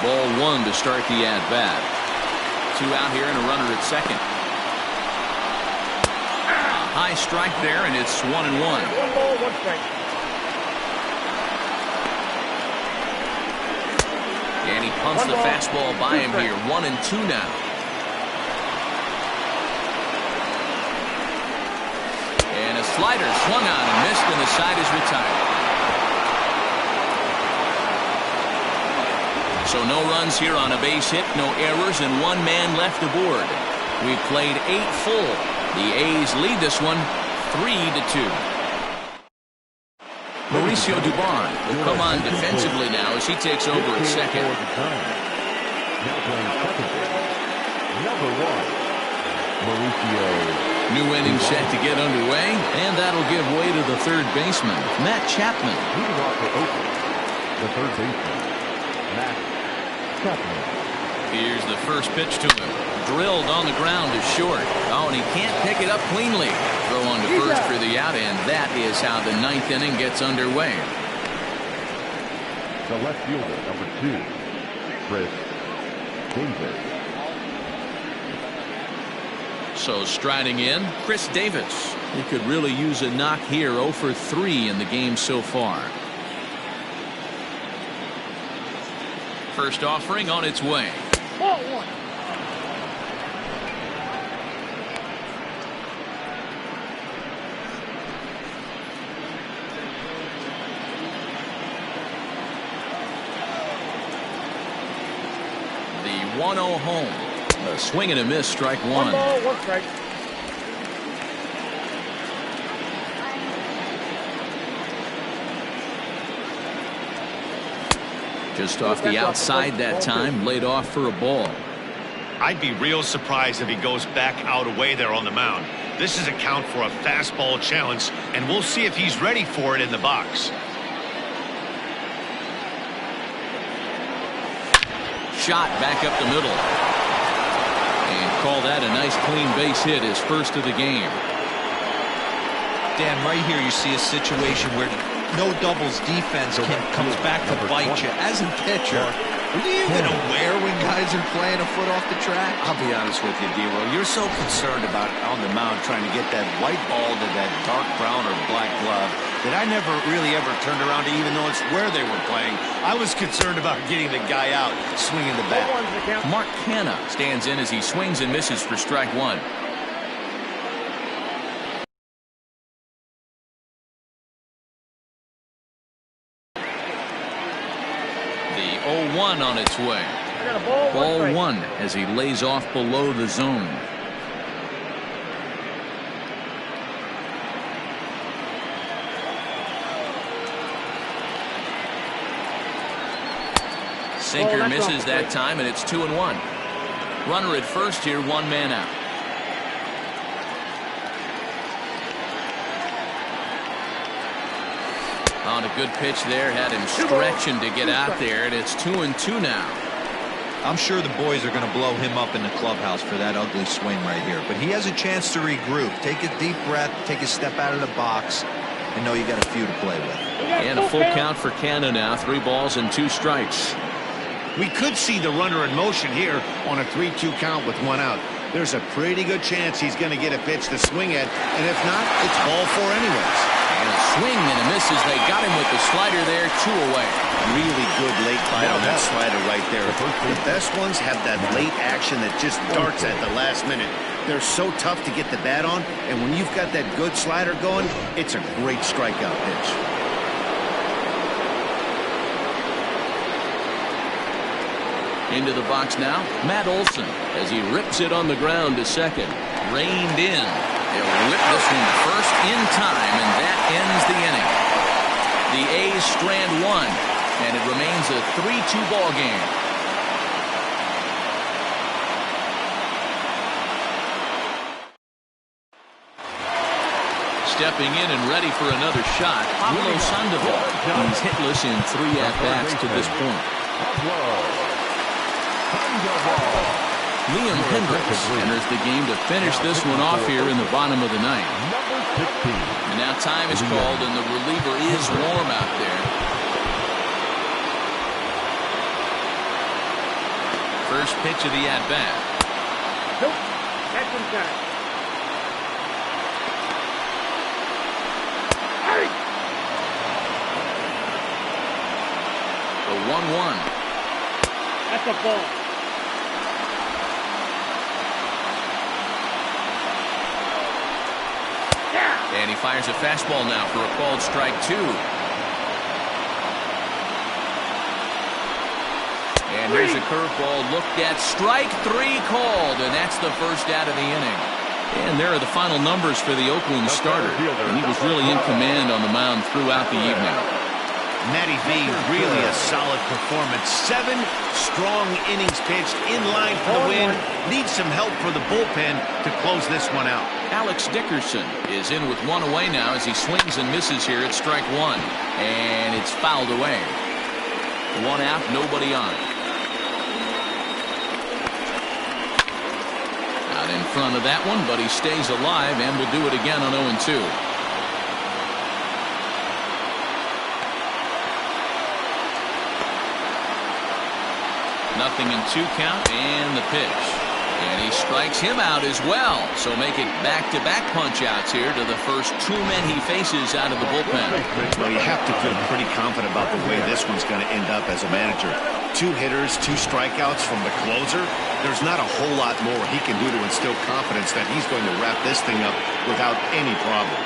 Ball 1 to start the at-bat. 2 out here and a runner at second. High strike there, and it's 1-1. 1 ball, 1 strike. And he pumps the fastball by him here. 1-2 now. And a slider swung on and missed, and the side is retired. So no runs here on a base hit, no errors, and 1 man left aboard. We've played 8 full. The A's lead this one 3-2. Mauricio Dubon will come on defensively now as he takes over at second. Now playing second base, number 1, Mauricio. New inning set to get underway, and that'll give way to the third baseman, Matt Chapman. Leading off for Oakland, the third baseman, Matt Chapman. Here's the first pitch to him. Drilled on the ground to short. Oh, and he can't pick it up cleanly. Throw on to first for the out, and that is how the 9th inning gets underway. The left fielder, number 2, Chris Davis. So striding in, Chris Davis. He could really use a knock here. 0 for 3 in the game so far. First offering on its way. Ball 1. The 1-0 home. A swing and a miss, strike 1. 1 ball, 1 strike. Just off the outside that time, laid off for a ball. I'd be real surprised if he goes back out away there on the mound. This is a count for a fastball challenge, and we'll see if he's ready for it in the box. Shot back up the middle. And call that a nice clean base hit, his first of the game. Dan, right here you see a situation where no doubles defense comes back to bite you. As a pitcher, are you even aware when guys are playing a foot off the track? I'll be honest with you, D-Roll. You're so concerned about on the mound trying to get that white ball to that dark brown or black glove that I never really ever turned around to even notice where they were playing. I was concerned about getting the guy out, swinging the bat. Mark Canha stands in as he swings and misses for strike 1. The 0-1 on its way. Ball 1 as he lays off below the zone. Sinker misses that time, and it's 2-1. Runner at first here, 1 man out. On a good pitch there, had him stretching to get out there, and it's 2-2 now. I'm sure the boys are going to blow him up in the clubhouse for that ugly swing right here. But he has a chance to regroup. Take a deep breath, take a step out of the box, and know you got a few to play with. And a full count for Canha now. 3 balls and 2 strikes. We could see the runner in motion here on a 3-2 count with 1 out. There's a pretty good chance he's going to get a pitch to swing at, and if not, it's ball 4 anyways. And a swing and a miss as they got him with the slider there, 2 away. Really good late bite on that slider right there. The best ones have that late action that just darts at the last minute. They're so tough to get the bat on, and when you've got that good slider going, it's a great strikeout pitch. Into the box now, Matt Olson, as he rips it on the ground to second. Reined in. They'll whip this one to first in time, and that ends the inning. The A's strand one, and it remains a 3-2 ball game. Stepping in and ready for another shot, Willow Sandoval. He's hitless in 3 at-bats to this point. Liam Hendricks enters the game to finish this one off here in the bottom of the ninth. And now time is called, and the reliever is warm out there. First pitch of the at-bat. Nope. That's inside. The 1-1. That's a ball. And he fires a fastball now for a called strike 2. And here's a curveball looked at. Strike 3 called, and that's the first out of the inning. And there are the final numbers for the Oakland starter. And he was really in command on the mound throughout the evening. Matty V, really a solid performance. 7 strong innings pitched, in line for the win. Needs some help for the bullpen to close this one out. Alex Dickerson is in with 1 away now as he swings and misses here at strike 1. And it's fouled away. 1 out, nobody on. Out in front of that one, but he stays alive and will do it again on 0-2. Nothing in 2 count, and the pitch. And he strikes him out as well. So make it back-to-back punch-outs here to the first 2 men he faces out of the bullpen. Well, you have to feel pretty confident about the way this one's going to end up as a manager. 2 hitters, 2 strikeouts from the closer. There's not a whole lot more he can do to instill confidence that he's going to wrap this thing up without any problem.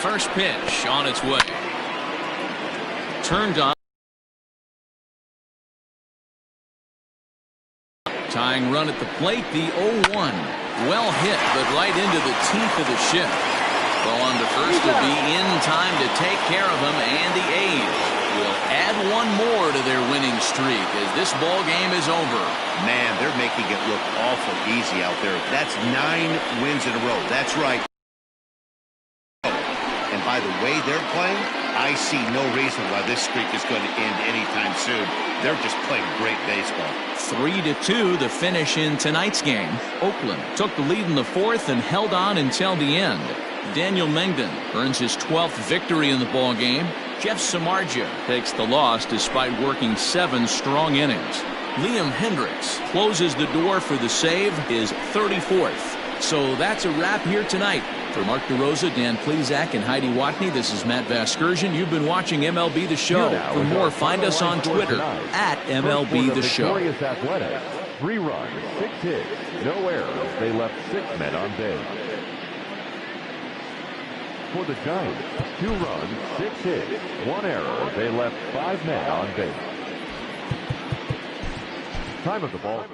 First pitch on its way. Turned on. Tying run at the plate, the 0-1. Well hit, but right into the teeth of the shift. Throw on to first will be in time to take care of him, and the A's will add 1 more to their winning streak as this ball game is over. Man, they're making it look awful easy out there. That's 9 wins in a row. That's right. And by the way they're playing, I see no reason why this streak is going to end anytime soon. They're just playing great baseball. 3-2 the finish in tonight's game. Oakland took the lead in the 4th and held on until the end. Daniel Mengden earns his 12th victory in the ball game. Jeff Samardzija takes the loss despite working 7 strong innings. Liam Hendricks closes the door for the save, his 34th. So that's a wrap here tonight. For Mark DeRosa, Dan Plesac, and Heidi Watney, this is Matt Vasgersian. You've been watching MLB The Show. For more, find us on Twitter at MLB The Show. Victorious Athletics, 3 runs, 6 hits, no errors. They left 6 men on base. For the Giants, 2 runs, 6 hits, 1 error. They left 5 men on base. Time of the ball.